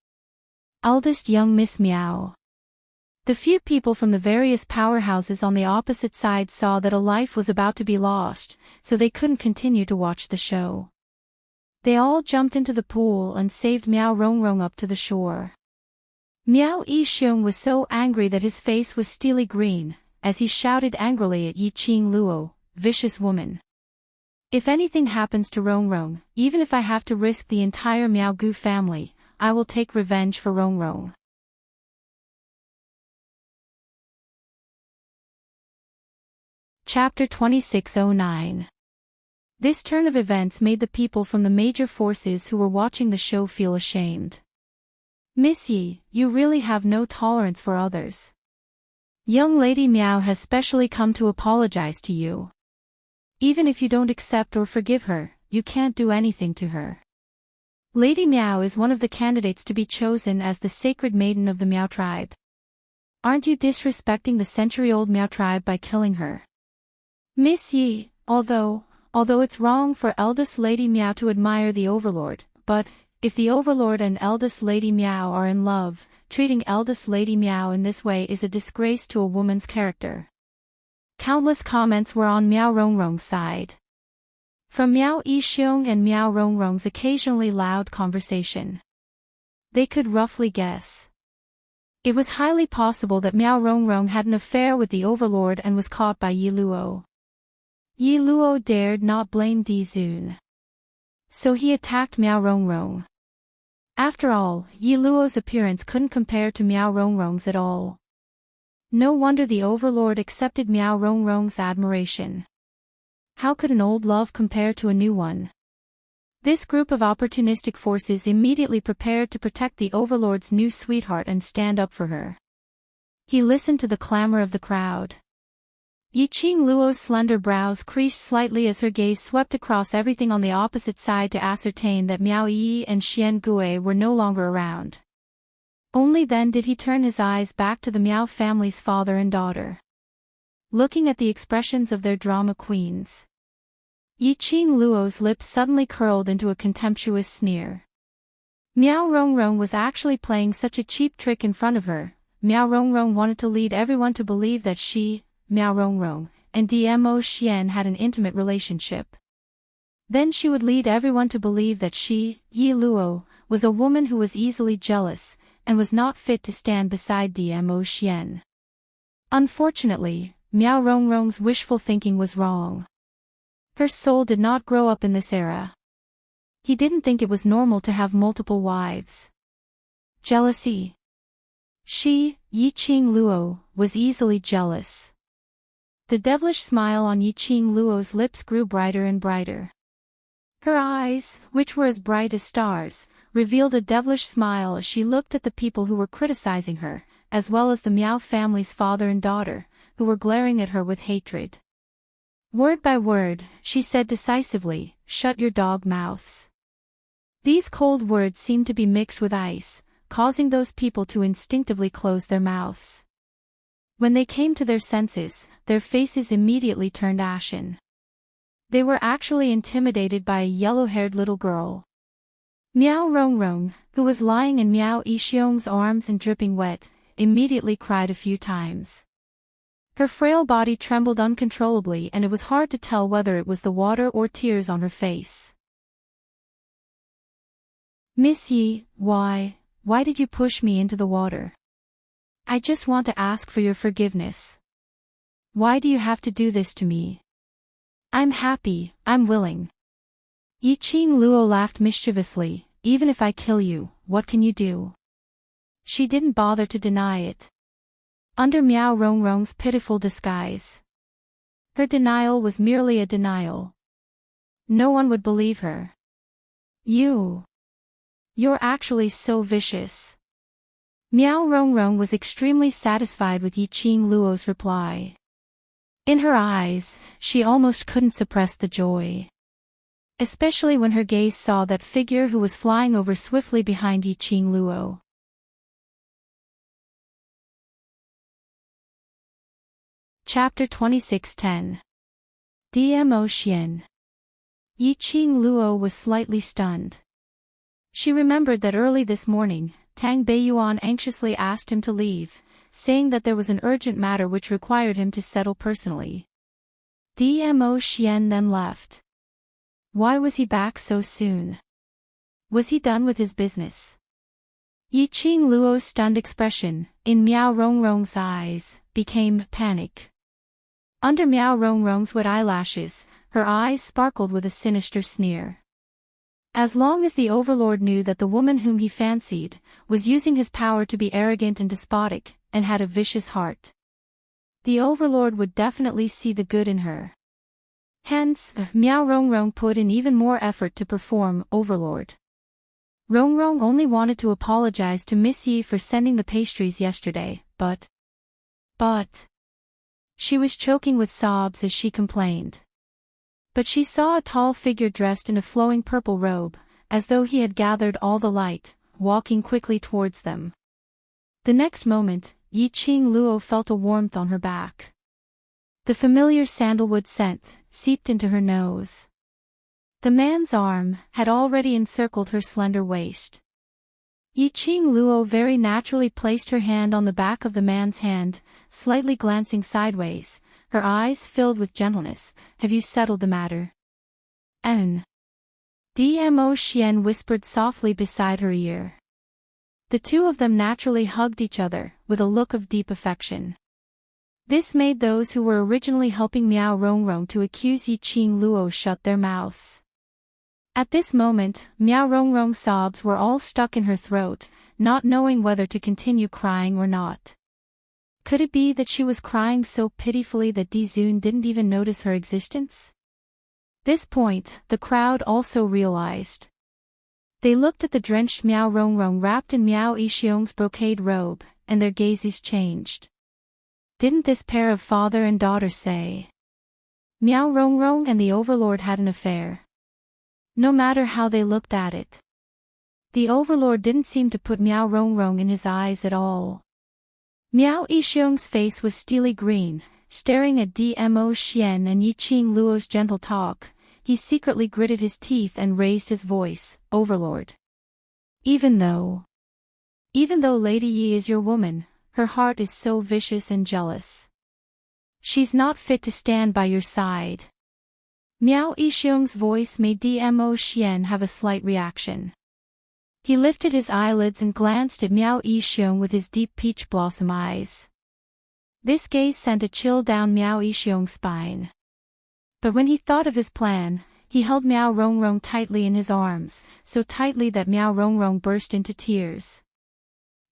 Eldest young Miss Miao. The few people from the various powerhouses on the opposite side saw that a life was about to be lost, so they couldn't continue to watch the show. They all jumped into the pool and saved Miao Rongrong up to the shore. Miao Yixiong was so angry that his face was steely green, as he shouted angrily at Yi Qing Luo, vicious woman. If anything happens to Rongrong, even if I have to risk the entire Miao Gu family, I will take revenge for Rongrong. Chapter 2609. This turn of events made the people from the major forces who were watching the show feel ashamed. Miss Yi, you really have no tolerance for others. Young Lady Miao has specially come to apologize to you. Even if you don't accept or forgive her, you can't do anything to her. Lady Miao is one of the candidates to be chosen as the sacred maiden of the Miao tribe. Aren't you disrespecting the century-old Miao tribe by killing her? Miss Yi, although it's wrong for eldest Lady Miao to admire the Overlord, but, if the overlord and eldest lady Miao are in love, treating eldest lady Miao in this way is a disgrace to a woman's character. Countless comments were on Miao Rongrong's side. From Miao Yixiong and Miao Rongrong's occasionally loud conversation, they could roughly guess. It was highly possible that Miao Rongrong had an affair with the overlord and was caught by Yi Luo. Yi Luo dared not blame Di Zun, so he attacked Miao Rongrong. After all, Yi Luo's appearance couldn't compare to Miao Rongrong's at all. No wonder the overlord accepted Miao Rongrong's admiration. How could an old love compare to a new one? This group of opportunistic forces immediately prepared to protect the overlord's new sweetheart and stand up for her. He listened to the clamor of the crowd. Yiqing Luo's slender brows creased slightly as her gaze swept across everything on the opposite side to ascertain that Miao Yi and Xian Gui were no longer around. Only then did he turn his eyes back to the Miao family's father and daughter. Looking at the expressions of their drama queens, Yiqing Luo's lips suddenly curled into a contemptuous sneer. Miao Rongrong was actually playing such a cheap trick in front of her. Miao Rongrong wanted to lead everyone to believe that she, Miao Rongrong, and Dmo Xian had an intimate relationship. Then she would lead everyone to believe that she, Yi Luo, was a woman who was easily jealous, and was not fit to stand beside Dmo Xian. Unfortunately, Miao Rongrong's wishful thinking was wrong. Her soul did not grow up in this era. He didn't think it was normal to have multiple wives. Jealousy. She, Yiqing Luo, was easily jealous. The devilish smile on Yiqing Luo's lips grew brighter and brighter. Her eyes, which were as bright as stars, revealed a devilish smile as she looked at the people who were criticizing her, as well as the Miao family's father and daughter, who were glaring at her with hatred. Word by word, she said decisively, "Shut your dog mouths." These cold words seemed to be mixed with ice, causing those people to instinctively close their mouths. When they came to their senses, their faces immediately turned ashen. They were actually intimidated by a yellow-haired little girl. Miao Rongrong, who was lying in Miao Yixiong's arms and dripping wet, immediately cried a few times. Her frail body trembled uncontrollably and it was hard to tell whether it was the water or tears on her face. "Miss Yi, why did you push me into the water? I just want to ask for your forgiveness. Why do you have to do this to me? I'm happy, I'm willing." Yiqing Luo laughed mischievously. "Even if I kill you, what can you do?" She didn't bother to deny it. Under Miao Rongrong's pitiful disguise, her denial was merely a denial. No one would believe her. You're actually so vicious." Miao Rongrong was extremely satisfied with Yiqing Luo's reply. In her eyes, she almost couldn't suppress the joy. Especially when her gaze saw that figure who was flying over swiftly behind Yiqing Luo. Chapter 26:10. Dmo Xian. Yiqing Luo was slightly stunned. She remembered that early this morning, Tang Beiyuan anxiously asked him to leave, saying that there was an urgent matter which required him to settle personally. Dmo Xian then left. Why was he back so soon? Was he done with his business? Yiqing Luo's stunned expression, in Miao Rongrong's eyes, became panic. Under Miao Rongrong's wet eyelashes, her eyes sparkled with a sinister sneer. As long as the overlord knew that the woman whom he fancied was using his power to be arrogant and despotic, and had a vicious heart, the overlord would definitely see the good in her. Hence, Miao Rongrong put in even more effort to perform overlord. Rongrong only wanted to apologize to Miss Yi for sending the pastries yesterday, but she was choking with sobs as she complained. But she saw a tall figure dressed in a flowing purple robe, as though he had gathered all the light, walking quickly towards them. The next moment, Yiqing Luo felt a warmth on her back. The familiar sandalwood scent seeped into her nose. The man's arm had already encircled her slender waist. Yiqing Luo very naturally placed her hand on the back of the man's hand, slightly glancing sideways, her eyes filled with gentleness. "Have you settled the matter?" "N." Dmo Xian whispered softly beside her ear. The two of them naturally hugged each other, with a look of deep affection. This made those who were originally helping Miao Rongrong to accuse Yiqing Luo shut their mouths. At this moment, Miao Rongrong's sobs were all stuck in her throat, not knowing whether to continue crying or not. Could it be that she was crying so pitifully that Di Zun didn't even notice her existence? This point, the crowd also realized. They looked at the drenched Miao Rongrong wrapped in Miao Yixiong's brocade robe, and their gazes changed. Didn't this pair of father and daughter say Miao Rongrong and the overlord had an affair? No matter how they looked at it, the overlord didn't seem to put Miao Rongrong in his eyes at all. Miao Yixiong's face was steely green, staring at Dmo Xian and Yiqing Luo's gentle talk. He secretly gritted his teeth and raised his voice, "Overlord. Even though Lady Yi is your woman, her heart is so vicious and jealous. She's not fit to stand by your side." Miao Yixiong's voice made Dmo Xian have a slight reaction. He lifted his eyelids and glanced at Miao Yixiong with his deep peach blossom eyes. This gaze sent a chill down Miao Yixiong's spine. But when he thought of his plan, he held Miao Rongrong tightly in his arms, so tightly that Miao Rongrong burst into tears.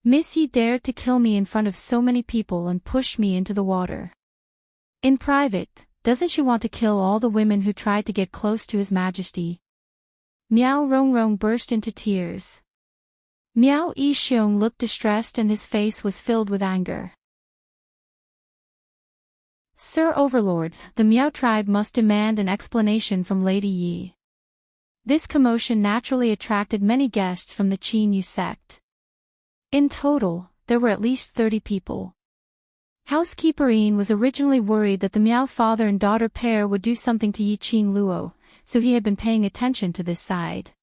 "Miss Yi dared to kill me in front of so many people and push me into the water. In private, doesn't she want to kill all the women who tried to get close to His Majesty?" Miao Rongrong burst into tears. Miao Yixiong looked distressed and his face was filled with anger. "Sir Overlord, the Miao tribe must demand an explanation from Lady Yi." This commotion naturally attracted many guests from the Qin Yu sect. In total, there were at least 30 people. Housekeeper Yin was originally worried that the Miao father and daughter pair would do something to Yiqing Luo, so he had been paying attention to this side.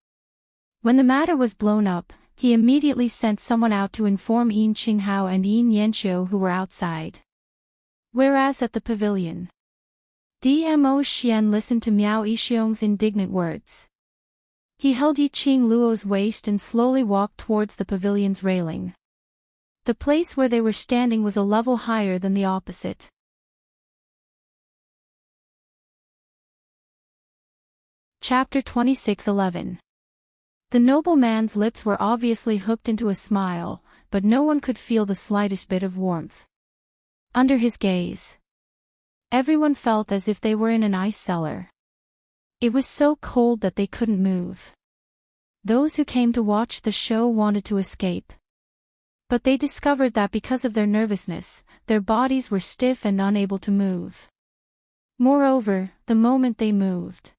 When the matter was blown up, he immediately sent someone out to inform Yin Qinghao and Yin Yanqiu who were outside. Whereas at the pavilion, Dmo Xian listened to Miao Yixiong's indignant words. He held Yiqing Luo's waist and slowly walked towards the pavilion's railing. The place where they were standing was a level higher than the opposite. Chapter 26:11. The nobleman's lips were obviously hooked into a smile, but no one could feel the slightest bit of warmth under his gaze. Everyone felt as if they were in an ice cellar. It was so cold that they couldn't move. Those who came to watch the show wanted to escape. But they discovered that because of their nervousness, their bodies were stiff and unable to move. Moreover, the moment they moved,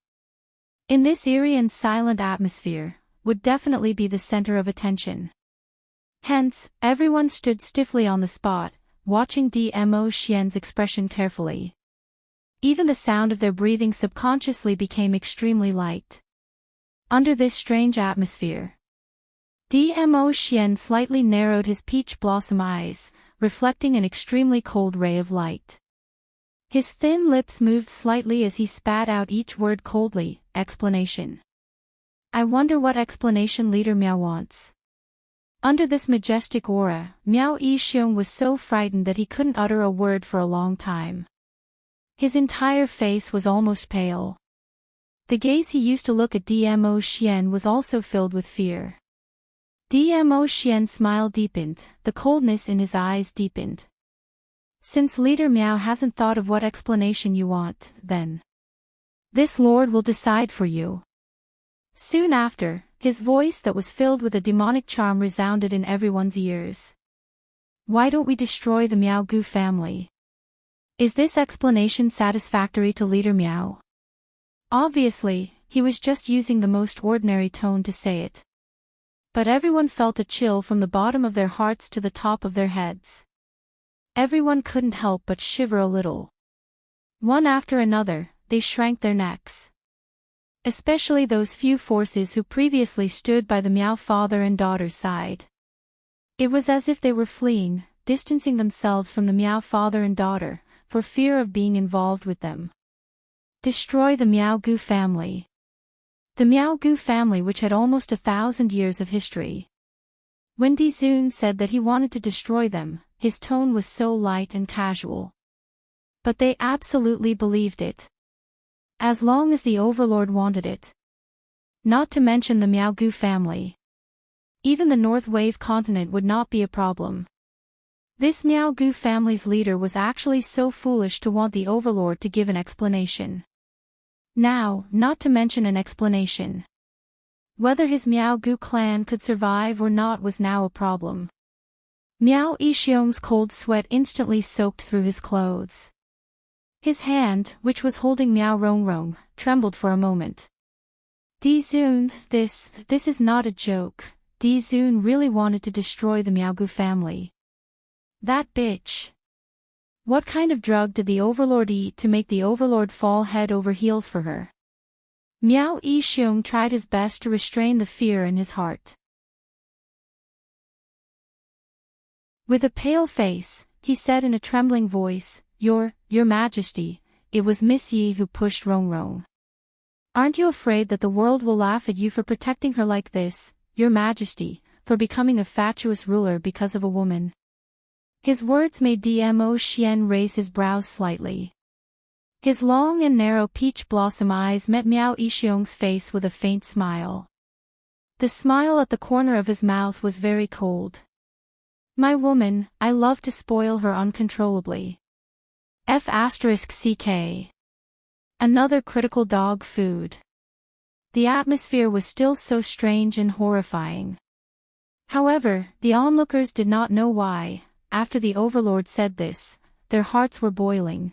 in this eerie and silent atmosphere, would definitely be the center of attention. Hence, everyone stood stiffly on the spot, watching Dmo Xian's expression carefully. Even the sound of their breathing subconsciously became extremely light. Under this strange atmosphere, Dmo Xian slightly narrowed his peach blossom eyes, reflecting an extremely cold ray of light. His thin lips moved slightly as he spat out each word coldly, "Explanation. I wonder what explanation Leader Miao wants." Under this majestic aura, Miao Yixiong was so frightened that he couldn't utter a word for a long time. His entire face was almost pale. The gaze he used to look at Dmo Xian was also filled with fear. Dmo Xian's smile deepened, the coldness in his eyes deepened. "Since Leader Miao hasn't thought of what explanation you want, then this lord will decide for you." Soon after, his voice that was filled with a demonic charm resounded in everyone's ears. "Why don't we destroy the Miao Gu family? Is this explanation satisfactory to Leader Miao?" Obviously, he was just using the most ordinary tone to say it. But everyone felt a chill from the bottom of their hearts to the top of their heads. Everyone couldn't help but shiver a little. One after another, they shrank their necks. especially those few forces who previously stood by the Miao father and daughter's side. It was as if they were fleeing, distancing themselves from the Miao father and daughter, for fear of being involved with them. Destroy the Miao Gu family. The Miao Gu family, which had almost 1,000 years of history. When Di Zun said that he wanted to destroy them, his tone was so light and casual. But they absolutely believed it. As long as the overlord wanted it. Not to mention the Miao Gu family. Even the North Wave continent would not be a problem. This Miao Gu family's leader was actually so foolish to want the overlord to give an explanation. Now, not to mention an explanation. Whether his Miao Gu clan could survive or not was now a problem. Miao Yixiong's cold sweat instantly soaked through his clothes. His hand, which was holding Miao Rongrong, trembled for a moment. Di Zun, this is not a joke. Di Zun really wanted to destroy the Miao Gu family. That bitch. What kind of drug did the overlord eat to make the overlord fall head over heels for her? Miao Yixiong tried his best to restrain the fear in his heart. With a pale face, he said in a trembling voice, Your Majesty, it was Miss Yi who pushed Rongrong. Aren't you afraid that the world will laugh at you for protecting her like this, Your Majesty, for becoming a fatuous ruler because of a woman? His words made Dmo Xian raise his brows slightly. His long and narrow peach blossom eyes met Miao Yixiong's face with a faint smile. The smile at the corner of his mouth was very cold. My woman, I love to spoil her uncontrollably. F***ck. Another critical dog food. The atmosphere was still so strange and horrifying. However, the onlookers did not know why. After the overlord said this, their hearts were boiling.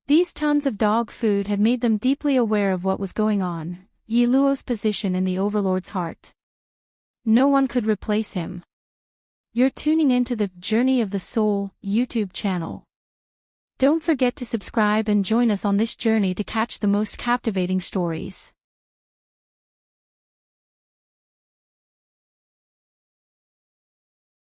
These tons of dog food had made them deeply aware of what was going on, Yi Luo's position in the overlord's heart. No one could replace him. You're tuning into the Journey of the Soul YouTube channel. Don't forget to subscribe and join us on this journey to catch the most captivating stories.